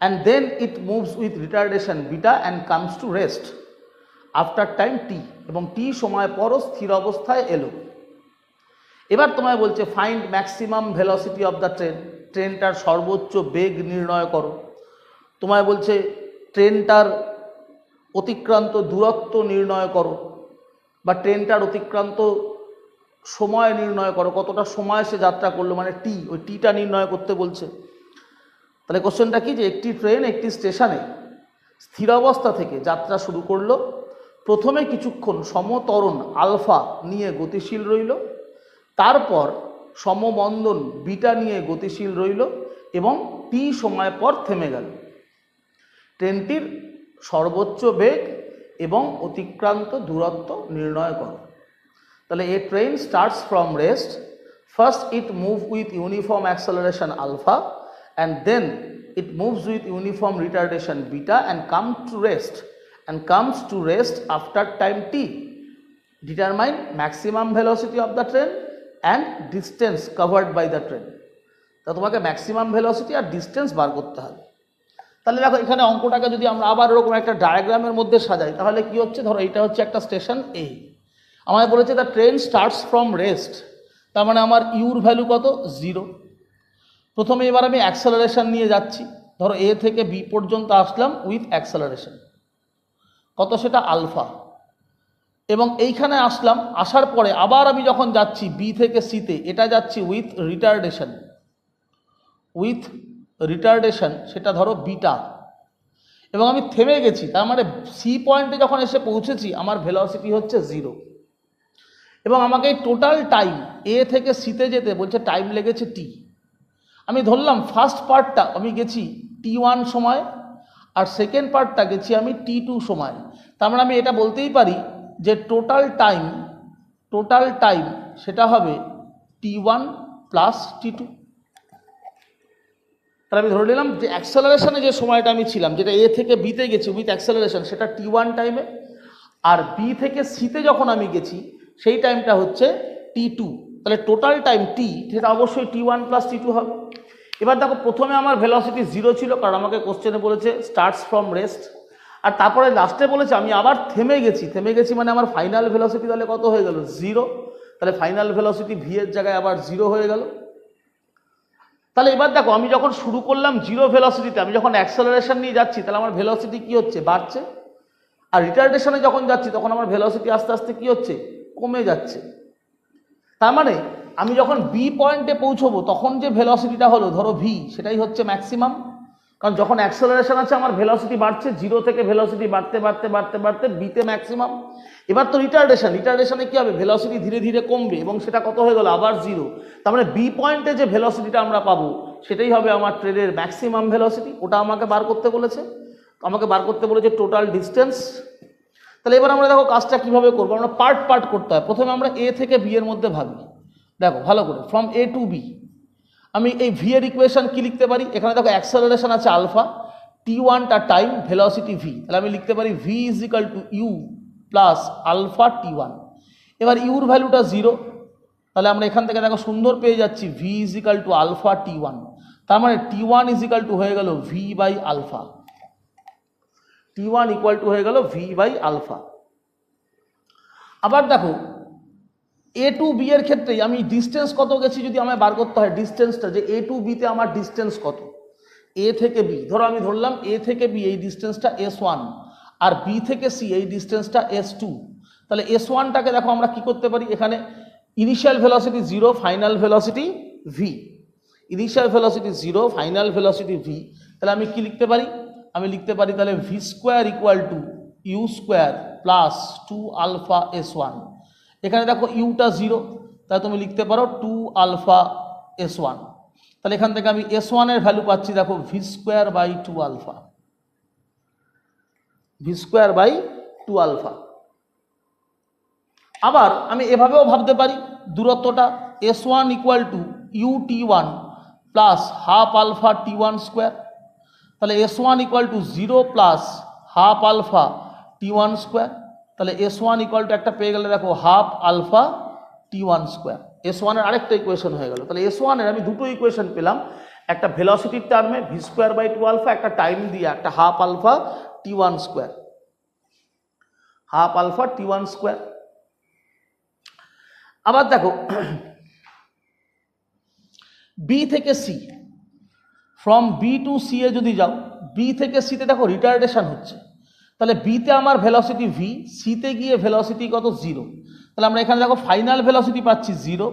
and then it moves with retardation beta and comes to rest after time t, এবং t সময় পর স্থির অবস্থায় এলো। এবার তোমায় বলছে find maximum velocity of the train, ট্রেনটার সর্বোচ্চ বেগ নির্ণয় করো। তোমায় বলছে ট্রেনটার অতিক্রান্ত দূরত্ব নির্ণয় করো বা ট্রেনটার অতিক্রান্ত সময় নির্ণয় করো, কতটা সময় সে যাত্রা করলো, মানে টি, ওই টিটা নির্ণয় করতে বলছে। তাহলে কোশ্চেনটা কি, যে একটি ট্রেন একটি স্টেশনে স্থির অবস্থা থেকে যাত্রা শুরু করলো, প্রথমে কিছুক্ষণ সমতরণ আলফা নিয়ে গতিশীল রইল, তারপর সমমন্দন বিটা নিয়ে গতিশীল রইল এবং টি সময় পর থেমে গেল। ট্রেনটির সর্বোচ্চ বেগ এবং অতিক্রান্ত দূরত্ব নির্ণয় করো। তাহলে a train starts from rest, first it move with uniform acceleration alpha and then it moves with uniform retardation beta and comes to rest after time t. Determine maximum velocity of the train and distance covered by the train. তা তোমাকে maximum velocity আর distance বার করতে হবে। তাহলে দেখো এখানে অঙ্কটাকে যদি আমরা আবার এরকম একটা ডায়াগ্রামের মধ্যে সাজাই, তাহলে কি হচ্ছে, ধরো এটা হচ্ছে একটা স্টেশন এ, আমায় বলেছে the train starts from rest, তার মানে আমার ইউর ভ্যালু কত, 0। প্রথমে এবার আমি অ্যাক্সেলারেশন নিয়ে যাচ্ছি, ধরো এ থেকে বি পর্যন্ত আসলাম উইথ অ্যাক্সেলারেশন কত, সেটা আলফা, এবং এইখানে আসলাম, আসার পরে আবার আমি যখন যাচ্ছি বি থেকে সিতে, এটা যাচ্ছি উইথ রিটার্ডেশন, সেটা ধরো বিটা, এবং আমি থেমে গেছি, তার মানে সি পয়েন্টে যখন এসে পৌঁছেছি আমার ভেলোসিটি হচ্ছে 0, এবং আমাকে এই টোটাল টাইম এ থেকে সিতে যেতে বলছে টাইম লেগেছে টি। আমি ধরলাম ফার্স্ট পার্টটা আমি গেছি t1 সময় আর সেকেন্ড পার্টটা গেছি আমি t2 সময়, তার মানে আমি এটা বলতেই পারি যে টোটাল টাইম সেটা হবে t1 প্লাস t2। তাহলে আমি ধরে নিলাম যে অ্যাক্সেলারেশনে যে সময়টা আমি ছিলাম, যেটা এ থেকে বিতে গেছি উইথ অ্যাক্সেলারেশন, সেটা t1 টাইমে, আর বি থেকে সিতে যখন আমি গেছি সেই টাইমটা হচ্ছে t2। তাহলে টোটাল টাইম টি সেটা অবশ্যই t1 প্লাস t2 হবে। এবার দেখো প্রথমে আমার ভেলোসিটি 0 ছিল, কারণ আমাকে কোশ্চেনে বলেছে স্টার্টস ফ্রম রেস্ট, আর তারপরে লাস্টে বলেছে আমি আবার থেমে গেছি মানে আমার ফাইনাল ভেলোসিটি তাহলে কত হয়ে গেল, 0। তাহলে ফাইনাল ভেলোসিটি ভি এর জায়গায় আবার 0 হয়ে গেল। তাহলে এবার দেখো আমি যখন শুরু করলাম 0 ভেলোসিটিতে, আমি যখন অ্যাক্সেলারেশন নিয়ে যাচ্ছি তাহলে আমার ভেলোসিটি কি হচ্ছে, বাড়ছে, আর রিটার্ডেশনে যখন যাচ্ছি তখন আমার ভেলোসিটি আস্তে আস্তে কি হচ্ছে, কমে যাচ্ছে। তার মানে আমি যখন বি পয়েন্টে পৌঁছবো তখন যে ভেলোসিটিটা হলো ধরো ভি, সেটাই হচ্ছে ম্যাক্সিমাম, কারণ যখন অ্যাক্সেলারেশন আছে আমার ভেলোসিটি বাড়ছে, 0 থেকে ভেলোসিটি বাড়তে বিতে ম্যাক্সিমাম। এবার তো রিটার্ডেশনে কি হবে, ভেলোসিটি ধীরে ধীরে কমবে এবং সেটা কত হয়ে গেল, আবার 0। তার মানে বি পয়েন্টে যে ভেলোসিটিটা আমরা পাবো সেটাই হবে আমার ট্রেনের ম্যাক্সিমাম ভেলোসিটি, ওটা আমাকে বার করতে বলেছে টোটাল ডিস্টেন্স। তাহলে এবার আমরা দেখো কাজটা কিভাবে করবো, আমরা পার্ট করতে হয়। প্রথমে আমরা এ থেকে বি এর মধ্যে ভাবি, দেখো ভালো করে, ফ্রম এ টু বি আমি এই ভি এর ইকুয়েশন কি লিখতে পারি, এখানে দেখো অ্যাক্সেলারেশন আছে আলফা, t1টা টাইম, ভেলোসিটি ভি, তাহলে আমি লিখতে পারি v is equal to u plus alpha t1। এবার ইউর ভ্যালুটা 0, তাহলে আমরা এখান থেকে দেখো সুন্দর পেয়ে যাচ্ছি v is equal to alpha t1, তার মানে t1 ইজ ইকাল টু হয়ে গেল v by alpha, t1 equal to হয়ে গেল ভি বাই আলফা। আবার দেখো এ টু বি এর ক্ষেত্রে আমি ডিস্টেন্স কত গেছি যদি আমায় বার করতে হয়, ডিস্টেন্সটা যে এ টু বিতে আমার ডিস্টেন্স কত, এ থেকে বি, ধরো আমি ধরলাম এ থেকে বি এই ডিস্টেন্সটা s1 আর বি থেকে সি এই ডিস্টেন্সটা s2। তাহলে s1টাকে দেখো আমরা কি করতে পারি, এখানে initial velocity 0, final velocity v, initial velocity 0, final velocity v, তাহলে আমি কি লিখতে পারি, আমি লিখতে পারি তাহলে v square equal to u square plus 2 alpha s1। এখানে দেখো ইউটা 0, তাহলে তুমি লিখতে পারো 2 আলফা s1। তাহলে এখান থেকে আমি S1 এর ভ্যালু পাচ্ছি দেখো v square by two alpha, v square by two alpha. আবার আমি এভাবেও ভাবতে পারি দূরত্বটা S1 equal to u t one plus half alpha t one square. তাহলে S1 equal to 0 plus half alpha t one square. তাহলে S1 equal to একটা পেয়ে গেলে দেখো half alpha t one square. S1 এর আরেকটা ইকুয়েশন হয়ে গেল। তাহলে S1 এর আমি দুটো ইকুয়েশন পেলাম, একটা ভেলোসিটির টার্মে v square by two alpha, একটা টাইম দিয়ে একটা half alpha t one square, half alpha t one square. আবার দেখো বি থেকে C, from B to C এ যদি যাও, বি থেকে সিতে দেখো রিটার্ডেশন হচ্ছে, তাহলে বিতে আমার ভেলোসিটি ভি, সিতে গিয়ে ভেলোসিটি কত 0। তাহলে আমরা এখানে দেখো ফাইনাল ভেলোসিটি পাচ্ছি 0,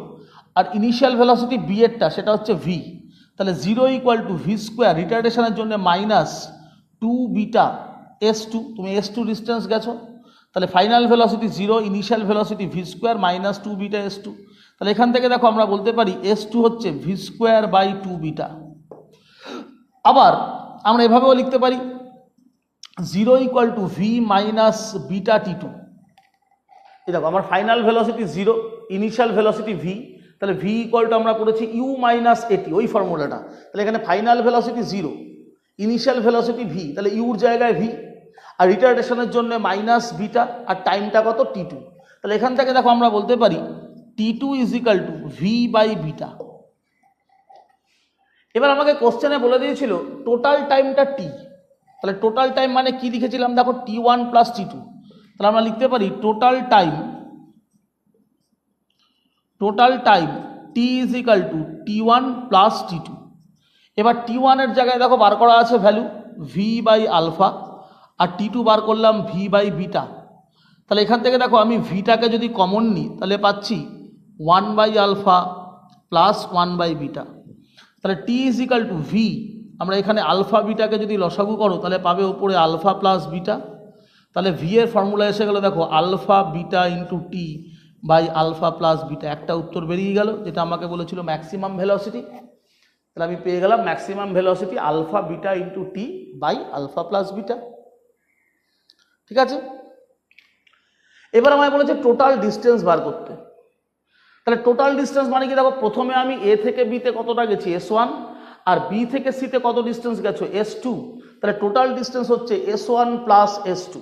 আর ইনিশিয়াল ভেলোসিটি বি এরটা সেটা হচ্ছে ভি। তাহলে 0 ইকুয়াল টু ভি স্কোয়ার, রিটার্ডেশনের জন্য মাইনাস 2 বিটা S2, তুমি S2 ডিস্টেন্স গেছো, তাহলে final velocity 0, initial velocity V square minus 2 beta S2। তাহলে এখান থেকে দেখো আমরা বলতে পারি S2 হচ্ছে ভি স্কোয়ার বাই 2 বিটা। আবার আমরা এভাবেও লিখতে পারি 0 equal to v minus beta t two. এই দেখো আমার final velocity 0, initial velocity v, তাহলে ভি ইকুয়াল টু আমরা করেছি ইউ মাইনাস এটি, ওই ফর্মুলাটা। তাহলে এখানে final velocity 0, initial velocity v, তাহলে ইউর জায়গায় ভি, আর রিটার্ডেশনের জন্য মাইনাস বিটা, আর টাইমটা কত টি টু। তাহলে এখান থেকে দেখো আমরা বলতে পারি t two is equal to v by beta. এবার আমাকে কোশ্চেনে বলে দিয়েছিল টোটাল টাইমটা টি, তাহলে টোটাল টাইম মানে কি লিখেছিলাম দেখো t one plus t two. তাহলে আমরা লিখতে পারি total time t is equal to t one plus t two. এবার টি ওয়ানের জায়গায় দেখো বার করা আছে ভ্যালু ভি বাই আলফা, আর টি টু বার করলাম ভি বাই বিটা। তাহলে এখান থেকে দেখো আমি ভিটাকে যদি কমন নিই তাহলে পাচ্ছি 1 by alpha plus 1 by beta. তাহলে t is equal to v, আমরা এখানে আলফা বিটাকে যদি লসাগু করো তাহলে পাবে উপরে আলফা প্লাস বিটা। তাহলে ভি এর ফর্মুলা এসে গেল দেখো alpha beta into t by alpha plus beta. একটা উত্তর বেরিয়ে গেল যেটা আমাকে বলেছিল ম্যাক্সিমাম ভেলোসিটি। তাহলে আমি পেয়ে গেলাম maximum velocity alpha beta into t by alpha plus beta. ঠিক আছে, এবার আমায় বলেছে টোটাল ডিস্টেন্স বার করতে। তাহলে টোটাল ডিস্টেন্স মানে কি দেখো প্রথমে আমি এ থেকে বিতে কতটা গেছি S1, আর বি থেকে সিতে কত ডিস্টেন্স গেছো S2। তাহলে টোটাল ডিস্টেন্স হচ্ছে S1 প্লাস S2।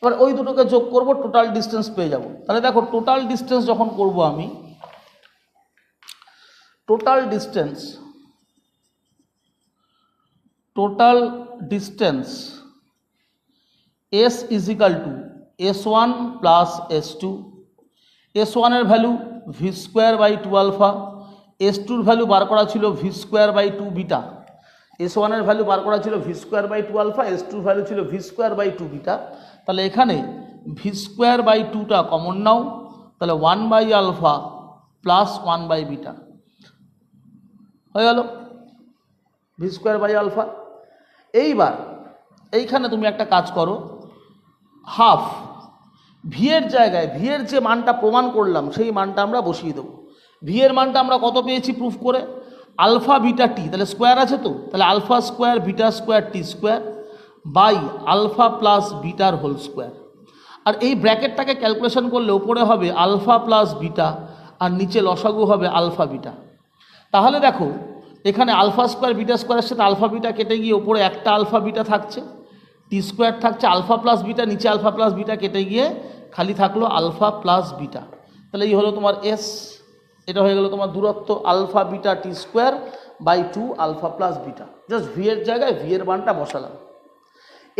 এবার ওই দুটোকে যোগ করব, টোটাল ডিস্টেন্স পেয়ে যাব। তাহলে দেখো টোটাল ডিস্টেন্স যখন করব আমি, total distance S is equal to S1 plus S2। S1 এর value v square by two alpha, S2 value বার করা ছিল v square by two beta. S1 এর ভ্যালু বার করা ছিল v square by two alpha, S2 value ছিল v square by two beta. তাহলে এখানে ভি স্কোয়ার বাই টুটা কমন নাও, তাহলে 1 by alpha plus 1 by beta হয়ে গেল ভি স্কোয়ার বাই আলফা। এইবার এইখানে তুমি একটা কাজ করো, হাফ ভি এর জায়গায় ভি এর যে মানটা প্রমাণ করলাম সেই মানটা আমরা বসিয়ে দেবো। ভি এর মানটা আমরা কত পেয়েছি প্রুফ করে, আলফা বিটা টি, তাহলে স্কোয়ার আছে তো, তাহলে alpha square beta square t square by alpha plus বিটার হোল স্কোয়ার। আর এই ব্র্যাকেটটাকে ক্যালকুলেশন করলে উপরে হবে আলফা প্লাস বিটা, আর নিচে লসাগু হবে আলফা বিটা। তাহলে দেখো এখানে আলফা স্কোয়ার বিটা স্কোয়ারের সাথে আলফা বিটা কেটে গিয়ে উপরে একটা আলফা বিটা থাকছে, টি স্কোয়ার থাকছে, আলফা প্লাস বিটা, নিচে আলফা প্লাস বিটা কেটে গিয়ে খালি থাকলো আলফা প্লাস বিটা। তাহলে এই হলো তোমার এস, এটা হয়ে গেল তোমার দূরত্ব alpha beta t square by two alpha plus beta. Just v এর জায়গায় ভি এর মানটা বসালাম।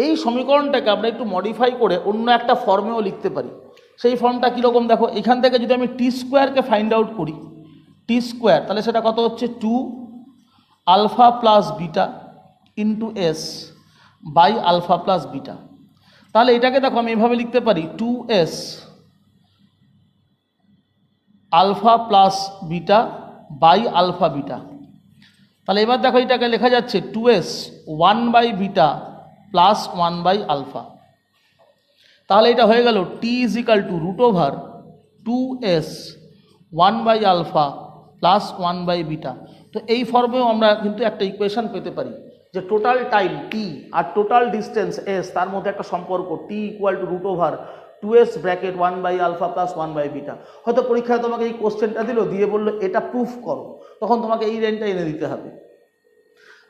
এই সমীকরণটাকে আমরা একটু মডিফাই করে অন্য একটা ফর্মেও লিখতে পারি। সেই ফর্মটা কীরকম দেখো, এখান থেকে যদি আমি টি স্কোয়ারকে ফাইন্ড আউট করি, টি স্কোয়ার তাহলে সেটা কত হচ্ছে 2 alpha plus beta into s by alpha plus beta. তাহলে এটাকে দেখো আমি এভাবে লিখতে পারি 2s alpha plus beta by alpha beta. তাহলে এবার দেখো এটাকে লেখা যাচ্ছে 2s 1 by beta plus 1 by alpha. তাহলে এটা হয়ে গেল t is equal to root over 2s 1 by alpha plus 1 by beta. তো এই ফর্মেও আমরা কিন্তু একটা ইকুয়েশন পেতে পারি যে টোটাল টাইম টি আর টোটাল ডিস্টেন্স এস, তার মধ্যে একটা সম্পর্ক t equal to root over 2s bracket 1/α plus 1/β। হয়তো পরীক্ষায় তোমাকে এই কোশ্চেনটা দিল, দিয়ে বললো এটা প্রুফ করো, তখন তোমাকে এই লাইনটা এনে দিতে হবে।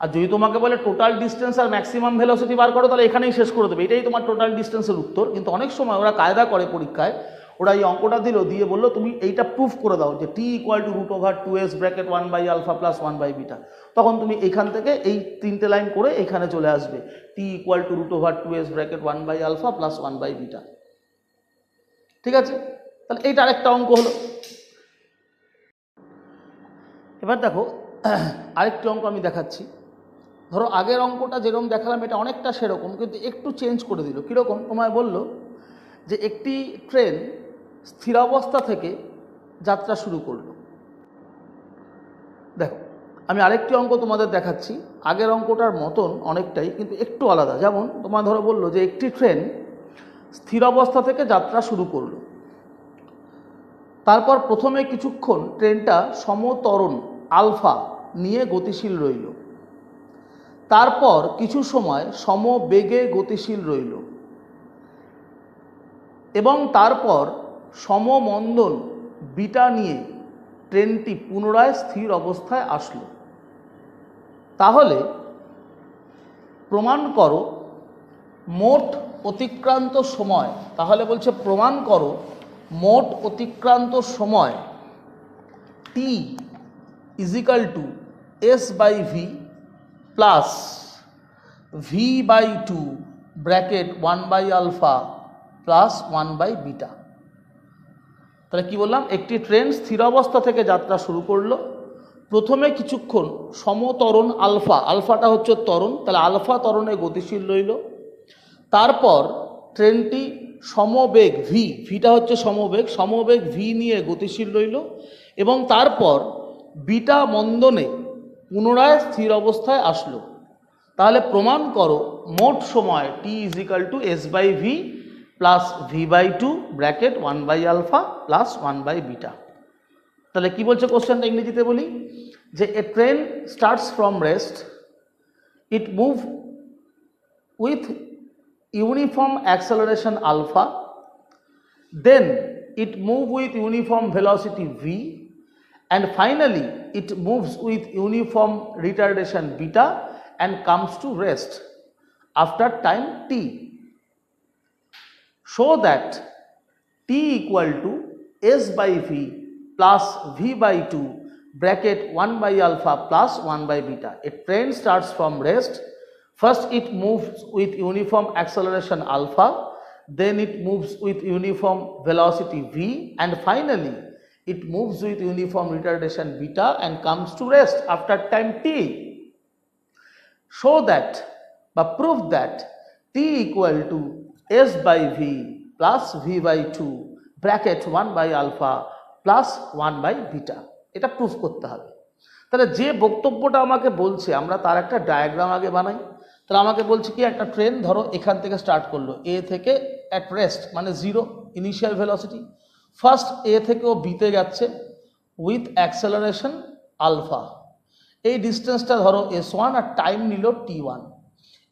আর যদি তোমাকে বলে টোটাল ডিস্টেন্স আর ম্যাক্সিমাম ভেলোসিটি বার করো, তাহলে এখানেই শেষ করে দেবে, এটাই তোমার টোটাল ডিস্টেন্সের উত্তর। কিন্তু অনেক সময় ওরা কায়দা করে পরীক্ষায়, ওরা এই অঙ্কটা দিল, দিয়ে বললো তুমি এইটা প্রুফ করে দাও যে টি equal to root over 2s bracket 1/α plus 1/β। তখন তুমি এইখান থেকে এই 3টে লাইন করে এখানে চলে আসবে, t equal to root over 2s bracket 1/α plus 1/β। ঠিক আছে, তাহলে এইটা আরেকটা অঙ্ক হলো। এবার দেখো আরেকটি অঙ্ক আমি দেখাচ্ছি। ধরো আগের অঙ্কটা যেরকম দেখালাম এটা অনেকটা সেরকম, কিন্তু একটু চেঞ্জ করে দিল। কীরকম? তোমায় বললো যে একটি ট্রেন স্থিরাবস্থা থেকে যাত্রা শুরু করলো। দেখো আমি আরেকটি অঙ্ক তোমাদের দেখাচ্ছি, আগের অঙ্কটার মতন অনেকটাই, কিন্তু একটু আলাদা। যেমন তোমার ধরো বললো যে একটি ট্রেন স্থির অবস্থা থেকে যাত্রা শুরু করলো, তারপর প্রথমে কিছুক্ষণ ট্রেনটা সমত্বরণ আলফা নিয়ে গতিশীল রইল, তারপর কিছু সময় সমবেগে গতিশীল রইল এবং তারপর সমমন্দন বিটা নিয়ে ট্রেনটি পুনরায় স্থির অবস্থায় আসলো। তাহলে প্রমাণ করো মোট অতিক্রান্ত সময়। তাহলে বলছে প্রমাণ করো মোট অতিক্রান্ত সময় t is equal to s/v plus v/2 bracket 1/α plus 1/β। তাহলে কি বললাম? একটি ট্রেন স্থির অবস্থা থেকে যাত্রা শুরু করলো, প্রথমে কিছুক্ষণ সমত্বরণ আলফা, আলফাটা হচ্ছে ত্বরণ, তাহলে আলফা ত্বরণে গতিশীল রইল, তারপর ট্রেনটি সমবেগ ভি, ভিটা হচ্ছে সমবেগ, সমবেগ ভি নিয়ে গতিশীল রইল এবং তারপর বিটা মন্দনে পুনরায় স্থির অবস্থায় আসলো। তাহলে প্রমাণ করো মোট সময় t is equal to s/v plus v/2 bracket 1/α plus 1/β। তাহলে কি বলছে কোশ্চেনটা ইংরেজিতে বলি, যে a train starts from rest, it move with uniform acceleration alpha, then it moves with uniform velocity v, and finally it moves with uniform retardation beta and comes to rest after time t. Show that t equal to s/v plus v/2 bracket 1/α plus 1/β. A train starts from rest. First it moves with uniform acceleration alpha, then it moves with uniform velocity v, and finally it moves with uniform retardation beta and comes to rest after time t. Show that বা prove that t equal to s/v plus v/2 bracket 1/α plus 1/β। এটা proof করতে হবে। তাহলে যে বক্তব্যটা আমাকে বলছে আমরা তার একটা ডায়াগ্রাম আগে বানাই। তাহলে আমাকে বলছে কি, একটা ট্রেন ধরো এখান থেকে স্টার্ট করলো, এ থেকে অ্যাট রেস্ট মানে জিরো ইনিশিয়াল ভেলোসিটি, ফার্স্ট এ থেকে ও বিতে যাচ্ছে উইথ অ্যাক্সেলারেশন আলফা, এই ডিস্টেন্সটা ধরো s1 আর টাইম নিল t1।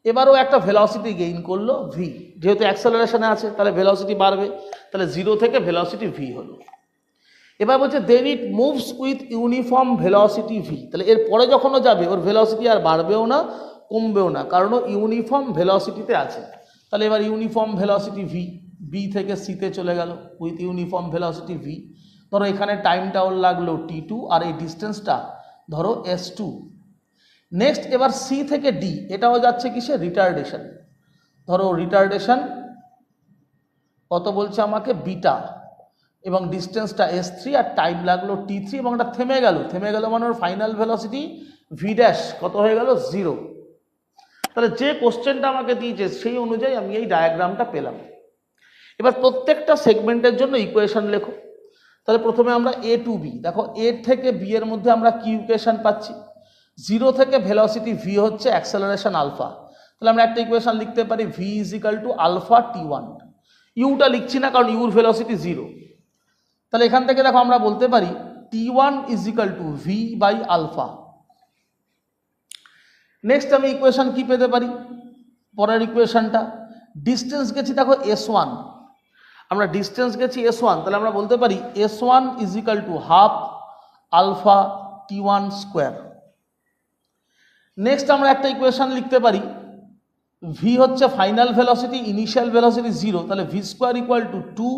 এবারও একটা ভেলোসিটি গেইন করলো v, যেহেতু অ্যাক্সেলারেশনে আছে তাহলে ভেলোসিটি বাড়বে, তাহলে জিরো থেকে ভেলোসিটি v হলো। এবার বলছে then it moves with uniform velocity v, তাহলে এর পরে যখনও যাবে ওর ভেলোসিটি আর বাড়বেও না কমবেও না, কারণ ও ইউনিফর্ম ভেলোসিটিতে আছে। তাহলে এবার ইউনিফর্ম ভেলোসিটি v, বি থেকে সিতে চলে গেল উইথ ইউনিফর্ম ভেলোসিটি v। ধরো এখানে টাইমটা ওর লাগলো t2 আর এই ডিস্টেন্সটা ধরো s2। নেক্সট এবার সি থেকে ডি, এটাও যাচ্ছে কিসে? রিটার্ডেশন। ধরো রিটার্ডেশন কত বলছে আমাকে? বিটা, এবং ডিস্টেন্সটা s3 আর টাইম লাগলো t3 এবং এটা থেমে গেল, থেমে গেল মানে ওর ফাইনাল ভেলোসিটি v ড্যাশ কত হয়ে গেল? 0। তাহলে যে কোশ্চেনটা আমাকে দিয়েছে সেই অনুযায়ী আমি এই ডায়াগ্রামটা পেলাম। এবার প্রত্যেকটা সেগমেন্টের জন্য ইকুয়েশন লেখো। তাহলে প্রথমে আমরা এ টু বি, দেখো এ থেকে বি এর মধ্যে আমরা কি ইকুয়েশন পাচ্ছি? জিরো থেকে ভেলোসিটি ভি হচ্ছে অ্যাক্সেলারেশন আলফা, তাহলে আমরা একটা ইকুয়েশন লিখতে পারি v is equal to alpha t1। ইউটা লিখছি না কারণ ইউর ভেলোসিটি 0। তাহলে এখান থেকে দেখো আমরা বলতে পারি t1 is equal to v by alpha, next আমি ইকুয়েশন কি পেতে পারি, পরের ইকুয়েশনটা ডিস্টেন্স গেছি দেখো S1, আমরা ডিস্টেন্স গেছি S1, তাহলে আমরা বলতে পারি S1 is equal to half alpha T1 square. Next আমরা একটা ইকুয়েশন লিখতে পারি, ভি হচ্ছে ফাইনাল ভেলোসিটি, ইনিশিয়াল ভেলোসিটি 0, তাহলে v square equal to 2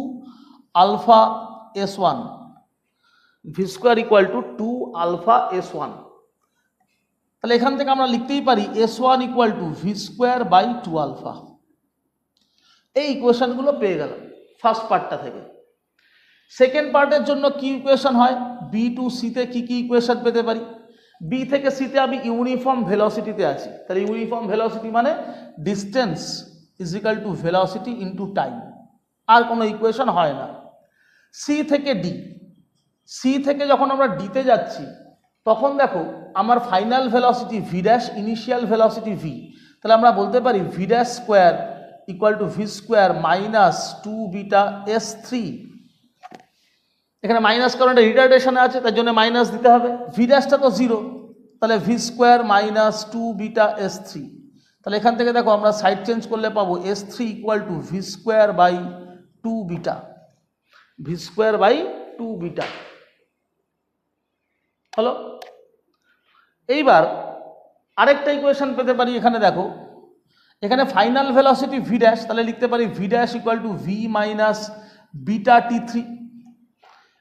alpha S1, v square equal to 2 alpha S1। তাহলে এখান থেকে আমরা লিখতেই পারি S1 equal to v square by 2 alpha. এই ইকুয়েশনগুলো পেয়ে গেলাম ফার্স্ট পার্টটা থেকে। সেকেন্ড পার্টের জন্য কি ইকুয়েশন হয়, বি টু সিতে কি কি ইকুয়েশন পেতে পারি, বি থেকে সিতে আমি ইউনিফর্ম ভেলোসিটিতে আছি, তাহলে ইউনিফর্ম ভেলোসিটি মানে distance is equal to velocity into time, আর কোনো ইকুয়েশন হয় না। সি থেকে ডি, সি থেকে যখন আমরা ডিতে যাচ্ছি তখন দেখো আমার final velocity V dash, initial velocity v, তাহলে আমরা বলতে পারি V dash square equal to v square minus 2 beta S3। এখানে মাইনাস কারণ এটা রিটার্ডেশনে আছে তার জন্য মাইনাস দিতে হবে, ভি ড্যাশটা তো 0, তাহলে v square minus 2 beta S3। তাহলে এখান থেকে দেখো আমরা সাইড চেঞ্জ করলে পাবো S3 equal to v square by 2 beta, v square by 2 beta হলো। এইবার আরেকটা ইকুয়েশন পেতে পারি, এখানে দেখো এখানে ফাইনাল ভেলোসিটি ভি ড্যাশ, তাহলে লিখতে পারি V dash equal to v minus beta T3,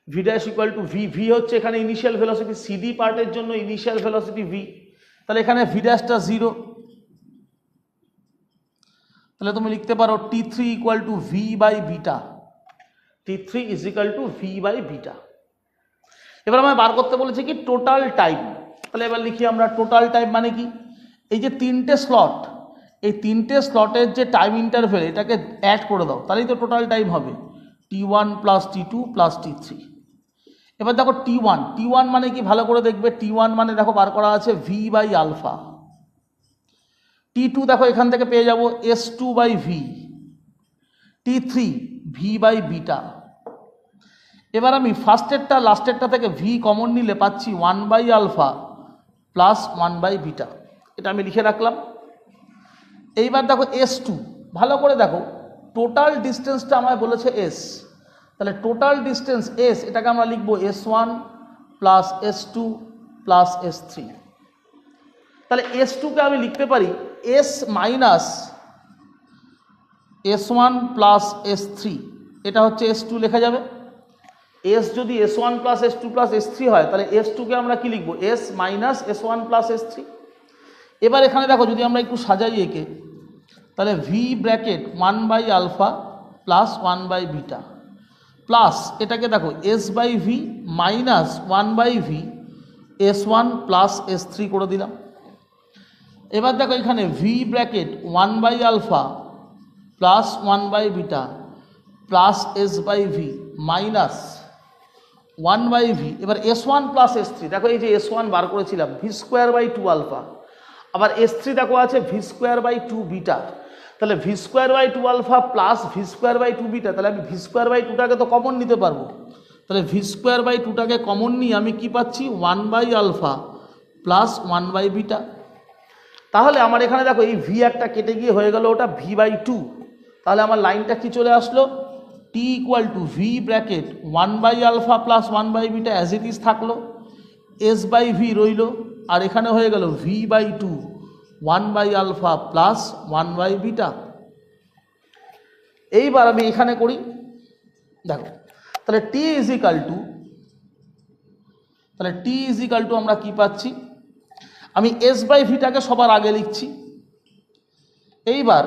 V dash equal to V, V হচ্ছে এখানে ইনিশিয়াল ভেলোসিটি, সিডি পার্টের জন্য ইনিশিয়াল ভেলোসিটি ভি, তাহলে এখানে ভি ড্যাশটা 0, তাহলে তুমি লিখতে পারো T3 equal to v by beta, T3 is equal to v by beta. এবার আমায় বার করতে বলেছি কি টোটাল টাইম, তাহলে এবার লিখি আমরা টোটাল টাইম মানে কি, এই যে তিনটে স্লট, এই তিনটে স্লটের যে টাইম ইন্টারভেল এটাকে অ্যাড করে দাও, তাহলেই তো টোটাল টাইম হবে T1 plus T2 plus T3। এবার দেখো T1 মানে কি ভালো করে দেখবে, T1 মানে দেখো বার করা আছে V বাই আলফা, T2 দেখো এখান থেকে পেয়ে যাব S2 by v, T3 V by beta. এবার আমি ফার্স্টেরটা লাস্টেরটা থেকে ভি কমন নিলে পাচ্ছি 1 by alpha plus 1 by beta, এটা আমি লিখে রাখলাম। এইবার দেখো S2, ভালো করে দেখো টোটাল ডিস্টেন্সটা আমায় বলেছে S, তাহলে টোটাল ডিস্টেন্স S, এটাকে আমরা লিখবো S1 plus S2 plus S3। তাহলে S2কে আমি লিখতে পারি S minus S1 plus S3, এটা হচ্ছে S2 লেখা যাবে। S যদি S1 plus S2 plus S3 হয় তাহলে S2কে আমরা কি লিখবো S minus S1 plus S3। এবার এখানে দেখো যদি আমরা একটু সাজাই একে, তাহলে v bracket 1 by alpha plus 1 by beta plus এটাকে দেখো S by v minus 1 by v S1 plus S3 করে দিলাম। এবার দেখো এখানে v bracket 1 by alpha plus 1 by beta plus S by v minus 1 by v, এবার S1 plus S3, দেখো এই যে S1 বার করেছিলাম ভি স্কোয়ার বাই 2 আলফা, আবার S3 দেখো আছে ভি স্কোয়ার বাই 2 বিটা, তাহলে v square by 2 alpha plus v square by 2 beta, তাহলে আমি ভি স্কোয়ার বাই 2টাকে তো কমন নিতে পারবো, তাহলে ভি স্কোয়ার বাই 2টাকে কমন নিয়ে আমি কি পাচ্ছি 1 by alpha plus 1 by beta. তাহলে আমার এখানে দেখো এই ভি একটা কেটে গিয়ে হয়ে গেল ওটা ভি বাই 2, তাহলে আমার লাইনটা কি চলে আসলো t equal to v bracket 1 by alpha plus 1 by beta as it is থাকলো, এস বাই ভি রইল, আর এখানে হয়ে গেল v by 2 1 by alpha plus 1 by beta. এইবার আমি এখানে করি দেখো, তাহলে টি ইজ ইকাল টু আমরা কি পাচ্ছি, আমি এস বাই ভিটাকে সবার আগে লিখছি। এইবার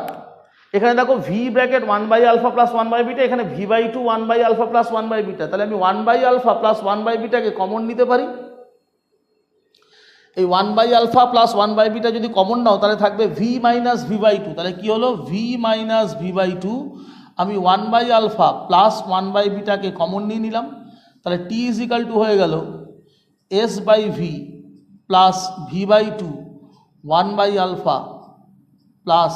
এখানে দেখো v bracket 1 by alpha plus 1 by beta, এখানে v by 2 1 by alpha plus 1 by beta, তাহলে আমি 1 বাই আলফা প্লাস 1 বাই বিটাকে কমন নিতে পারি। এই 1 by alpha plus 1 by beta যদি কমন নাও তাহলে থাকবে ভি মাইনাস ভি বাই 2, তাহলে কি হলো ভি মাইনাস ভি বাই 2, আমি 1 বাই আলফা প্লাস 1 বাই বিটাকে কমন নিয়ে নিলাম, তাহলে টি ইজ ইকাল টু হয়ে গেল s by v plus v by 2 1 by alpha plus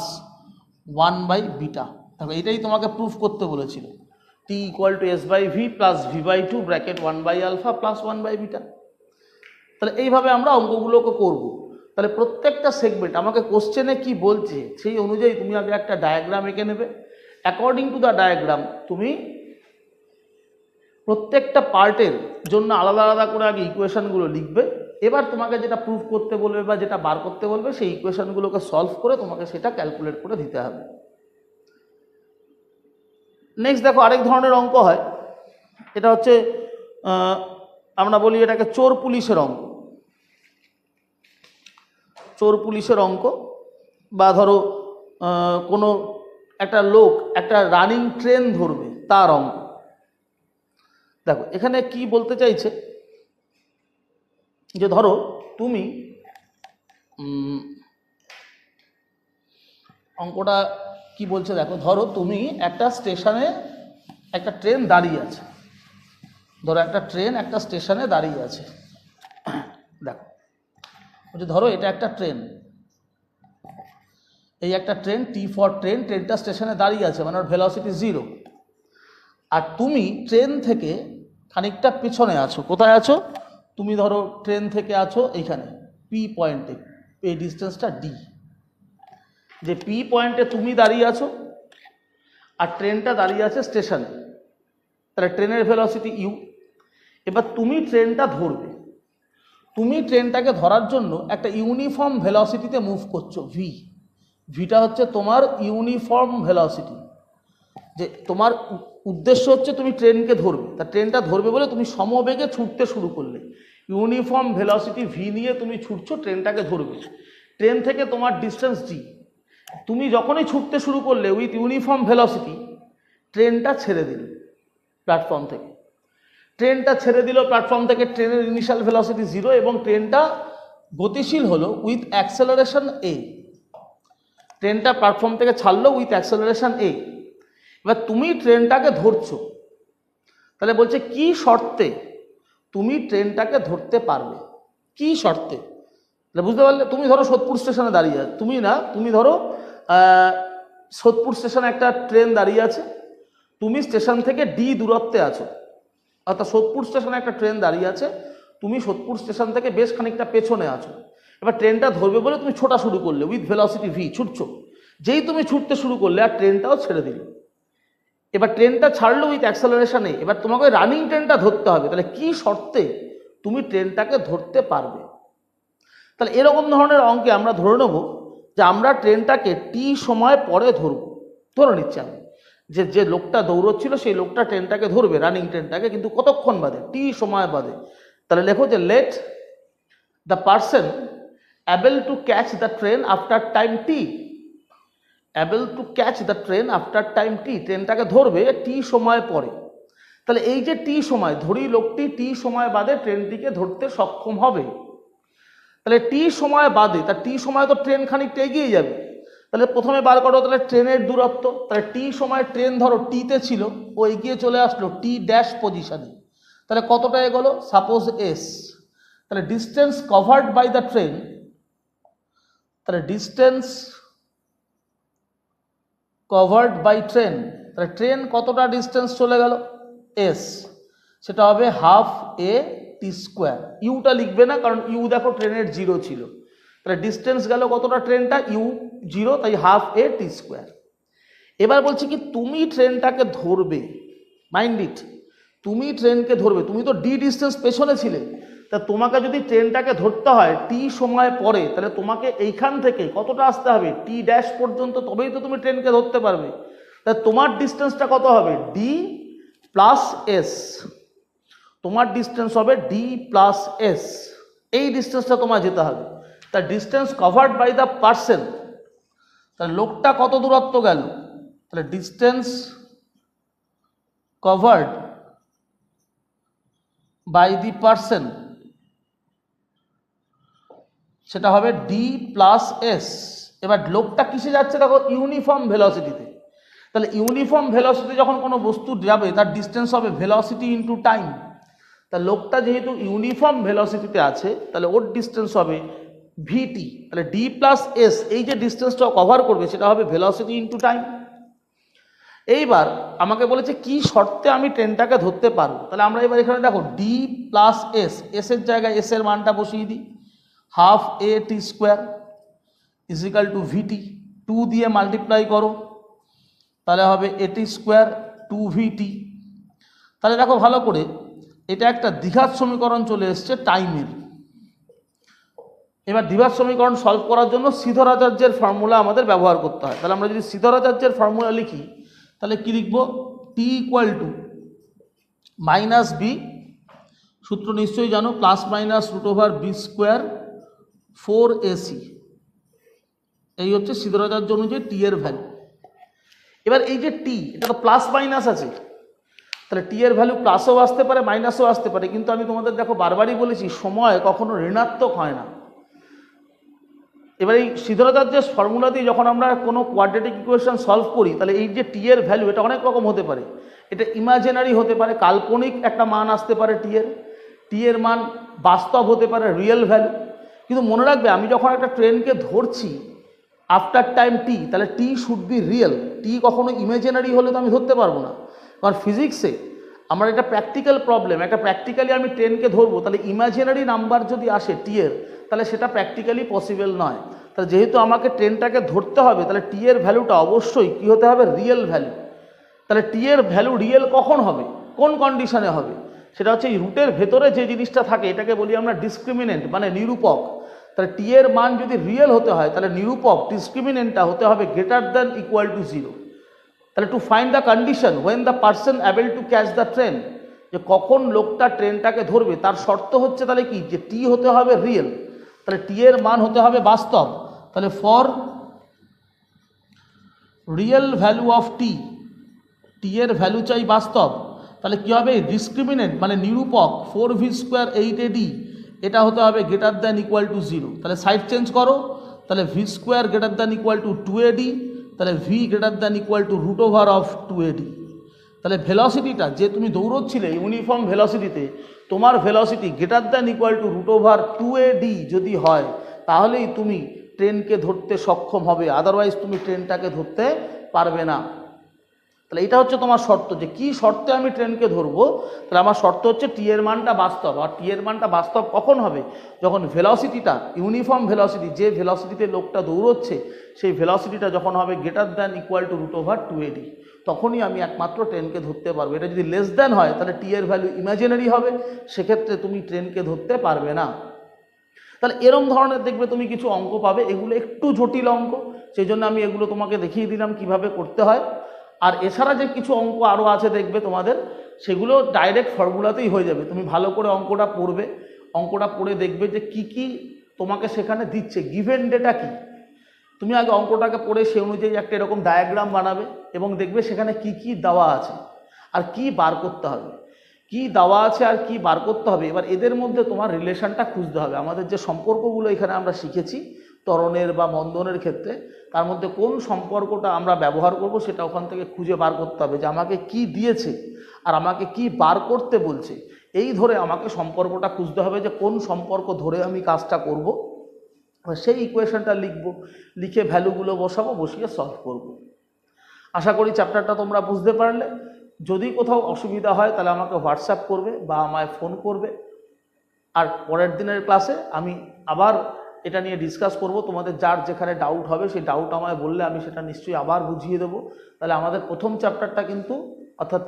1 by beta. দেখো এটাই তোমাকে প্রুফ করতে বলেছিল, t equal to s by v plus v by 2 bracket 1 by alpha plus 1 by beta. তাহলে এইভাবে আমরা অঙ্কগুলোকে করব। তাহলে প্রত্যেকটা সেগমেন্ট আমাকে কোশ্চেনে কি বলছে সেই অনুযায়ী তুমি আগে একটা ডায়াগ্রাম এঁকে নেবে। অ্যাকর্ডিং টু দ্য ডায়াগ্রাম তুমি প্রত্যেকটা পার্টের জন্য আলাদা আলাদা করে আগে ইকুয়েশনগুলো লিখবে। এবার তোমাকে যেটা প্রুফ করতে বলবে বা যেটা বার করতে বলবে সেই ইকুয়েশনগুলোকে সলভ করে তোমাকে সেটা ক্যালকুলেট করে দিতে হবে। নেক্সট দেখো আরেক ধরনের অঙ্ক হয়, এটা হচ্ছে আমরা বলি এটাকে চোর পুলিশের অঙ্ক। চোর পুলিশের অঙ্ক বা ধরো কোনো একটা লোক একটা রানিং ট্রেন ধরবে তার অঙ্ক। দেখো এখানে কি বলতে চাইছে যে ধরো তুমি অঙ্কটা কি বলছে দেখো, ধরো তুমি একটা স্টেশনে একটা ট্রেন দাঁড়িয়ে আছে, ধরো একটা ট্রেন একটা স্টেশনে দাঁড়িয়ে আছে। দেখো বলছে ধরো এটা একটা ট্রেন, এই একটা ট্রেন টি ফর ট্রেন, ট্রেনটা স্টেশনে দাঁড়িয়ে আছে মানে ওর ভেলোসিটি 0। আর তুমি ট্রেন থেকে খানিকটা পিছনে আছো। কোথায় আছো? তুমি ধরো ট্রেন থেকে আছো এইখানে পি পয়েন্টে, এই ডিস্টেন্সটা ডি। যে পি পয়েন্টে তুমি দাঁড়িয়ে আছো আর ট্রেনটা দাঁড়িয়ে আছে স্টেশনে, তাহলে ট্রেনের ভেলোসিটি ইউ। এবার তুমি ট্রেনটা ধরবে, তুমি ট্রেনটাকে ধরার জন্য একটা ইউনিফর্ম ভেলোসিটিতে মুভ করছো ভি। ভিটা হচ্ছে তোমার ইউনিফর্ম ভেলোসিটি, যে তোমার উদ্দেশ্য হচ্ছে তুমি ট্রেনকে ধরবে। তা ট্রেনটা ধরবে বলে তুমি সমবেগে ছুটতে শুরু করলে, ইউনিফর্ম ভেলোসিটি ভি নিয়ে তুমি ছুটছো, ট্রেনটাকে ধরবে। ট্রেন থেকে তোমার ডিস্টেন্স জি। তুমি যখনই ছুটতে শুরু করলে উইথ ইউনিফর্ম ভেলোসিটি, ট্রেনটা ছেড়ে দিল প্ল্যাটফর্ম থেকে। ট্রেনটা ছেড়ে দিল প্ল্যাটফর্ম থেকে, ট্রেনের ইনিশিয়াল ভেলোসিটি 0 এবং ট্রেনটা গতিশীল হলো উইথ অ্যাক্সেলারেশন এ। ট্রেনটা প্ল্যাটফর্ম থেকে ছাড়লো উইথ অ্যাক্সেলারেশন এ। এবার তুমি ট্রেনটাকে ধরছো, তাহলে বলছে কি শর্তে তুমি ট্রেনটাকে ধরতে পারবে, কি শর্তে। তাহলে বুঝতে পারলে, তুমি ধরো সোদপুর স্টেশনে দাঁড়িয়ে আছো, তুমি ধরো সোদপুর স্টেশনে একটা ট্রেন দাঁড়িয়ে আছে, তুমি স্টেশন থেকে ডি দূরত্বে আছো, অর্থাৎ সোদপুর স্টেশনে একটা ট্রেন দাঁড়িয়ে আছে, তুমি সোদপুর স্টেশন থেকে বেশ খানিকটা পেছনে আছো। এবার ট্রেনটা ধরবে বলে তুমি ছোটা শুরু করলে উইথ ভেলোসিটি ভি, ছুটছো। যেই তুমি ছুটতে শুরু করলে আর ট্রেনটাও ছেড়ে দিল। এবার ট্রেনটা ছাড়লো উইথ অ্যাক্সেলারেশনে, এবার তোমাকে রানিং ট্রেনটা ধরতে হবে। তাহলে কি শর্তে তুমি ট্রেনটাকে ধরতে পারবে। তাহলে এরকম ধরনের অঙ্কে আমরা ধরে নেব যে আমরা ট্রেনটাকে টি সময় পরে ধরব। ধরে নিচ্ছি আমি যে লোকটা দৌড়চ্ছিল সেই লোকটা ট্রেনটাকে ধরবে, রানিং ট্রেনটাকে, কিন্তু কতক্ষণ বাদে, টি সময় বাদে। তাহলে লেখো যে let the person able to catch the train after time t. Able to catch the train after time t, ট্রেনটাকে ধরবে টি সময় পরে। তাহলে এই যে টি সময়, ধরি লোকটি টি সময় বাদে ট্রেনটিকে ধরতে সক্ষম হবে। তাহলে টি সময় বাদে, তার টি সময় তো ট্রেন খানিকটা এগিয়ে যাবে। তাহলে প্রথমে বার করো তাহলে ট্রেনের দূরত্ব। তাহলে টি সময় ট্রেন ধরো টিতে ছিল, ও এগিয়ে চলে আসলো টি ড্যাশ পজিশনে। তাহলে কতটা এগোলো, সাপোজ এস। তাহলে distance covered by the train, তাহলে ডিস্টেন্স কভার্ড বাই ট্রেন, তাহলে ট্রেন কতটা ডিস্টেন্স চলে গেল, এস, সেটা হবে হাফ এ টি স্কোয়ার। ইউটা লিখবে না, কারণ ইউ দেখো ট্রেনের 0 ছিল। তাহলে ডিস্টেন্স গেল কতটা, ট্রেনটা ইউ 0, তাই হাফ এ টি স্কোয়ার। এবার বলছি কি তুমি ট্রেনটাকে ধরবে, মাইন্ড ইট, তুমি ট্রেনকে ধরবে। তুমি তো ডি ডিস্টেন্স পেছনে ছিলে, তা তোমাকে যদি ট্রেনটাকে ধরতে হয় টি সময় পরে, তাহলে তোমাকে এইখান থেকে কতটা আসতে হবে, টি ড্যাশ পর্যন্ত, তবেই তো তুমি ট্রেনকে ধরতে পারবে। তা তোমার ডিস্টেন্সটা কত হবে, ডি প্লাস এস। তোমার ডিস্টেন্স হবে ডি প্লাস এস, এই ডিস্টেন্সটা তোমার যেতে হবে। তা distance covered by the person, তাহলে লোকটা কত দূরত্ব গেল, তাহলে distance covered by the person, সেটা হবে ডি প্লাস এস। এবার লোকটা কিসে যাচ্ছে দেখো, ইউনিফর্ম ভেলোসিটিতে। তাহলে ইউনিফর্ম ভেলোসিটি যখন কোনো বস্তু যাবে তার ডিস্টেন্স হবে ভেলোসিটি ইন্টু টাইম। তা লোকটা যেহেতু ইউনিফর্ম ভেলোসিটিতে আছে, তাহলে ওর ডিস্টেন্স হবে ভিটি। তাহলে ডি প্লাস এস, এই যে ডিস্টেন্সটা কভার করবে সেটা হবে ভেলোসিটি ইন্টু টাইম। এইবার আমাকে বলেছে কি শর্তে আমি ট্রেনটাকে ধরতে পারবো। তাহলে আমরা এবার এখানে দেখো ডি প্লাস এস, এস এর জায়গায় এস এর মানটা বসিয়ে দিই। Half a t square is equal two ভিটি, 2 দিয়ে মাল্টিপ্লাই করো তাহলে হবে এটি স্কোয়ার 2vt। তাহলে দেখো ভালো করে, এটা একটা দ্বিঘাত সমীকরণ চলে এসছে টাইমের। এবার দ্বিঘাত সমীকরণ সলভ করার জন্য শ্রীধরাচার্যের ফর্মুলা আমাদের ব্যবহার করতে হয়। তাহলে আমরা যদি শ্রীধরাচার্যের ফর্মুলা লিখি তাহলে কি লিখব, t equal to minus b, সূত্র নিশ্চয়ই জানো, plus minus root over b square 4ac। এই হচ্ছে শ্রীধরাচার্য অনুযায়ী টি এর ভ্যালু। এবার এই যে টি, এটা তো প্লাস মাইনাস আছে, তাহলে টি এর ভ্যালু প্লাসও আসতে পারে মাইনাসও আসতে পারে, কিন্তু আমি তোমাদের দেখো বারবারই বলেছি সময় কখনো ঋণাত্মক হয় না। এবার এই শ্রীধরাচার্যের ফর্মুলা দিয়ে যখন আমরা কোনো কোয়াড্রেটিক ইকুয়েশন সলভ করি, তাহলে এই যে টি এর ভ্যালু এটা অনেক রকম হতে পারে। এটা ইমাজিনারি হতে পারে, কাল্পনিক একটা মান আসতে পারে টি এর মান বাস্তব হতে পারে, রিয়েল ভ্যালু। কিন্তু মনে রাখবে, আমি যখন একটা ট্রেনকে ধরছি আফটার টাইম টি, তাহলে টি শুড বি রিয়েল। টি কখনো ইমাজিনারি হলে তো আমি ধরতে পারবো না, কারণ ফিজিক্সে আমার এটা প্র্যাকটিক্যাল প্রবলেম। একটা প্র্যাকটিক্যালি আমি ট্রেনকে ধরবো, তাহলে ইমাজিনারি নাম্বার যদি আসে টি এর, তাহলে সেটা প্র্যাকটিক্যালি পসিবল নয়। তাহলে যেহেতু আমাকে ট্রেনটাকে ধরতে হবে, তাহলে টি এর ভ্যালুটা অবশ্যই কী হতে হবে, রিয়েল ভ্যালু। তাহলে টি এর ভ্যালু রিয়েল কখন হবে, কোন কন্ডিশনে হবে, সেটা হচ্ছে এই রুটের ভেতরে যে জিনিসটা থাকে এটাকে বলি আমরা ডিসক্রিমিনেন্ট, মানে নিরূপক। তাহলে টি এর মান যদি রিয়েল হতে হয়, তাহলে নিরূপক ডিসক্রিমিনেন্টটা হতে হবে গ্রেটার দ্যান ইকুয়াল টু 0। তাহলে to find the condition when the person able to catch the train, যে কখন লোকটা ট্রেনটাকে ধরবে, তার শর্ত হচ্ছে তাহলে কি, যে টি হতে হবে রিয়েল, তাহলে টি এর মান হতে হবে বাস্তব। তাহলে ফর রিয়েল ভ্যালু অফ টি, টি এর ভ্যালু চাই বাস্তব, তাহলে কী হবে, ডিসক্রিমিনেন্ট মানে নিরূপক 4v স্কোয়ার 8ad, এটা হতে হবে গ্রেটার দ্যান ইকুয়াল টু 0। তাহলে সাইড চেঞ্জ করো, তাহলে v square greater than equal to 2ad, তাহলে v greater than equal to root over of 2ad। তাহলে ভেলোসিটিটা যে তুমি দৌড়চ্ছিলে ইউনিফর্ম ভেলোসিটিতে, তোমার velocity greater than equal to root over 2ad যদি হয়, তাহলেই তুমি ট্রেনকে ধরতে সক্ষম হবে, আদারওয়াইজ তুমি ট্রেনটাকে ধরতে পারবে না। তাহলে এটা হচ্ছে তোমার শর্ত, যে কি শর্তে আমি ট্রেনকে ধরবো। তাহলে আমার শর্ত হচ্ছে টি এর মানটা বাস্তব। আর টি এর মানটা বাস্তব কখন হবে, যখন ভেলোসিটিটা ইউনিফর্ম ভেলোসিটি, যে ভেলোসিটিতে লোকটা দৌড়চ্ছে সেই ভেলোসিটিটা যখন হবে greater than equal to root over 2ad, তখনই আমি একমাত্র ট্রেনকে ধরতে পারবো। এটা যদি লেস দ্যান হয়, তাহলে টি এর ভ্যালু ইমাজিনারি হবে, সেক্ষেত্রে তুমি ট্রেনকে ধরতে পারবে না। তাহলে এরম ধরনের দেখবে তুমি কিছু অঙ্ক পাবে, এগুলো একটু জটিল অঙ্ক, সেই জন্য আমি এগুলো তোমাকে দেখিয়ে দিলাম কিভাবে করতে হয়। আর এছাড়া যে কিছু অঙ্ক আরও আছে দেখবে তোমাদের, সেগুলো ডাইরেক্ট ফর্মুলাতেই হয়ে যাবে। তুমি ভালো করে অঙ্কটা পড়বে, অঙ্কটা পড়ে দেখবে যে কি কি তোমাকে সেখানে দিচ্ছে, গিভেন ডেটা কি। তুমি আগে অঙ্কটাকে পড়ে সেই অনুযায়ী একটা এরকম ডায়াগ্রাম বানাবে এবং দেখবে সেখানে কি কি দেওয়া আছে আর কি বার করতে হবে, কি দেওয়া আছে আর কি বার করতে হবে। এবার এদের মধ্যে তোমার রিলেশনটা খুঁজতে হবে। আমাদের যে সম্পর্কগুলো এখানে আমরা শিখেছি ত্বরণের বা মন্দনের ক্ষেত্রে, তার মধ্যে কোন সম্পর্কটা আমরা ব্যবহার করব সেটা ওখান থেকে খুঁজে বার করতে হবে, যে আমাকে কি দিয়েছে আর আমাকে কি বার করতে বলছে। এই ধরে আমাকে সম্পর্কটা খুঁজতে হবে, যে কোন সম্পর্ক ধরে আমি কাজটা করব। সেই ইকুয়েশনটা লিখব, লিখে ভ্যালুগুলো বসাবো, বসিয়ে সলভ করব। আশা করি চ্যাপ্টারটা তোমরা বুঝতে পারলে। যদি কোথাও অসুবিধা হয় তাহলে আমাকে হোয়াটসঅ্যাপ করবে বা আমায় ফোন করবে। আর পরের দিনের ক্লাসে আমি আবার এটা নিয়ে ডিসকাস করব। তোমাদের যার যেখানে ডাউট হবে সেই ডাউট আমায় বললে আমি সেটা নিশ্চয়ই আবার বুঝিয়ে দেবো। তাহলে আমাদের প্রথম চ্যাপ্টারটা কিন্তু, অর্থাৎ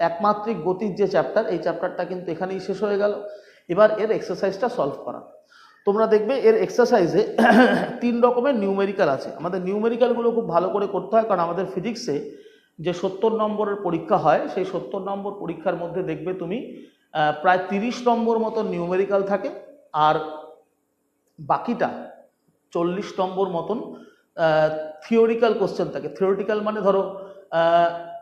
একমাত্রিক গতির যে চ্যাপ্টার, এই চ্যাপ্টারটা কিন্তু এখানেই শেষ হয়ে গেল। এবার এর এক্সারসাইজটা সলভ করা। তোমরা দেখবে এর এক্সারসাইজে 3 রকমের নিউমেরিক্যাল আছে। আমাদের নিউমেরিক্যালগুলো খুব ভালো করে করতে হয়, কারণ আমাদের ফিজিক্সে যে 70 নম্বরের পরীক্ষা হয়, সেই 70 নম্বর পরীক্ষার মধ্যে দেখবে তুমি প্রায় 30 নম্বর মতো নিউমেরিক্যাল থাকে, আর বাকিটা 40 নম্বর মতন থিওরিক্যাল কোশ্চেন থাকে। থিওরিটিক্যাল মানে ধরো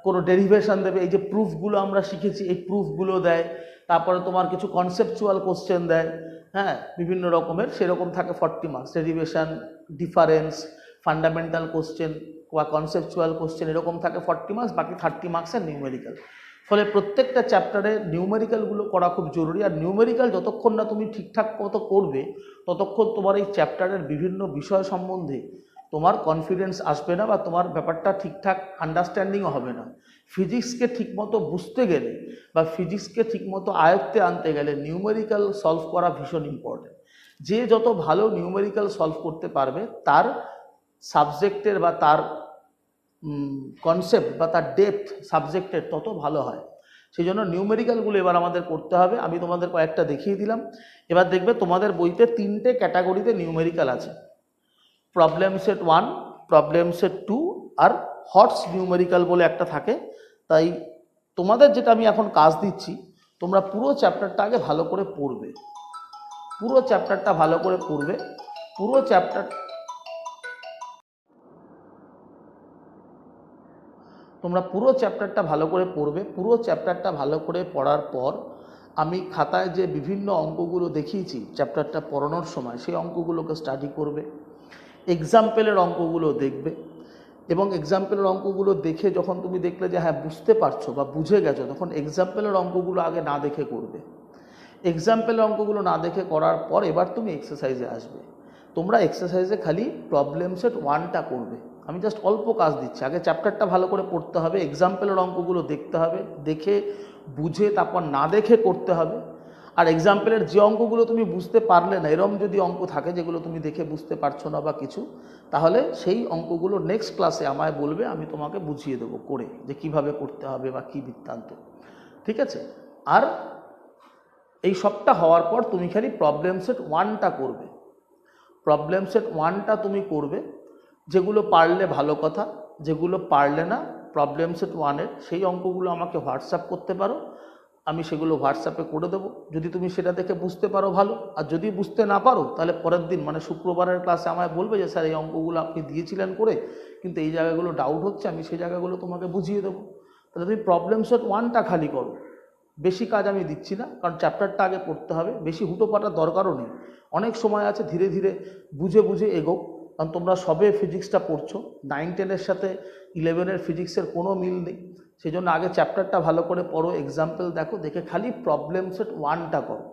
কোনো ডেরিভেশন দেবে, এই যে প্রুফগুলো আমরা শিখেছি এই প্রুফগুলো দেয়, তারপরে তোমার কিছু কনসেপচুয়াল কোশ্চেন দেয়, হ্যাঁ, বিভিন্ন রকমের, সেরকম থাকে 40 marks. Derivation, difference, fundamental question বা কনসেপচুয়াল কোশ্চেন, এরকম থাকে 40 মার্কস, বাকি 30 মার্কসের নিউমেরিক্যাল। ফলে প্রত্যেকটা চ্যাপ্টারে নিউমেরিক্যালগুলো করা খুব জরুরি। আর নিউমেরিক্যাল যতক্ষণ না তুমি ঠিকঠাক মতো করবে, ততক্ষণ তোমার এই চ্যাপ্টারের বিভিন্ন বিষয় সম্বন্ধে তোমার কনফিডেন্স আসবে না, বা তোমার ব্যাপারটা ঠিকঠাক আন্ডারস্ট্যান্ডিংও হবে না। ফিজিক্সকে ঠিকমতো বুঝতে গেলে বা ফিজিক্সকে ঠিকমতো আয়ত্তে আনতে গেলে নিউমেরিক্যাল সলভ করা ভীষণ ইম্পর্টেন্ট। যে যত ভালো নিউমেরিক্যাল সলভ করতে পারবে তার সাবজেক্টের বা তার কনসেপ্ট বা তার ডেপথ সাবজেক্টের তত ভালো হয়। সেই জন্য নিউমেরিক্যালগুলো এবার আমাদের করতে হবে। আমি তোমাদের কয়েকটা দেখিয়ে দিলাম। এবার দেখবে তোমাদের বইতে 3টে ক্যাটাগরিতে নিউমেরিক্যাল আছে, প্রবলেম সেট 1, প্রবলেম সেট 2 আর হটস নিউমেরিক্যাল বলে একটা থাকে। তাই তোমাদের যেটা আমি এখন কাজ দিচ্ছি, তোমরা পুরো চ্যাপ্টারটা আগে ভালো করে পড়বে, পুরো চ্যাপ্টারটা ভালো করে পড়বে, পুরো চ্যাপ্টারটা ভালো করে পড়বে। পুরো চ্যাপ্টারটা ভালো করে পড়ার পর আমি খাতায় যে বিভিন্ন অঙ্কগুলো দেখিয়েছি চ্যাপ্টারটা পড়ানোর সময়, সেই অঙ্কগুলোকে স্টাডি করবে, এক্সাম্পলের অঙ্কগুলো দেখবে, এবং এক্সাম্পলের অঙ্কগুলো দেখে যখন তুমি দেখলে যে হ্যাঁ বুঝতে পারছো বা বুঝে গেছো, তখন এক্সাম্পলের অঙ্কগুলো আগে না দেখে করবে। এক্সাম্পলের অঙ্কগুলো না দেখে করার পর এবার তুমি এক্সারসাইজে আসবে। তোমরা এক্সারসাইজে খালি প্রবলেম সেট 1টা করবে। আমি জাস্ট অল্প কাজ দিচ্ছি, আগে চ্যাপ্টারটা ভালো করে পড়তে হবে, এক্সাম্পলের অঙ্কগুলো দেখতে হবে, দেখে বুঝে তারপর না দেখে করতে হবে। আর এক্সাম্পলের যে অঙ্কগুলো তুমি বুঝতে পারলে না, এরম যদি অঙ্ক থাকে যেগুলো তুমি দেখে বুঝতে পারছো না বা কিছু, তাহলে সেই অঙ্কগুলো নেক্সট ক্লাসে আমায় বলবে, আমি তোমাকে বুঝিয়ে দেবো করে যে কিভাবে করতে হবে বা কী বৃত্তান্ত। ঠিক আছে? আর এই সবটা হওয়ার পর তুমি খালি প্রবলেম সেট 1টা করবে। প্রবলেম সেট 1টা তুমি করবে, যেগুলো পারলে ভালো কথা, যেগুলো পারলে না প্রবলেম সেট 1-এর সেই অঙ্কগুলো আমাকে হোয়াটসঅ্যাপ করতে পারো, আমি সেগুলো হোয়াটসঅ্যাপে করে দেবো। যদি তুমি সেটা দেখে বুঝতে পারো ভালো, আর যদি বুঝতে না পারো তাহলে পরের দিন মানে শুক্রবারের ক্লাসে আমায় বলবে যে স্যার এই অঙ্কগুলো আপনি দিয়েছিলেন করে, কিন্তু এই জায়গাগুলো ডাউট হচ্ছে, আমি সেই জায়গাগুলো তোমাকে বুঝিয়ে দেবো। তাহলে তুমি প্রবলেম সেট 1টা খালি করো। বেশি কাজ আমি দিচ্ছি না, কারণ চ্যাপ্টারটা আগে পড়তে হবে, বেশি হুটোপাটার দরকারও নেই, অনেক সময় আছে, ধীরে ধীরে বুঝে বুঝে এগো। কারণ তোমরা সবে ফিজিক্সটা পড়ছো, 9-10-এর সাথে 11-এর ফিজিক্সের কোনো মিল নেই। সেই জন্য আগে চ্যাপ্টারটা ভালো করে পড়ো, এক্সাম্পল দেখো, দেখে খালি প্রবলেম সেট 1টা করো,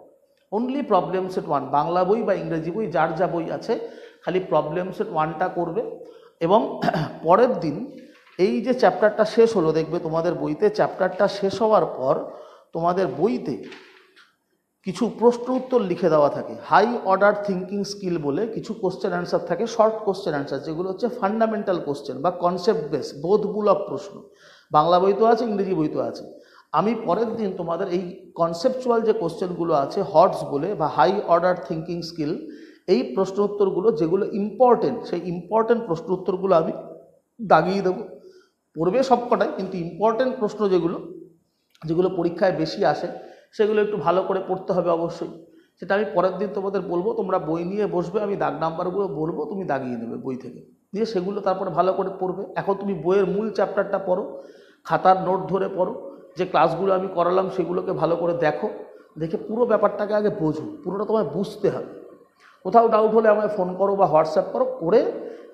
অনলি প্রবলেম সেট 1। বাংলা বই বা ইংরেজি বই যার যা বই আছে, খালি প্রবলেম সেট 1টা করবে। এবং পরের দিন এই যে চ্যাপ্টারটা শেষ হলো, দেখবে তোমাদের বইতে চ্যাপ্টারটা শেষ হওয়ার পর তোমাদের বইতে কিছু প্রশ্ন উত্তর লিখে দেওয়া থাকে, হাই অর্ডার থিঙ্কিং স্কিল বলে কিছু কোশ্চেন অ্যান্সার থাকে, শর্ট কোশ্চেন অ্যান্সার, যেগুলো হচ্ছে ফান্ডামেন্টাল কোশ্চেন বা কনসেপ্ট বেস বোধমূলক প্রশ্ন। বাংলা বইতেও আছে, ইংরেজি বইতেও আছে। আমি পরের দিন তোমাদের এই কনসেপচুয়াল যে কোশ্চেনগুলো আছে হটস বলে বা হাই অর্ডার থিঙ্কিং স্কিল, এই প্রশ্ন উত্তরগুলো যেগুলো ইম্পর্টেন্ট, সেই ইম্পর্টেন্ট প্রশ্ন উত্তরগুলো আমি দাগিয়ে দেবো। পড়বে সবকটাই, কিন্তু ইম্পর্টেন্ট প্রশ্ন যেগুলো পরীক্ষায় বেশি আসে সেগুলো একটু ভালো করে পড়তে হবে অবশ্যই। সেটা আমি পরের দিন তোমাদের বলবো, তোমরা বই নিয়ে বসবে, আমি দাগ নাম্বারগুলো বলবো, তুমি দাগিয়ে নেবে বই থেকে, দিয়ে সেগুলো তারপরে ভালো করে পড়বে। এখন তুমি বইয়ের মূল চ্যাপ্টারটা পড়ো, খাতার নোট ধরে পড়ো, যে ক্লাসগুলো আমি করালাম সেগুলোকে ভালো করে দেখো, দেখে পুরো ব্যাপারটাকে আগে বোঝো, পুরোটা তোমায় বুঝতে হবে। কোথাও ডাউট হলে আমায় ফোন করো বা হোয়াটসঅ্যাপ করো, করে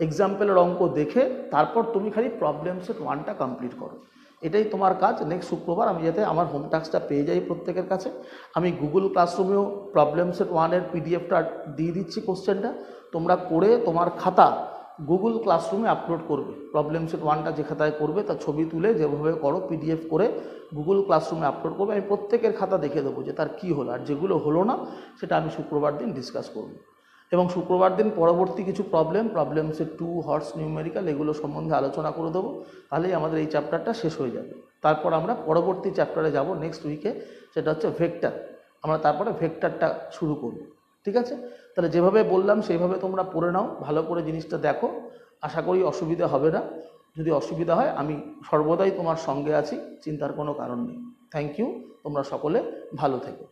এক্সাম্পলের অঙ্ক দেখে তারপর তুমি খালি প্রবলেম সেট 1টা কমপ্লিট করো। এটাই তোমার কাজ। নেক্সট শুক্রবার আমি যাতে আমার হোম টাস্কটা পেয়ে যাই প্রত্যেকের কাছে, আমি গুগল ক্লাসরুমেও প্রবলেম সেট 1-এর পিডিএফটা দিয়ে দিচ্ছি, কোশ্চেনটা তোমরা করে তোমার খাতা গুগল ক্লাসরুমে আপলোড করবে। প্রবলেম সেট 1টা যে খাতায় করবে তার ছবি তুলে যেভাবে করো পিডিএফ করে গুগল ক্লাসরুমে আপলোড করবে। আমি প্রত্যেকের খাতা দেখে দেবো যে তার কী হলো, আর যেগুলো হলো না সেটা আমি শুক্রবার দিন ডিসকাস করব। এবং শুক্রবার দিন পরবর্তী কিছু প্রবলেম সেট 2, হটস নিউমেরিক্যাল, এগুলো সম্বন্ধে আলোচনা করে দেবো। তাহলেই আমাদের এই চ্যাপ্টারটা শেষ হয়ে যাবে। তারপর আমরা পরবর্তী চ্যাপ্টারে যাব নেক্সট উইকে, সেটা হচ্ছে ভেক্টর। আমরা তারপরে ভেক্টরটা শুরু করব। ঠিক আছে? তাহলে যেভাবে বললাম সেইভাবে তোমরা পড়ে নাও, ভালো করে জিনিসটা দেখো, আশা করি অসুবিধা হবে না। যদি অসুবিধা হয় আমি সর্বদাই তোমার সঙ্গে আছি, চিন্তার কোনো কারণ নেই। থ্যাংক ইউ, তোমরা সকলে ভালো থেকো।